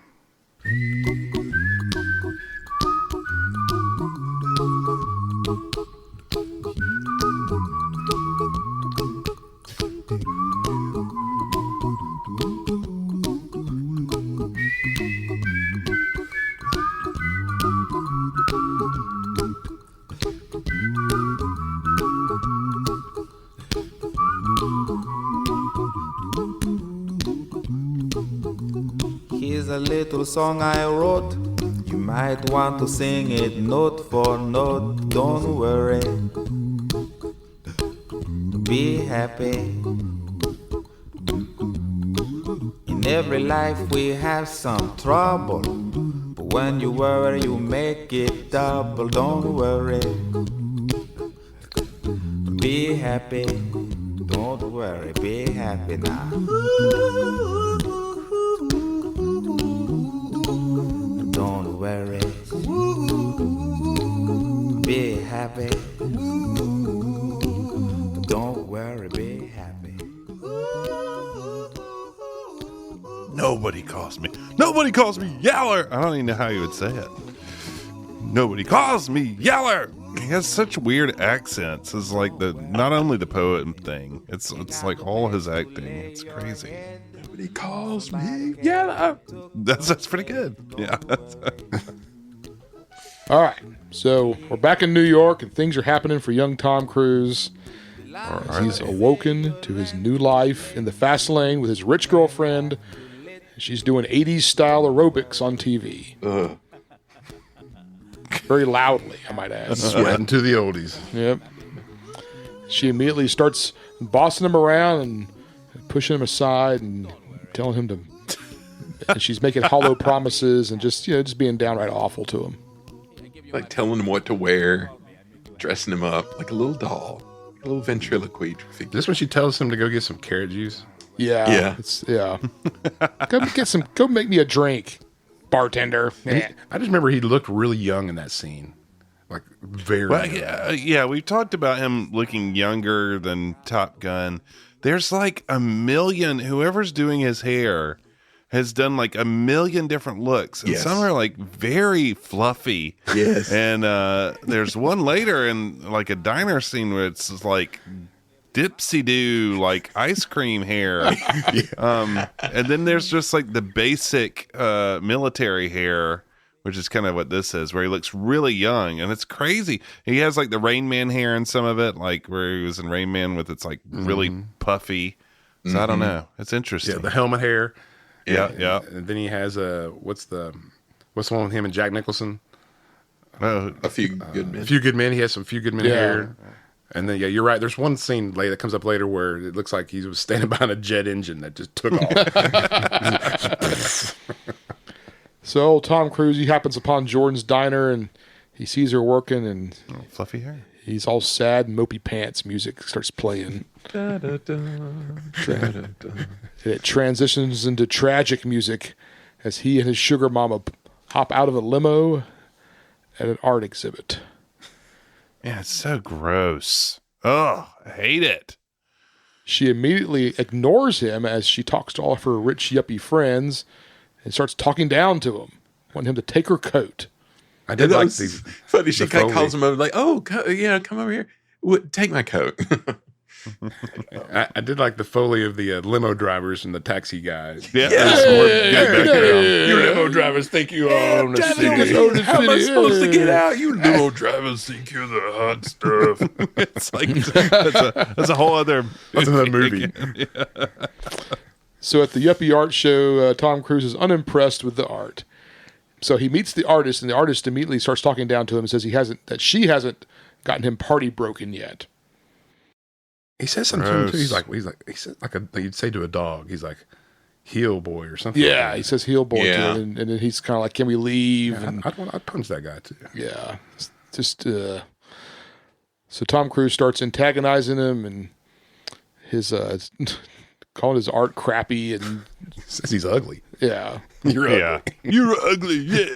Here's a little song I wrote. You might want to sing it note for note. Don't worry. Be happy. In every life we have some trouble. But when you worry, you make it double. Don't worry. Be happy. Don't worry. Be happy now. Don't worry. Be happy. Don't worry. Be happy. Nobody calls me Yeller. I don't even know how you would say it. Nobody calls me Yeller. He has such weird accents. It's like not only the poet thing. It's like all his acting. It's crazy. Nobody calls me Yeller. That's pretty good. Yeah. All right. So we're back in New York, and things are happening for young Tom Cruise. He's awoken to his new life in the fast lane with his rich girlfriend. She's doing 80s style aerobics on TV. Very loudly, I might add. Sweating to the oldies. Yep. She immediately starts bossing him around and pushing him aside and telling him to. And she's making hollow promises and just being downright awful to him. Like telling him what to wear, dressing him up like a little doll, a little ventriloquy figure. Is this when she tells him to go get some carrot juice? Yeah. Go make me a drink, bartender. I just remember he looked really young in that scene. Like, very young. Yeah, we've talked about him looking younger than Top Gun. There's like a million, whoever's doing his hair has done like a million different looks. And some are like very fluffy. Yes. And there's one later in like a diner scene where it's like dipsy-do, like ice cream hair. And then there's just like the basic military hair, which is kind of what this is, where he looks really young, and it's crazy. He has like the Rain Man hair in some of it, like where he was in Rain Man with it's like really puffy. So I don't know. It's interesting. Yeah, the helmet hair. Yeah. And then he has what's the one with him and Jack Nicholson? A Few Good Men. A Few Good Men. He has some Few Good Men hair. And then, you're right. There's one scene that comes up later where it looks like he was standing behind a jet engine that just took off. So Tom Cruise, he happens upon Jordan's diner and he sees her working and fluffy hair. He's all sad and mopey pants. Music starts playing. It transitions into tragic music as he and his sugar mama hop out of a limo at an art exhibit. Yeah, it's so gross. Oh, I hate it. She immediately ignores him as she talks to all of her rich yuppie friends and starts talking down to him, wanting him to take her coat. I did like the funny. She kind of calls him over, like, "Oh, come over here. Take my coat." I did like the Foley of the limo drivers and the taxi guys. Yeah, you limo drivers think you own the city. How am I supposed to get out? You limo drivers think you're the hot stuff. It's like that's a whole other. That's another movie. Yeah. So at the Yuppie Art Show, Tom Cruise is unimpressed with the art. So he meets the artist, and the artist immediately starts talking down to him and says she hasn't gotten him party broken yet. He says something too. He said like you'd say to a dog. He's like, "Heel boy" or something. Yeah, like he says "heel boy" to him, and then he's kind of like, "Can we leave?" Yeah, and I'd punch that guy too. Yeah, just so Tom Cruise starts antagonizing him and his calling his art crappy and says he's ugly. Yeah, you're ugly. You're ugly. Yeah.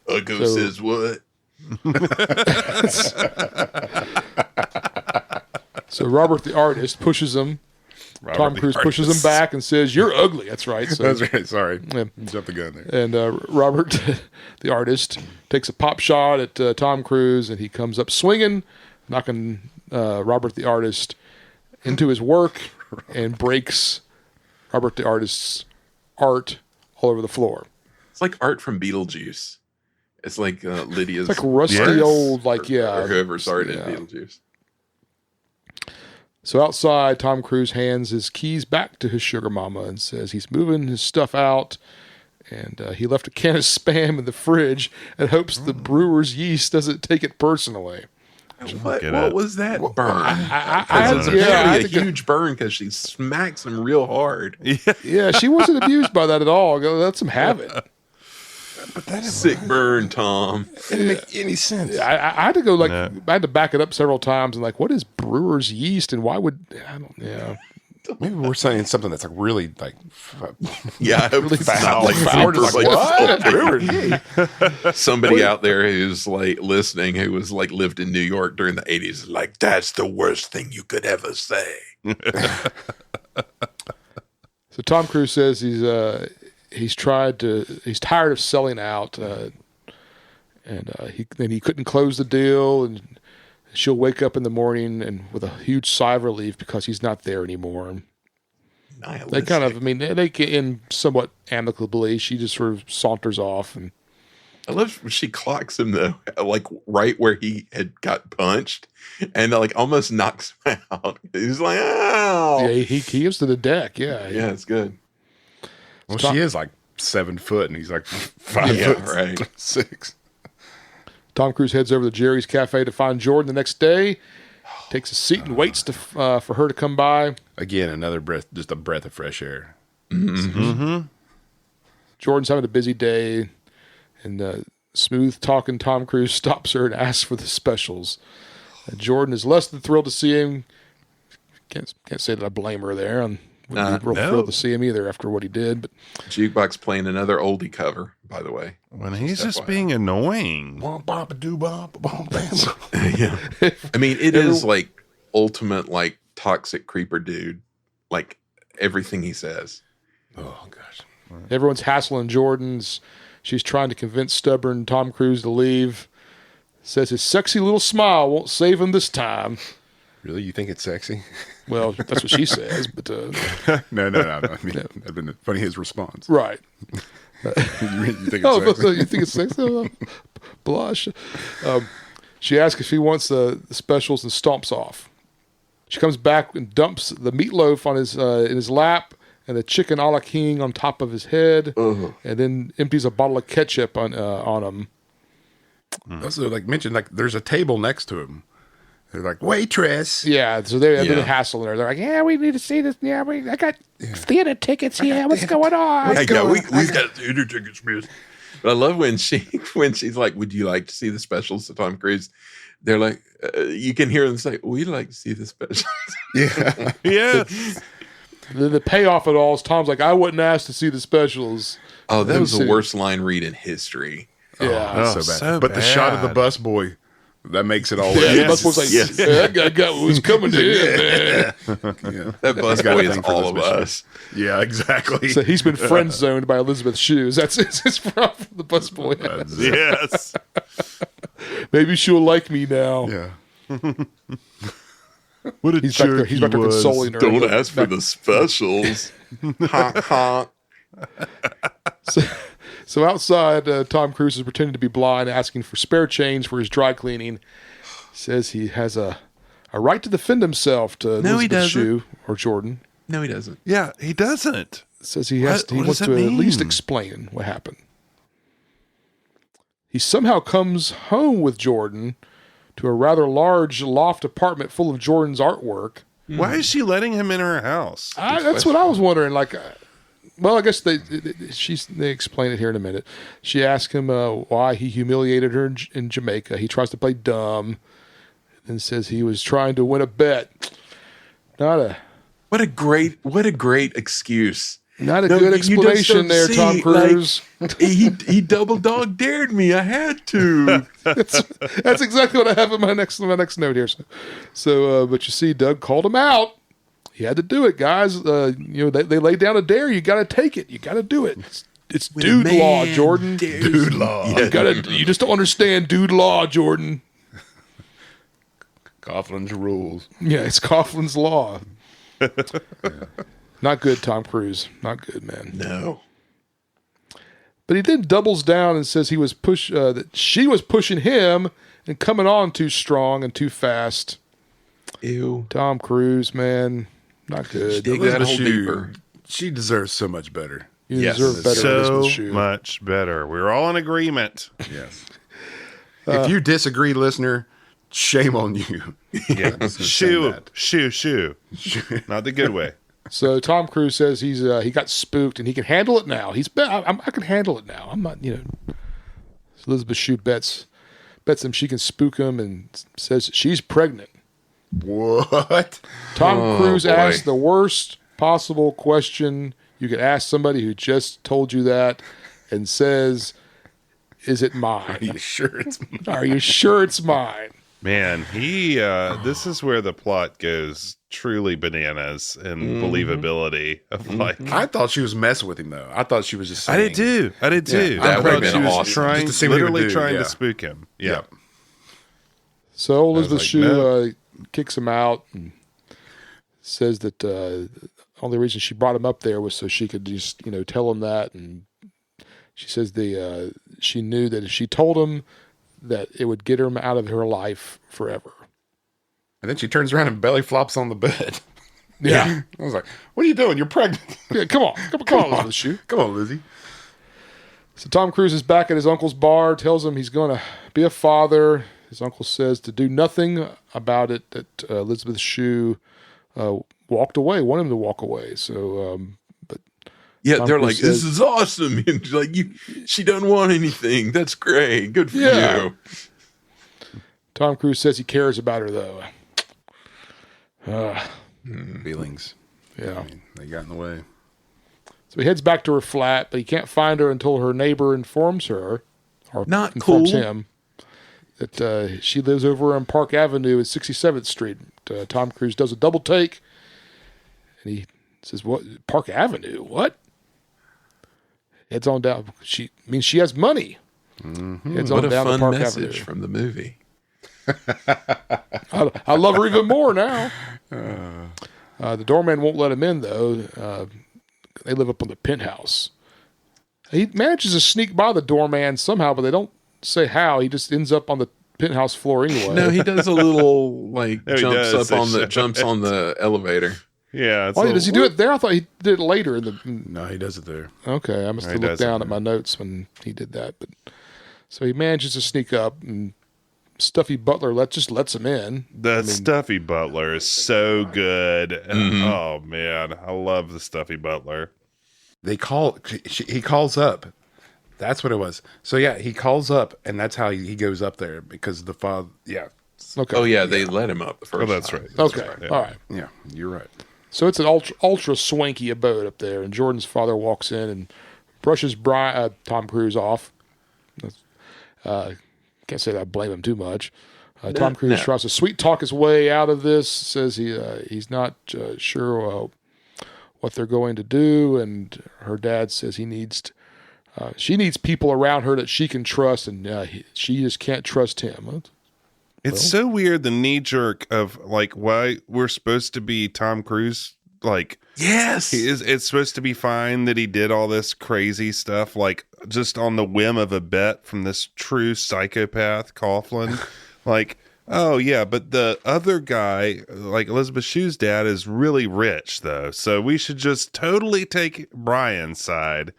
Uggo says what? So Robert the artist pushes him. Tom Cruise pushes him back and says, "You're ugly." That's right. So, that's right. Sorry, jumped the gun there. And Robert, the artist, takes a pop shot at Tom Cruise, and he comes up swinging, knocking Robert the artist into his work, and breaks Robert the artist's art all over the floor. It's like art from Beetlejuice. It's like Lydia's. It's like rusty old, or whoever's art in Beetlejuice. So outside, Tom Cruise hands his keys back to his sugar mama and says he's moving his stuff out, and he left a can of Spam in the fridge and hopes the brewer's yeast doesn't take it personally. What was that burn? I It's apparently a huge burn because she smacks him real hard. Yeah, she wasn't abused by that at all. Lets him have it. But that is Sick burn, Tom. It didn't make any sense. I had to go I had to back it up several times and what is brewer's yeast and why would I don't Maybe we're saying something that's really really foul. Somebody out there who's listening who was lived in New York during the 80s, that's the worst thing you could ever say. So Tom Cruise says he's tired of selling out, and he couldn't close the deal, and she'll wake up in the morning and with a huge sigh of relief because he's not there anymore. They kind of, they get in somewhat amicably. She just sort of saunters off, and I love when she clocks him though, right where he had got punched, and almost knocks him out. He's like, "Ow!" Yeah, he gives to the deck. Yeah, it's good. Well, she is 7 foot, and he's 5'6". Tom Cruise heads over to Jerry's Cafe to find Jordan the next day. Takes a seat and waits for her to come by. Again, another just a breath of fresh air. Mm-hmm. Jordan's having a busy day, and smooth talking Tom Cruise stops her and asks for the specials. Jordan is less than thrilled to see him. Can't say that I blame her there. And wouldn't be real thrilled to see him either after what he did. But Jukebox playing another oldie cover, by the way. When he's just being annoying. Yeah. It is ultimate toxic creeper dude. Everything he says. Oh gosh. Everyone's hassling Jordan's. She's trying to convince stubborn Tom Cruise to leave. Says his sexy little smile won't save him this time. Really? You think it's sexy? Well, that's what she says, but No. I mean, that'd been funny his response. Right. You think it's sexy? You think it's sexy? Blush. She asks if he wants the specials and stomps off. She comes back and dumps the meatloaf on in his lap and the chicken a la king on top of his head, and then empties a bottle of ketchup on him. Also, mentioned, there's a table next to him. They're like, waitress. Yeah, so they're hassling her. They're like, yeah, we need to see this. Yeah, I got theater tickets here. What's going on? We've got theater tickets, miss. But I love when she's like, would you like to see the specials of Tom Cruise? They're like, you can hear them say, we'd like to see the specials. Yeah. Yeah. The payoff of it all is Tom's like, I wasn't asked to see the specials. Oh, that was the worst line read in history. Yeah. That's so bad. But the shot of the busboy, that makes it all right. The busboy's like, I got what was coming in, man. That busboy is all of us. Yeah, exactly. So he's been friend zoned by Elisabeth Shue. That's his problem, the busboy. Yes. Maybe she'll like me now. Yeah. What a jerk he's back there consoling her. Don't ask for the specials. Honk, honk. So outside, Tom Cruise is pretending to be blind, asking for spare change for his dry cleaning. Says he has a right to defend himself to Elisabeth Shue or Jordan. No, he doesn't. Yeah, he doesn't. Says he wants to at least explain what happened. He somehow comes home with Jordan to a rather large loft apartment full of Jordan's artwork. Why is she letting him in her house? That's what I was wondering. Well, I guess they explain it here in a minute. She asked him why he humiliated her in Jamaica. He tries to play dumb and says he was trying to win a bet. What a great excuse. Not a good explanation there, Tom Cruise. He double dog dared me. I had to. That's exactly what I have in my next note here. So, but you see, Doug called him out. He had to do it, guys. They laid down a dare. You got to take it. You got to do it. It's dude law, Jordan. Dude law. You just don't understand dude law, Jordan. Coughlin's rules. Yeah, it's Coughlin's law. Not good, Tom Cruise. Not good, man. No. But he then doubles down and says that she was pushing him and coming on too strong and too fast. Ew. Tom Cruise, man. Not good. Dig that hole deeper. She deserves so much better. You deserve better. So much better. We're all in agreement. Yes. If you disagree, listener, Shame on you. Yeah. Shue. Not the good way. So Tom Cruise says he got spooked and he can handle it now. I can handle it now. I'm not, Elisabeth Shue bets him she can spook him and says she's pregnant. What? Tom Cruise asked the worst possible question you could ask somebody who just told you that and says, "Is it mine? Are you sure it's mine? Are you sure it's mine?" Man, this is where the plot goes truly bananas and believability of like. I thought she was messing with him though. I thought she was just saying. I did too. Yeah, that would have been she was awesome. trying, Just to see what he would literally do, trying yeah. to spook him. Yeah. Yep. So Elisabeth like, Shue no. kicks him out and says that the only reason she brought him up there was so she could just tell him that, and she says she knew that if she told him that it would get him out of her life forever. And then she turns around and belly flops on the bed. Yeah. I was like, "What are you doing? You're pregnant." Yeah, come on, Elisabeth Shue. Come on, Lizzie. So Tom Cruise is back at his uncle's bar, tells him he's going to be a father. His uncle says to do nothing about it, that Elisabeth Shue walked away, wanted him to walk away. So, but Yeah, Tom they're Cruise like, "This says- is awesome." And she's like, she doesn't want anything. That's great. Good for you. Tom Cruise says he cares about her, though. Feelings. Yeah. I mean, they got in the way. So he heads back to her flat, but he can't find her until her neighbor informs her, or Not informs cool. him, that she lives over on Park Avenue at 67th Street. Tom Cruise does a double take, and he says, "What? Park Avenue? What?" Heads on down. She has money. Heads What on a down to fun Park message Avenue. from the movie. I love her even more now. The doorman won't let him in, though. They live up on the penthouse. He manages to sneak by the doorman somehow, but they don't say how. He just ends up on the penthouse floor anyway. No, he does a little he jumps does. up on They the show jumps it. on the elevator. Yeah. It's Does he do it there? I thought he did it later in the. No, he does it there. Okay, I must He have does looked it down there. at my notes when he did that. But so he manages to sneak up, and Stuffy Butler lets him in. The Stuffy Butler is so good. Oh man, I love the Stuffy Butler. He calls up. That's what it was. So yeah, he calls up, and that's how he goes up there because the father. Yeah. Okay. Oh yeah, they let him up the first. Oh, that's time. right. Okay. Yeah. All right. Yeah, you're right. So it's an ultra swanky abode up there, and Jordan's father walks in and brushes Tom Cruise off. Can't say that I blame him too much. Tom Cruise tries to sweet talk his way out of this. Says he's not sure what they're going to do, and her dad says she needs people around her that she can trust, and she just can't trust him. It's so weird, the knee jerk of like why we're supposed to be Tom Cruise. Like, Yes. it's supposed to be fine that he did all this crazy stuff, like just on the whim of a bet from this true psychopath, Coughlin. Like, oh yeah, but the other guy, like Elisabeth Shue's dad, is really rich though, so we should just totally take Brian's side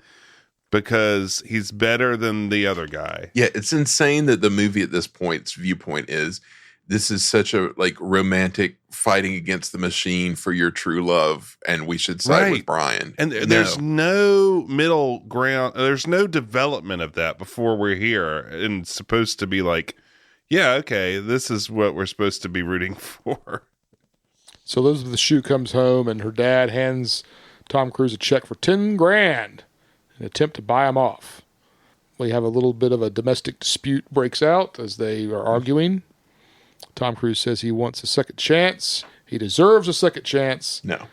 because he's better than the other guy. Yeah, it's insane that the movie at this point's viewpoint is this is such a like romantic fighting against the machine for your true love, and we should side with Brian. And there's no middle ground. There's no development of that before we're here, and it's supposed to be like, yeah, okay, this is what we're supposed to be rooting for. So Elisabeth Shue comes home, and her dad hands Tom Cruise a check for $10,000 in an attempt to buy him off. We have a little bit of a domestic dispute breaks out as they are arguing. Tom Cruise says he wants a second chance. He deserves a second chance. No.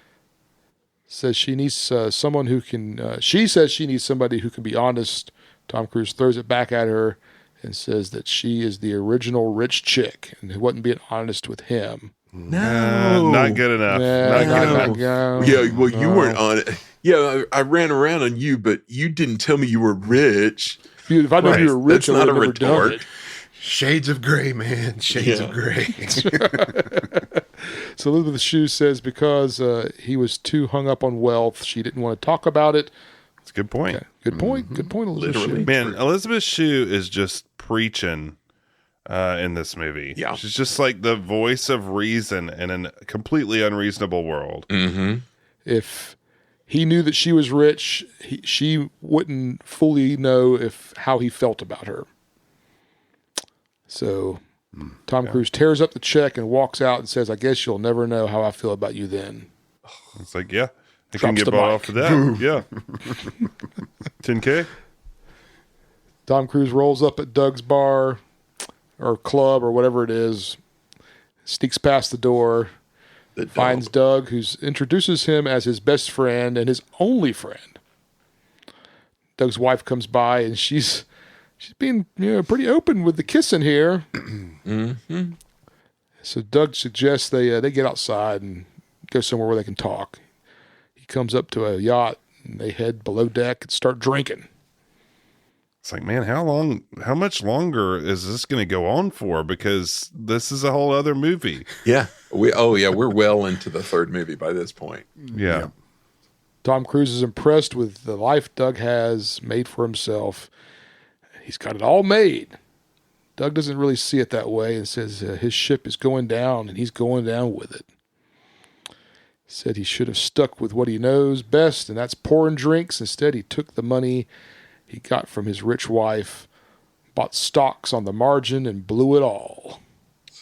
Says she needs someone who can. She says she needs somebody who can be honest. Tom Cruise throws it back at her and says that she is the original rich chick and who wasn't being honest with him. No. Not good enough. Not good enough. Yeah, well, you weren't on it. Yeah, I ran around on you, but you didn't tell me you were rich. If I knew you were rich, That's I not would a have never done it. Shades of gray, man. Shades of gray. So Elisabeth Shue says because he was too hung up on wealth, she didn't want to talk about it. That's a good point. Okay. Good point. Good point, Elizabeth Shue. Man, Elisabeth Shue is just preaching in this movie. Yeah. She's just like the voice of reason in a completely unreasonable world. Mm-hmm. If he knew that she was rich, she wouldn't fully know how he felt about her. So Tom Cruise tears up the check and walks out and says, I guess you'll never know how I feel about you then. It's like, yeah, I can Drops get the bought mic. off for that. Yeah. 10K? Tom Cruise rolls up at Doug's bar or club or whatever it is, sneaks past the door, finds Doug, who introduces him as his best friend and his only friend. Doug's wife comes by and she's being pretty open with the kissing here. Mm-hmm. So Doug suggests they get outside and go somewhere where they can talk. He comes up to a yacht and they head below deck and start drinking. It's like, man, how much longer is this going to go on for? Because this is a whole other movie. Yeah. We're well into the third movie by this point. Yeah. Tom Cruise is impressed with the life Doug has made for himself. He's got it all made. Doug doesn't really see it that way and says his ship is going down and he's going down with it. Said he should have stuck with what he knows best, and that's pouring drinks. Instead, he took the money he got from his rich wife, bought stocks on the margin, and blew it all.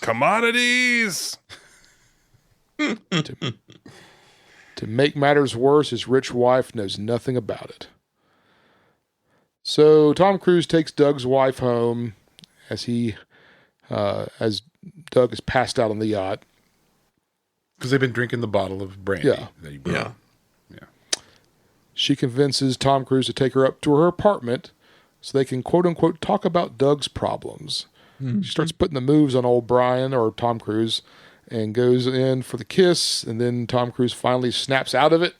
Commodities! To make matters worse, his rich wife knows nothing about it. So Tom Cruise takes Doug's wife home as Doug is passed out on the yacht. Because they've been drinking the bottle of brandy that he brought. Yeah. She convinces Tom Cruise to take her up to her apartment so they can, quote unquote, talk about Doug's problems. Mm-hmm. She starts putting the moves on old Brian or Tom Cruise and goes in for the kiss. And then Tom Cruise finally snaps out of it.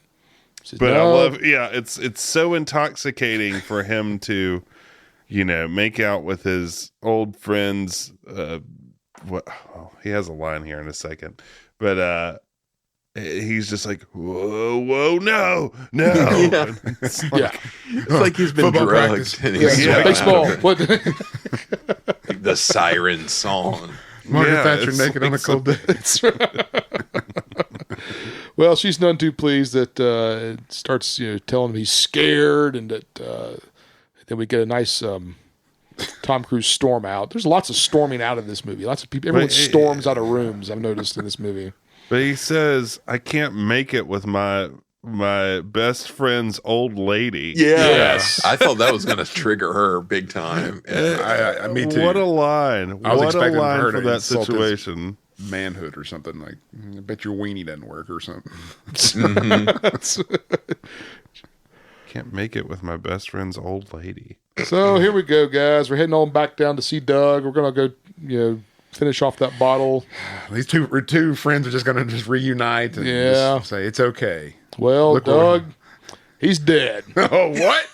Says, But no. I love, it's so intoxicating for him to, make out with his old friends. He has a line here in a second, but he's just like, whoa, no. Yeah. It's It's like he's been Football drugged. practice. And he's Baseball. What? like the siren song. Margaret Thatcher it's naked on a like cold day. Well, she's none too pleased that starts telling him he's scared, and that then we get a nice Tom Cruise storm out. There's lots of storming out in this movie. Lots of people. Everyone storms out of rooms. I've noticed in this movie. But he says, I can't make it with my best friend's old lady. Yes. I thought that was going to trigger her big time. Me too. What a line. I was What a expecting line her for to that insult his situation. manhood or something. Like, I bet your weenie doesn't work or something. Can't make it with my best friend's old lady. So here we go, guys. We're heading on back down to see Doug. We're going to go, finish off that bottle. These two friends are just going to just reunite and just say, it's okay. Well, Look Doug, he's dead. Oh, what?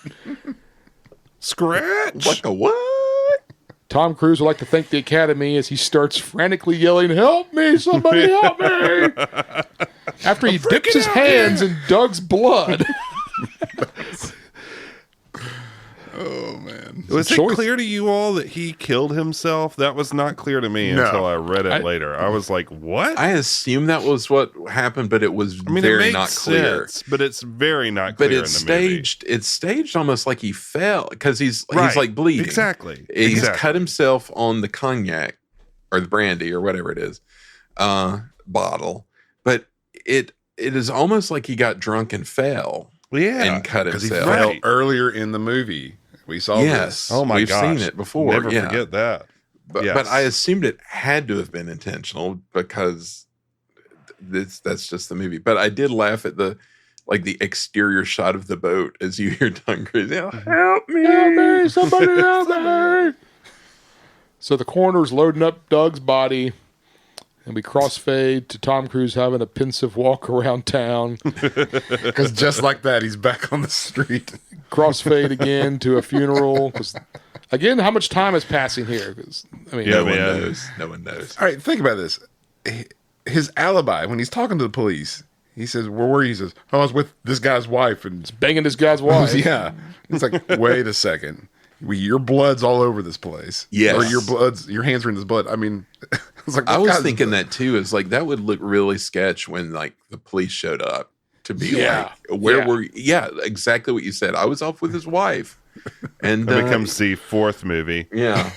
Scratch? What the what? Tom Cruise would like to thank the Academy as he starts frantically yelling, "Help me! Somebody help me!" After he dips his hands in Doug's blood. Oh, man. Was it clear to you all that he killed himself? That was not clear to me until I read it later. I was like, what? I assume that was what happened, but it was very not clear. But it's very not clear But it's staged. It's staged almost like he fell because he's like bleeding. Exactly. He's cut himself on the cognac or the brandy or whatever it is bottle. But it is almost like he got drunk and fell. Yeah, and cut Because he himself. fell earlier in the movie. We saw Yes. this. Oh my We've gosh. seen it before. Never yeah. forget that. But I assumed it had to have been intentional because that's just the movie. But I did laugh at the exterior shot of the boat as you hear Tom Cruise, help me, Somebody help me. So the coroner's loading up Doug's body, and we crossfade to Tom Cruise having a pensive walk around town. Because just like that, he's back on the street. Crossfade again to a funeral. Again, how much time is passing here? 'Cause, no one knows. No one knows. All right, think about this. His alibi, when he's talking to the police, he says, "Where were you?" He says, "I was with this guy's wife." And banging this guy's wife. Yeah. It's like, wait a second. Your blood's all over this place. Yes. Or your hands are in this blood. I mean, I was thinking that too. Is like that would look really sketch when like the police showed up to be like, where were you? Yeah, exactly what you said. I was off with his wife. And it becomes the fourth movie. Yeah.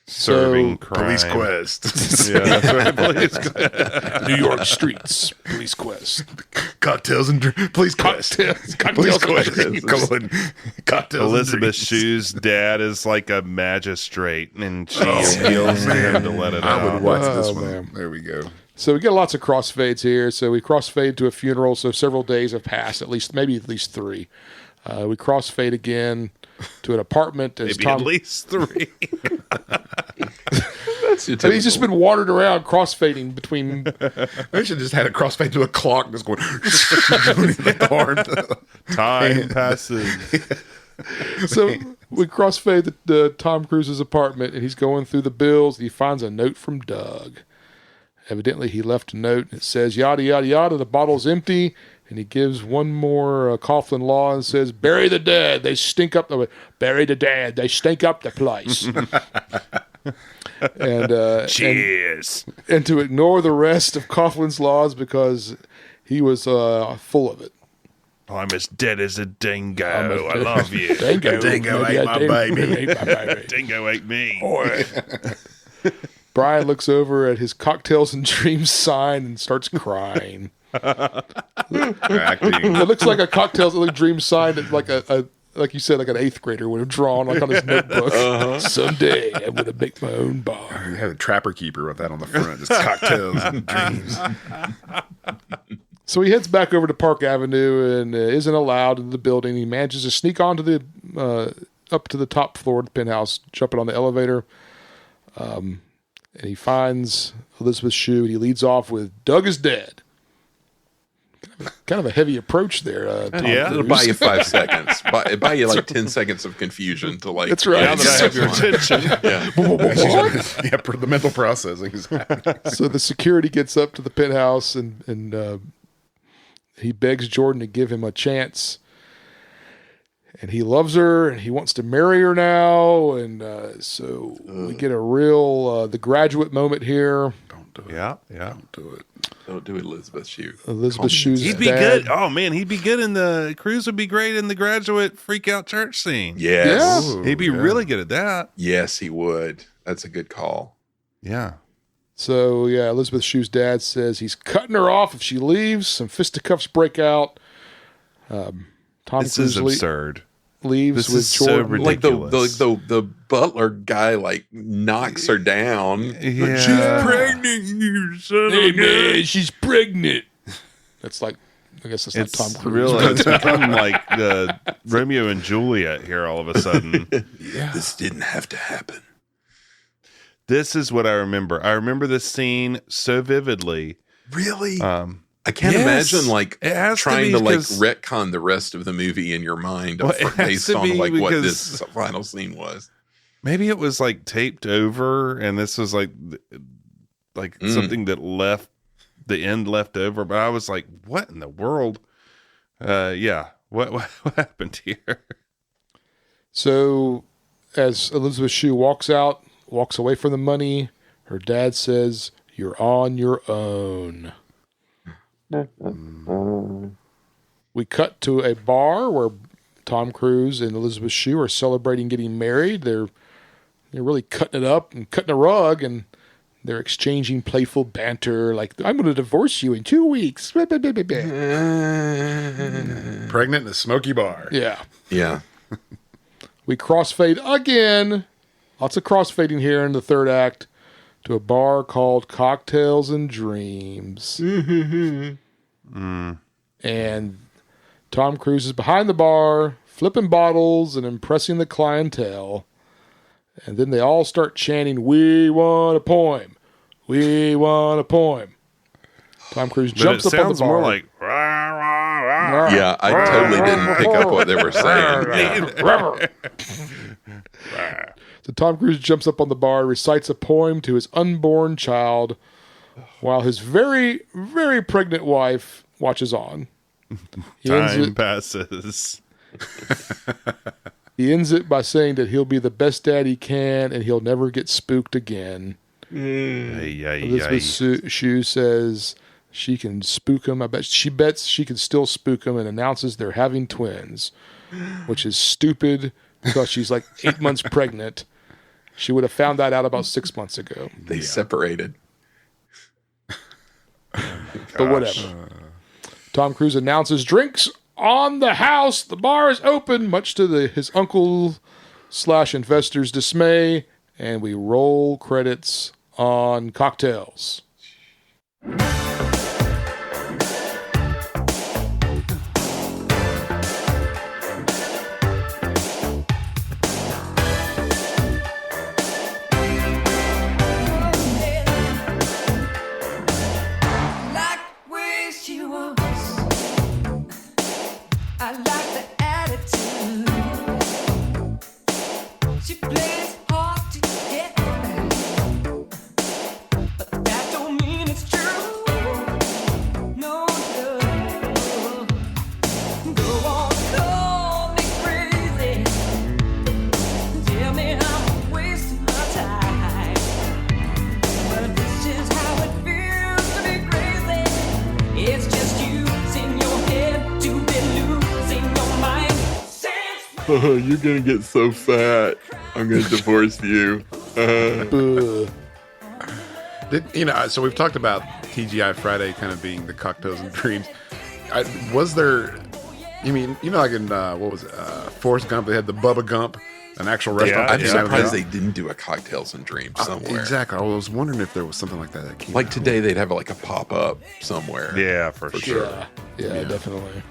Serving crime. Police Quest. Yeah, that's right. Police Quest. New York streets, Police Quest. Cocktails and Police Quest. Police Quest. Cocktails. Elisabeth Shue's dad is like a magistrate, and she appeals to him to let it out. I would watch this one. Man. There we go. So we get lots of crossfades here. So we crossfade to a funeral. So several days have passed, maybe at least 3. We crossfade again to an apartment. As Maybe at least 3. He's just been wandered around crossfading between. They should have just had a crossfade to a clock that's going. Time passes. So we crossfade to Tom Cruise's apartment, and he's going through the bills. And he finds a note from Doug. Evidently, he left a note, and it says, yada, yada, yada, the bottle's empty. And he gives one more Coughlin law and says, bury the dead. They stink up the... Bury the dead. They stink up the place. Cheers. And to ignore the rest of Coughlin's laws because he was full of it. I'm as dead as a dingo. I love you. Dingo ate my baby. Dingo ate me. Boy. Brian looks over at his Cocktails and Dreams sign and starts crying. It looks like a Cocktails and Dreams sign that like you said, like an 8th grader would have drawn like on his notebook. Someday I'm going to make my own bar. You had a trapper keeper with that on the front. Just Cocktails and Dreams. So he heads back over to Park Avenue and isn't allowed into the building. He manages to sneak onto the up to the top floor of the penthouse, jumping on the elevator. And he finds Elisabeth Shue, and he leads off with Doug is dead. Kind of a heavy approach there. It'll buy you 5 seconds. It'll buy you like 10 seconds of confusion to like. That's right. Now that I have your attention. Yeah, the mental processing is happening. So the security gets up to the penthouse and he begs Jordan to give him a chance. And he loves her and he wants to marry her now. And so we get a real The Graduate moment here. Don't do it. Yeah. Don't do it. Don't do Elisabeth Shue. Elisabeth Shue's He'd be dad. good. Oh, man, he'd be good Cruise would be great in the Graduate freakout church scene. Yes. Yeah. Ooh, He'd be really good at that. Yes, he would. That's a good call. Yeah. So, yeah, Elisabeth Shue's dad says he's cutting her off if she leaves. Some fisticuffs break out. Tom This Cruise is absurd. leaves This with is so Jordan. ridiculous. Like the butler guy like knocks her down. Yeah. She's pregnant, you son Hey, of a man, she's pregnant. That's like, I guess that's It's not Tom Cruise. really, it's become like the Romeo and Juliet here all of a sudden. Yeah. This didn't have to happen. This is what I remember. I remember this scene so vividly. Really? I can't imagine like it has trying to, to like because- retcon the rest of the movie in your mind Well, it has based to on be like what because- this final scene was. Maybe it was like taped over, and this was like something that left the end left over. But I was like, "What in the world?" Yeah, what happened here? So, as Elisabeth Shue walks away from the money, her dad says, "You're on your own." We cut to a bar where Tom Cruise and Elisabeth Shue are celebrating getting married. They're really cutting it up and cutting a rug, and they're exchanging playful banter like, "I'm going to divorce you in 2 weeks." Pregnant in a smoky bar. Yeah. Yeah. We crossfade again. Lots of crossfading here in the third act to a bar called Cocktails and Dreams. And Tom Cruise is behind the bar, flipping bottles and impressing the clientele. And then they all start chanting, "We want a poem. We want a poem." Tom Cruise jumps up on the bar. Sounds more like rah, rah, rah. Yeah, I totally didn't pick up what they were saying. Yeah. So Tom Cruise jumps up on the bar, recites a poem to his unborn child, while his very, very pregnant wife watches on. He ends Time it- passes. He ends it by saying that he'll be the best dad he can and he'll never get spooked again. Elisabeth Shue says she can spook him. She bets she can still spook him and announces they're having twins, which is stupid because she's like 8 months pregnant. She would have found that out about 6 months ago. They separated. But whatever. Tom Cruise announces drinks on the house. The bar is open, much to his uncle/investor's dismay. And we roll credits on Cocktails. Oh, you're gonna get so fat. I'm gonna divorce you. So we've talked about TGI Friday kind of being the Cocktails and Dreams. Was there? You mean like in what was it? Forrest Gump? They had the Bubba Gump, an actual restaurant. I'm surprised they didn't do a Cocktails and Dreams somewhere. Exactly. I was wondering if there was something like that came like out. Today, they'd have like a pop up somewhere. Yeah, for sure. Yeah, definitely.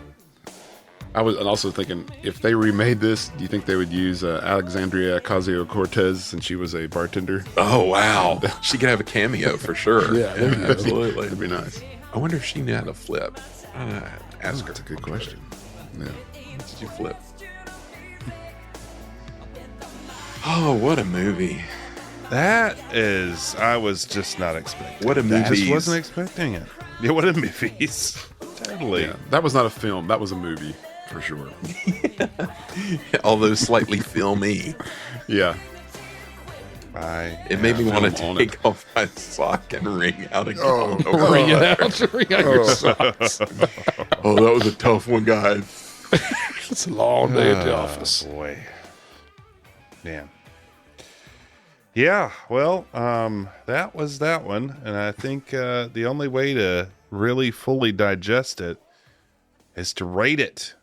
I was also thinking, if they remade this, do you think they would use Alexandria Ocasio-Cortez since she was a bartender? Oh, wow. She could have a cameo for sure. Yeah, absolutely. That'd be nice. I wonder if she knew how to flip. Ask her. That's a good question. Yeah. Did you flip? Oh, what a movie. That is, I was just not expecting. What a movie. I just wasn't expecting it. Yeah, what a movies. Totally. Yeah, that was not a film. That was a movie. For sure. Although slightly filmy. Yeah. It made me want to take off my sock and wring out again. Wring out your socks. Oh, that was a tough one, guys. It's a long day at the office. Boy. Man. Yeah, well, that was that one. And I think the only way to really fully digest it is to rate it.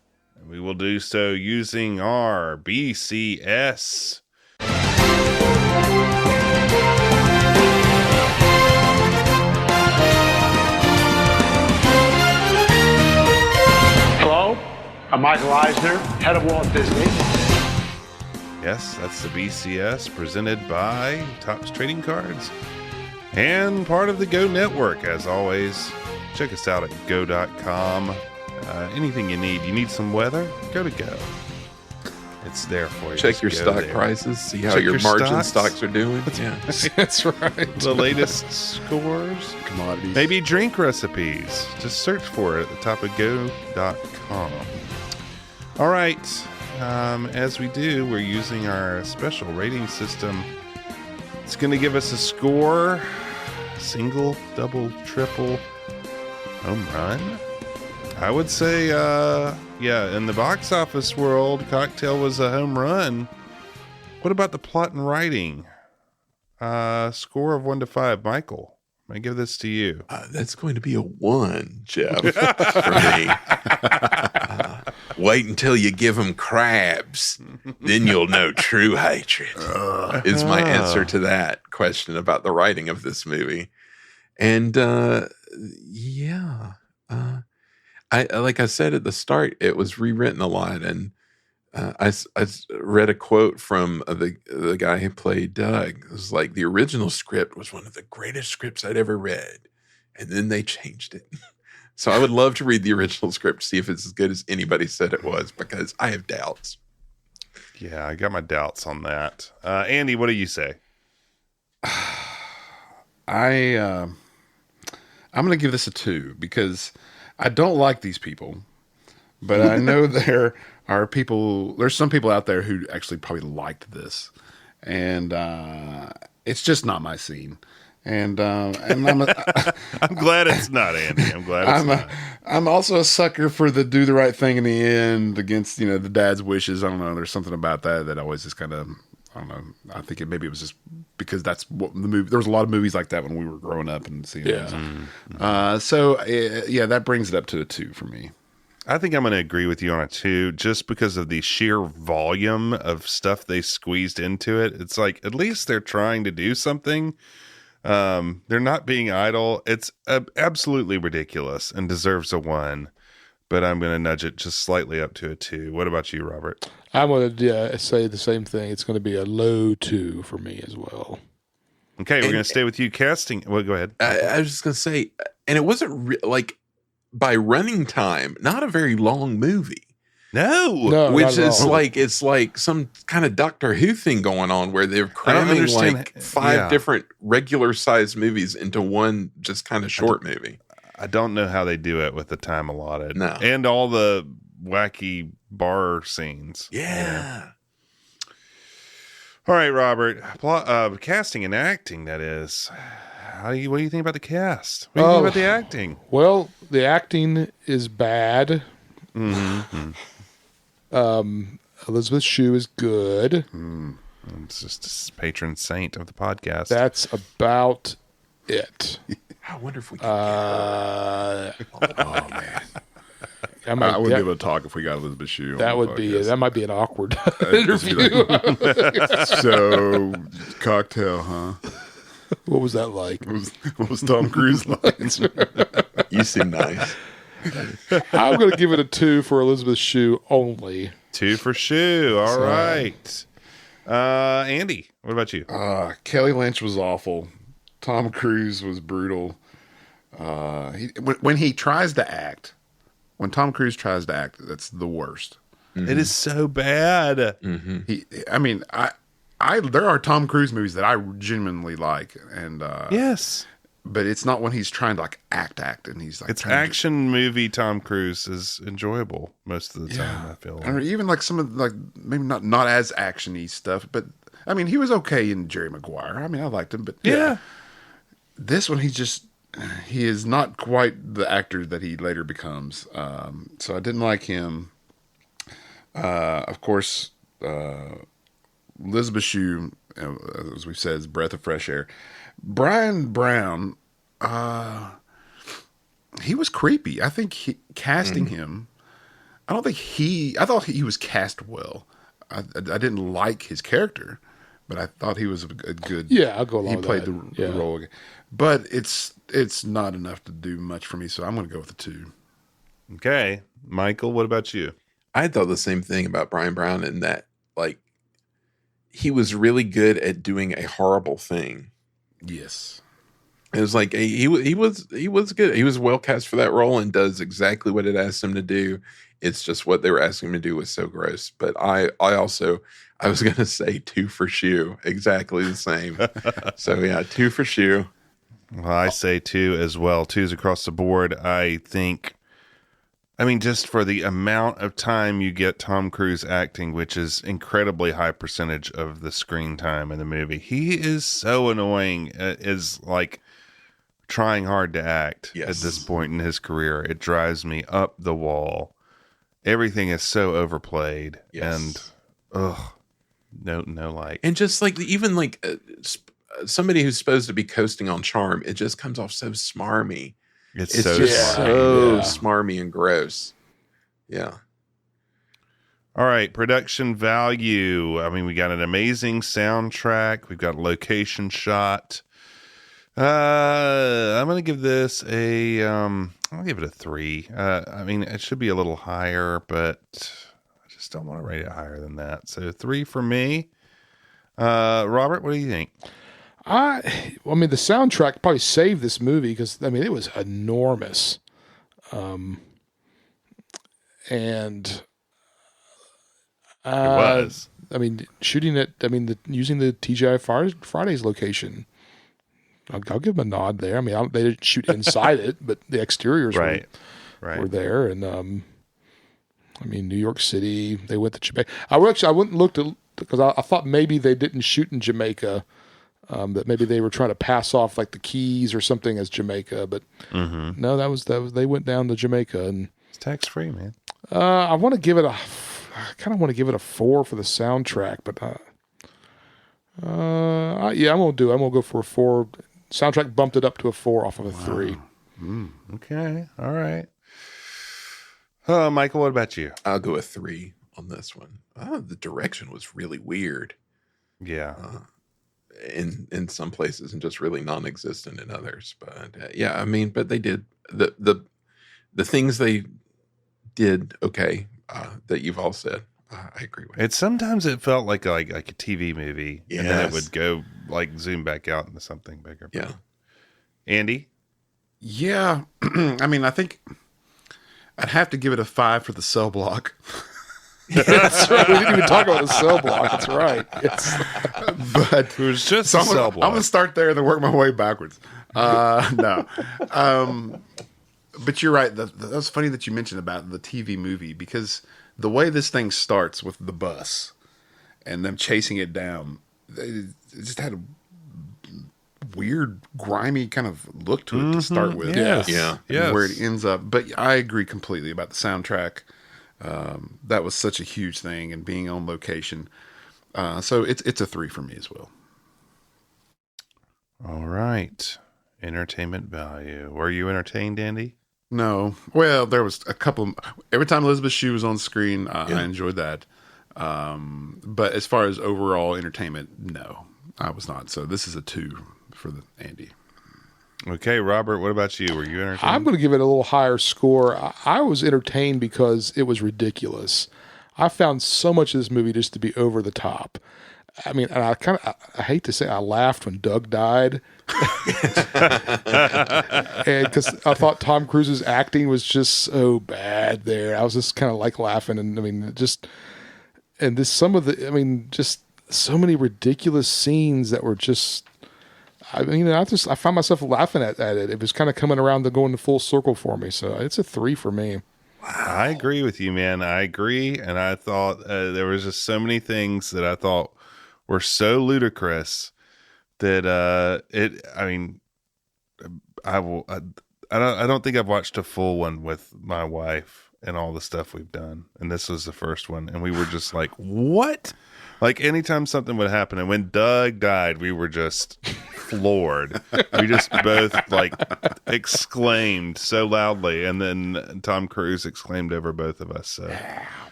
We will do so using our BCS. Hello, I'm Michael Eisner, head of Walt Disney. Yes, that's the BCS presented by Topps Trading Cards and part of the Go Network. As always, check us out at go.com. Anything you need some weather, go to Go. It's there for you. Check your stock prices, see how your margin stocks are doing. Yeah. That's right. The latest scores, commodities, maybe drink recipes. Just search for it at the top of go.com. All right. As we do, we're using our special rating system. It's going to give us a score: single, double, triple, home run. I would say, in the box office world, Cocktail was a home run. What about the plot and writing? Score of 1 to 5. Michael, I give this to you. That's going to be a 1, Jeff, for me. Wait until you give them crabs. Then you'll know true hatred. Is my answer to that question about the writing of this movie. And, I like I said at the start, it was rewritten a lot, and I read a quote from the guy who played Doug. It was like, the original script was one of the greatest scripts I'd ever read, and then they changed it. So I would love to read the original script, see if it's as good as anybody said it was, because I have doubts. Yeah, I got my doubts on that. Andy, what do you say? I'm going to give this a 2 because I don't like these people, But I know there's some people out there who actually probably liked this. And it's just not my scene. And I'm glad it's not, Andy. I'm glad it's not. I'm also a sucker for the do the right thing in the end against, the dad's wishes. I don't know. There's something about that always just kind of, I don't know. I think maybe it was just because that's what the movie. There was a lot of movies like that when we were growing up and seeing those. That brings it up to a 2 for me. I think I'm going to agree with you on a 2 just because of the sheer volume of stuff they squeezed into it. It's like, at least they're trying to do something. They're not being idle. It's absolutely ridiculous and deserves a 1, but I'm going to nudge it just slightly up to a 2. What about you, Robert? I'm going to say the same thing. It's going to be a low 2 for me as well. Okay, we're going to stay with you casting. Well, go ahead. I was just going to say, and it wasn't by running time, not a very long movie. No, which is like, it's like some kind of Doctor Who thing going on where they're cramming like 5 different regular sized movies into one just kind of short movie. I don't know how they do it with the time allotted. No. And all the wacky bar scenes. Yeah. All right, Robert. Casting and acting, that is. What do you think about the cast? What do you think about the acting? Well, the acting is bad. Mm-hmm. Elisabeth Shue is good. It's just a patron saint of the podcast. That's about it. I wonder if we can oh man, I wouldn't be able to talk if we got Elisabeth Shue. That might be an awkward interview. So, cocktail, huh? What was that like? What was Tom Cruise like? You seem nice. I'm going to give it a 2 for Elisabeth Shue only. 2 for Shue. All right. Andy, what about you? Kelly Lynch was awful. Tom Cruise was brutal. When he tries to act, when Tom Cruise tries to act, that's the worst. Mm-hmm. It is so bad. Mm-hmm. There are Tom Cruise movies that I genuinely like, and yes, but it's not when he's trying to like act, and he's like it's action movie. Tom Cruise is enjoyable most of the time. I feel, or even like some of maybe not as actiony stuff, but he was okay in Jerry Maguire. I liked him, but this one he is not quite the actor that he later becomes. So I didn't like him. Of course. Elisabeth Shue, as we've said, is a breath of fresh air. Brian Brown, he was creepy. I think casting him, I thought he was cast well. I didn't like his character, but I thought he was a good. Yeah, I'll go along with that. He played the role, but it's not enough to do much for me. So I'm going to go with a 2. Okay, Michael, what about you? I thought the same thing about Brian Brown in that, like, he was really good at doing a horrible thing. Yes. It was like he was good. He was well cast for that role and does exactly what it asked him to do. It's just what they were asking him to do was so gross. But I was going to say 2 for Shue, exactly the same. So yeah, 2 for Shue. Well, I say 2 as well. 2's across the board. I think. Just for the amount of time you get Tom Cruise acting, which is incredibly high percentage of the screen time in the movie, he is so annoying. Is like trying hard to act at this point in his career. It drives me up the wall. Everything is so overplayed and no like. And just like even like somebody who's supposed to be coasting on charm, it just comes off so smarmy. It's just so smarmy and gross. Yeah. All right, production value. We got an amazing soundtrack. We've got a location shot. I'm going to give this I'll give it a 3. It should be a little higher, but I just don't want to rate it higher than that. So 3 for me. Robert, what do you think? The soundtrack probably saved this movie because it was enormous, and it was. Shooting it. Using the TGI Friday's location. I'll give them a nod there. They didn't shoot inside it, but the exteriors were there, and I mean, New York City. They went to Jamaica. I went and looked at because I thought maybe they didn't shoot in Jamaica. That maybe they were trying to pass off like the Keys or something as Jamaica, but no, that was they went down to Jamaica and it's tax free, man. I want to give it I kind of want to give it a 4 for the soundtrack, but yeah, I'm gonna go for a 4. Soundtrack bumped it up to a 4 off of a 3. Okay, all right. Michael, what about you? I'll go a 3 on this one. The direction was really weird. Yeah. In some places and just really non-existent in others, but yeah, I mean, but they did the things they did okay, that you've all said. I agree with. Sometimes it felt like a TV movie, and then it Yes. would go like zoom back out into something bigger. Yeah. Andy? Yeah. I mean, I think I'd have to give it a 5 for the cell block. That's right. We didn't even talk about the cell block. That's right. But it was just so a cell block. I'm going to start there and then work my way backwards. No. But you're right. That was funny that you mentioned about the TV movie, because the way this thing starts with the bus and them chasing it down, it just had a weird, grimy kind of look to it to start with. Yes. Yeah. And where it ends up. But I agree completely about the soundtrack. That was such a huge thing, and being on location. So it's a 3 for me as well. All right. Entertainment value. Were you entertained, Andy? No. Well, there was a couple. Every time Elisabeth Shue was on screen, I enjoyed that. But as far as overall entertainment, no, I was not. So this is a 2 for the Andy. Okay, Robert, what about you? Were you entertained? I'm going to give it a little higher score. I was entertained because it was ridiculous. I found so much of this movie just to be over the top. I mean, and I hate to say I laughed when Doug died. And because I thought Tom Cruise's acting was just so bad there. I was just kind of like laughing. And I mean, just so many ridiculous scenes that were just, I mean, I found myself laughing at it. It was kind of coming around to going the full circle for me. So it's a 3 for me. I agree with you, man. I agree. And I thought there was just so many things that I thought were so ludicrous that I don't think I've watched a full one with my wife and all the stuff we've done. And this was the first one. And we were just like, what? Like anytime something would happen. And when Doug died, we were just floored. We just both like exclaimed so loudly. And then Tom Cruise exclaimed over both of us.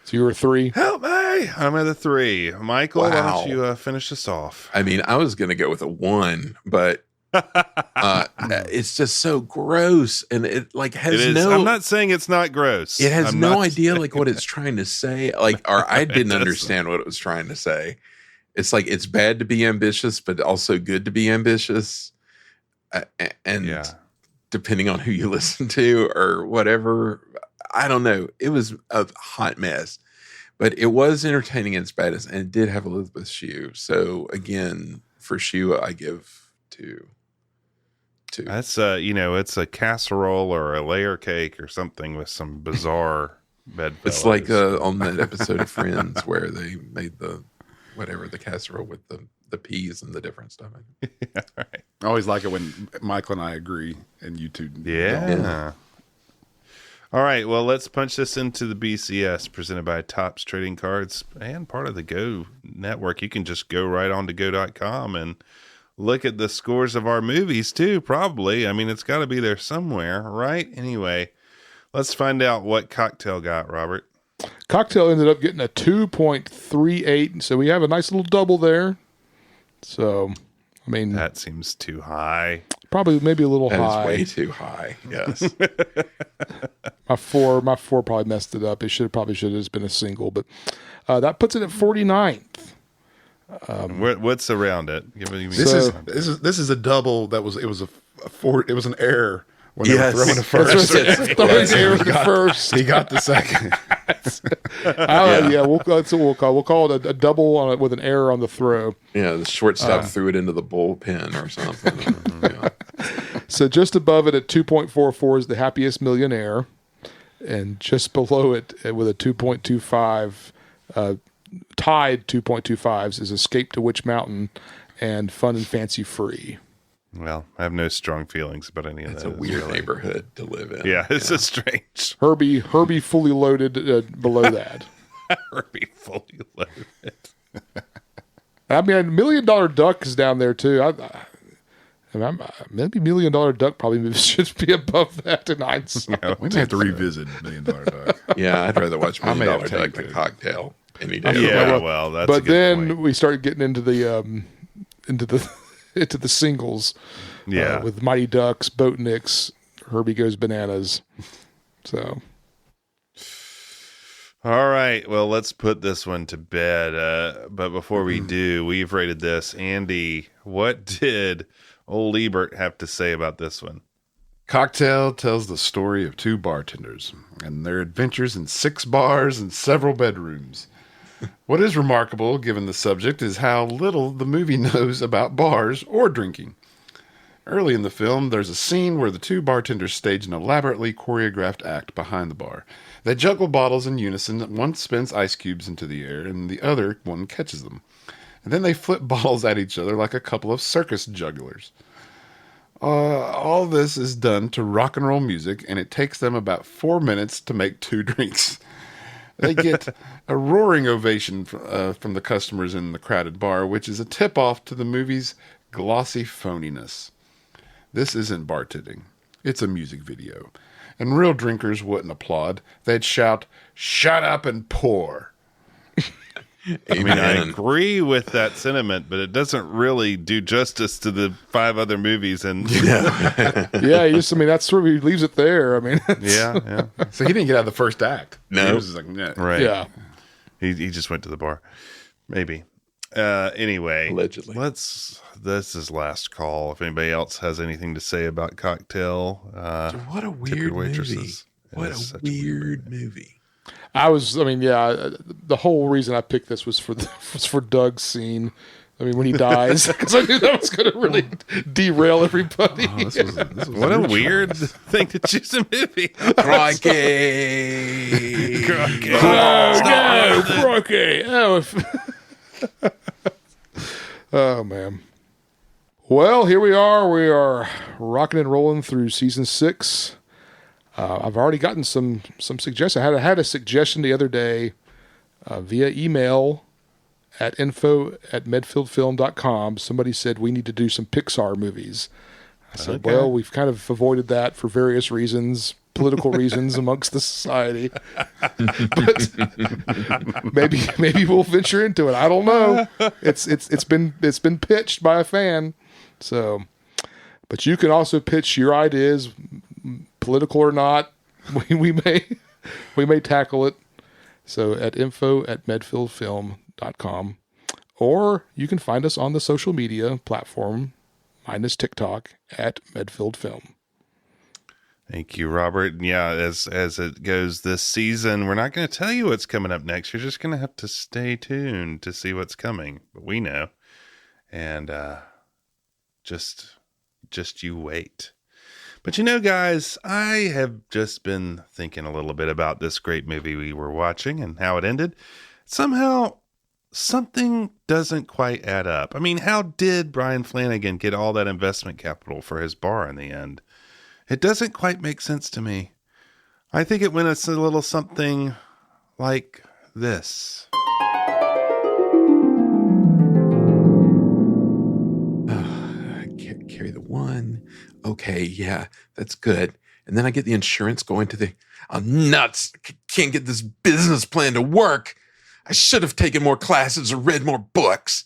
So you were a 3? Help me. I'm at a 3. Michael, why don't you finish us off? I mean, I was going to go with a 1, but it's just so gross, and it like has no. I'm not saying it's not gross. It has no idea like what it's trying to say. Like, or I didn't understand what it was trying to say. It's like it's bad to be ambitious, but also good to be ambitious. And depending on who you listen to or whatever, I don't know. It was a hot mess, but it was entertaining in its baddest, and it did have Elisabeth Shue. So again, for Shue, I give 2. That's it's a casserole or a layer cake or something with some bizarre bedfellows. It's like on that episode of Friends where they made the casserole with the peas and the different stuff. Yeah, right. I always like it when Michael and I agree and you two don't. Yeah. All right, well, let's punch this into the BCS presented by Topps Trading Cards and part of the Go Network. You can just go right on to go.com and look at the scores of our movies too, probably. I mean, it's got to be there somewhere, right? Anyway, let's find out what Cocktail got, Robert. Cocktail ended up getting a 2.38, so we have a nice little double there. So, I mean... That seems too high. Probably maybe a little high. That is way too high, yes. My four probably messed it up. It probably should have just been a single, but that puts it at 49th. What's around it? This is a double that was it was an error when they were throwing the first. He got the second. We'll call it a double with an error on the throw. Yeah, the shortstop threw it into the bullpen or something. So just above it at 2.44 is The Happiest Millionaire. And just below it, with a 2.25, tied 2.25s, is Escape to Witch Mountain and Fun and Fancy Free. Well, I have no strong feelings about any of that. It's a weird neighborhood to live in. Yeah, it's a strange. Herbie fully loaded below that. Herbie fully loaded. I mean, $1 Million Duck is down there too. Maybe $1 Million Duck probably should be above that in hindsight. We may have to revisit $1 Million Duck. Yeah, I'd rather watch $1 Million have Duck than Cocktail any day. Yeah, well, that's a but good then point. we started getting into the into the singles. Yeah, with Mighty Ducks, Boatniks, Herbie Goes Bananas. So, all right. Well, let's put this one to bed. But before we do, we've rated this. Andy, what did old Ebert have to say about this one? Cocktail tells the story of two bartenders and their adventures in 6 bars and several bedrooms. What is remarkable, given the subject, is how little the movie knows about bars or drinking. Early in the film, there's a scene where the two bartenders stage an elaborately choreographed act behind the bar. They juggle bottles in unison. One spins ice cubes into the air, and the other one catches them. And then they flip bottles at each other like a couple of circus jugglers. All this is done to rock and roll music, and it takes them about 4 minutes to make 2 drinks. They get a roaring ovation from the customers in the crowded bar, which is a tip-off to the movie's glossy phoniness. This isn't bartending. It's a music video. And real drinkers wouldn't applaud. They'd shout, "Shut up and pour." I mean, I agree with that sentiment, but it doesn't really do justice to the 5 other movies. And yeah, that's sort of, he leaves it there. I mean, yeah. So he didn't get out of the first act. No. He was just like, yeah. Right. Yeah. He just went to the bar. Maybe. Anyway, allegedly. This is last call. If anybody else has anything to say about Cocktail, what a weird movie. What a weird movie. The whole reason I picked this was for Doug's scene. I mean, when he dies, because I knew that was going to really derail everybody. This was what a weird thing to choose a movie. Crikey. Crikey. Crikey. Oh, man. Well, here we are. We are rocking and rolling through season 6. I've already gotten some suggestions. I had a suggestion the other day via email at info@medfieldfilm.com. Somebody said we need to do some Pixar movies. I said, well, we've kind of avoided that for various reasons, political reasons amongst the society. But maybe we'll venture into it. I don't know. It's been pitched by a fan. So, but you can also pitch your ideas, political or not. We may tackle it. So at info@medfieldfilm.com, or you can find us on the social media platform minus TikTok at Medfield Film. Thank you, Robert. And yeah, as it goes this season, we're not going to tell you what's coming up next. You're just going to have to stay tuned to see what's coming. But we know, and just you wait. But guys, I have just been thinking a little bit about this great movie we were watching and how it ended. Somehow, something doesn't quite add up. I mean, how did Brian Flanagan get all that investment capital for his bar in the end? It doesn't quite make sense to me. I think it went a little something like this. Carry the one. Okay, yeah, that's good. And then I get the insurance going to the... I'm nuts. Can't get this business plan to work. I should have taken more classes or read more books.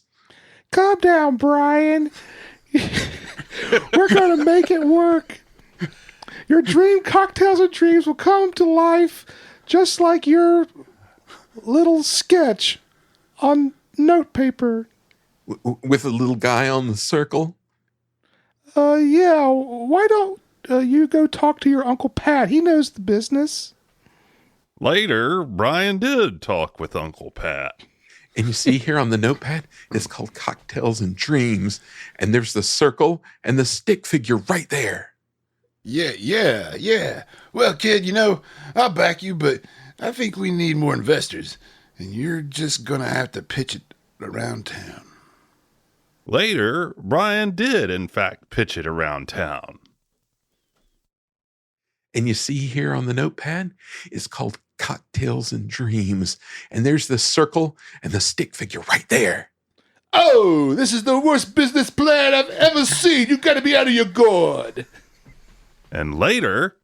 Calm down, Brian. We're going to make it work. Your dream cocktails and dreams will come to life just like your little sketch on note paper. With a little guy on the circle? Yeah. Why don't you go talk to your Uncle Pat? He knows the business. Later, Brian did talk with Uncle Pat. And you see here on the notepad, it's called Cocktails and Dreams. And there's the circle and the stick figure right there. Yeah. Well, kid, I'll back you, but I think we need more investors, and you're just going to have to pitch it around town. Later, Brian did, in fact, pitch it around town. And you see here on the notepad, it's called Cocktails and Dreams. And there's the circle and the stick figure right there. Oh, this is the worst business plan I've ever seen. You got to be out of your gourd. And later,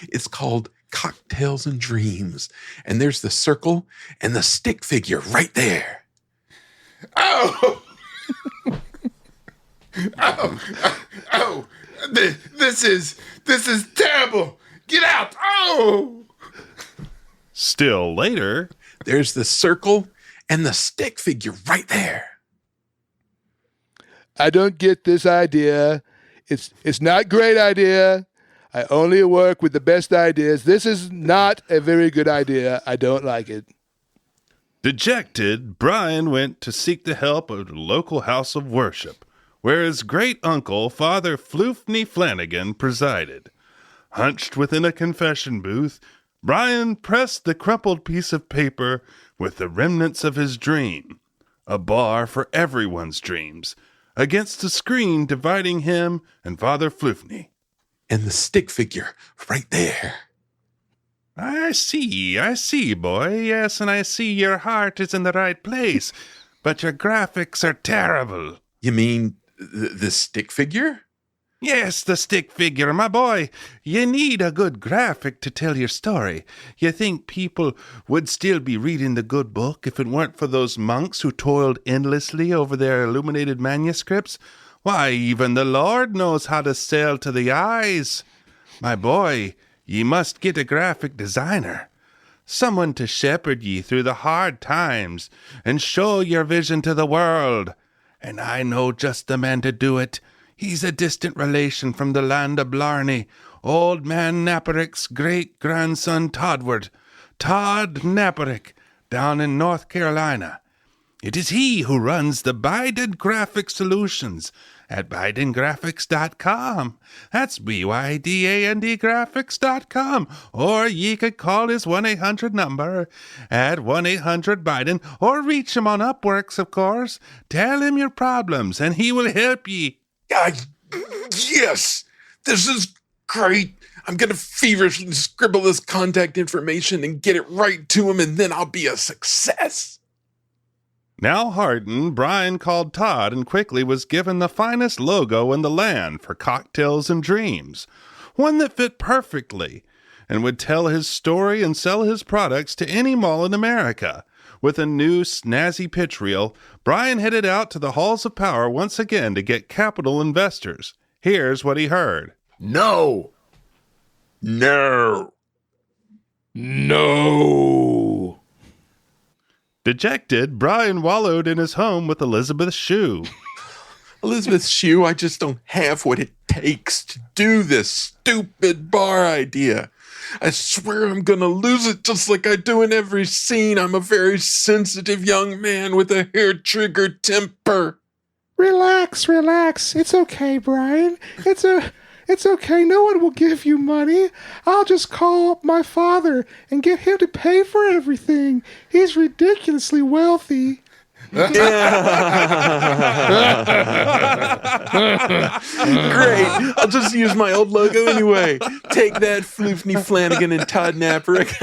it's called Cocktails and Dreams. And there's the circle and the stick figure right there. Oh! Oh! This is terrible. Get out. Oh! Still later, there's the circle and the stick figure right there. I don't get this idea. It's not a great idea. I only work with the best ideas. This is not a very good idea. I don't like it. Dejected, Brian went to seek the help of the local house of worship, where his great-uncle, Father Floofney Flanagan, presided. Hunched within a confession booth, Brian pressed the crumpled piece of paper with the remnants of his dream, a bar for everyone's dreams, against the screen dividing him and Father Floofney. And the stick figure right there. I see, boy. Yes, and I see your heart is in the right place, but your graphics are terrible. You mean the stick figure? Yes, the stick figure, my boy. You need a good graphic to tell your story. You think people would still be reading the good book if it weren't for those monks who toiled endlessly over their illuminated manuscripts? Why, even the Lord knows how to sell to the eyes. My boy, ye must get a graphic designer, someone to shepherd ye through the hard times and show your vision to the world. And I know just the man to do it. He's a distant relation from the land of Blarney, old man Knaperick's great-grandson Todd Knaperick, down in North Carolina. It is he who runs the Biden Graphic Solutions at BidenGraphics.com. That's BYDAND Graphics.com. Or ye could call his 1-800 number at 1-800-BIDEN, or reach him on Upworks, of course. Tell him your problems, and he will help ye. Yes, this is great. I'm going to feverishly scribble this contact information and get it right to him, and then I'll be a success. Now hardened, Brian called Todd and quickly was given the finest logo in the land for Cocktails and Dreams, one that fit perfectly and would tell his story and sell his products to any mall in America. With a new snazzy pitch reel, Brian headed out to the halls of power once again to get capital investors. Here's what he heard. No. Dejected, Brian wallowed in his home with Elisabeth Shue. Elisabeth Shue, I just don't have what it takes to do this stupid bar idea. I swear I'm gonna lose it just like I do in every scene. I'm a very sensitive young man with a hair-triggered temper. Relax. It's okay, Brian. It's okay. No one will give you money. I'll just call my father and get him to pay for everything. He's ridiculously wealthy. Great. I'll just use my old logo anyway. Take that, Floofney Flanagan and Todd Knaperick.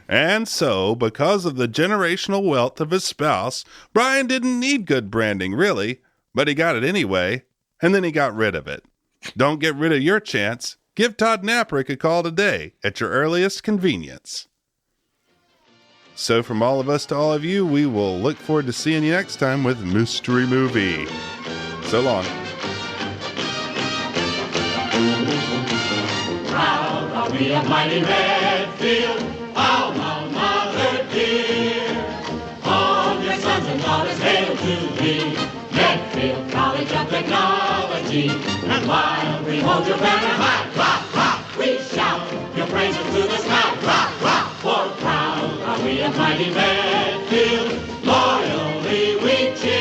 And so, because of the generational wealth of his spouse, Brian didn't need good branding, really, but he got it anyway, and then he got rid of it. Don't get rid of your chance. Give Todd Knaperick a call today at your earliest convenience. So from all of us to all of you, we will look forward to seeing you next time with Mystery Movie. So long. Proud are we of mighty Redfield, alma mater dear. All your sons and daughters hail to thee, Redfield College of Technology. And while we hold your banner high, rock, rock, we shout your praises to the sky, rock, rock. For proud are we of mighty Redfield, loyally we cheer.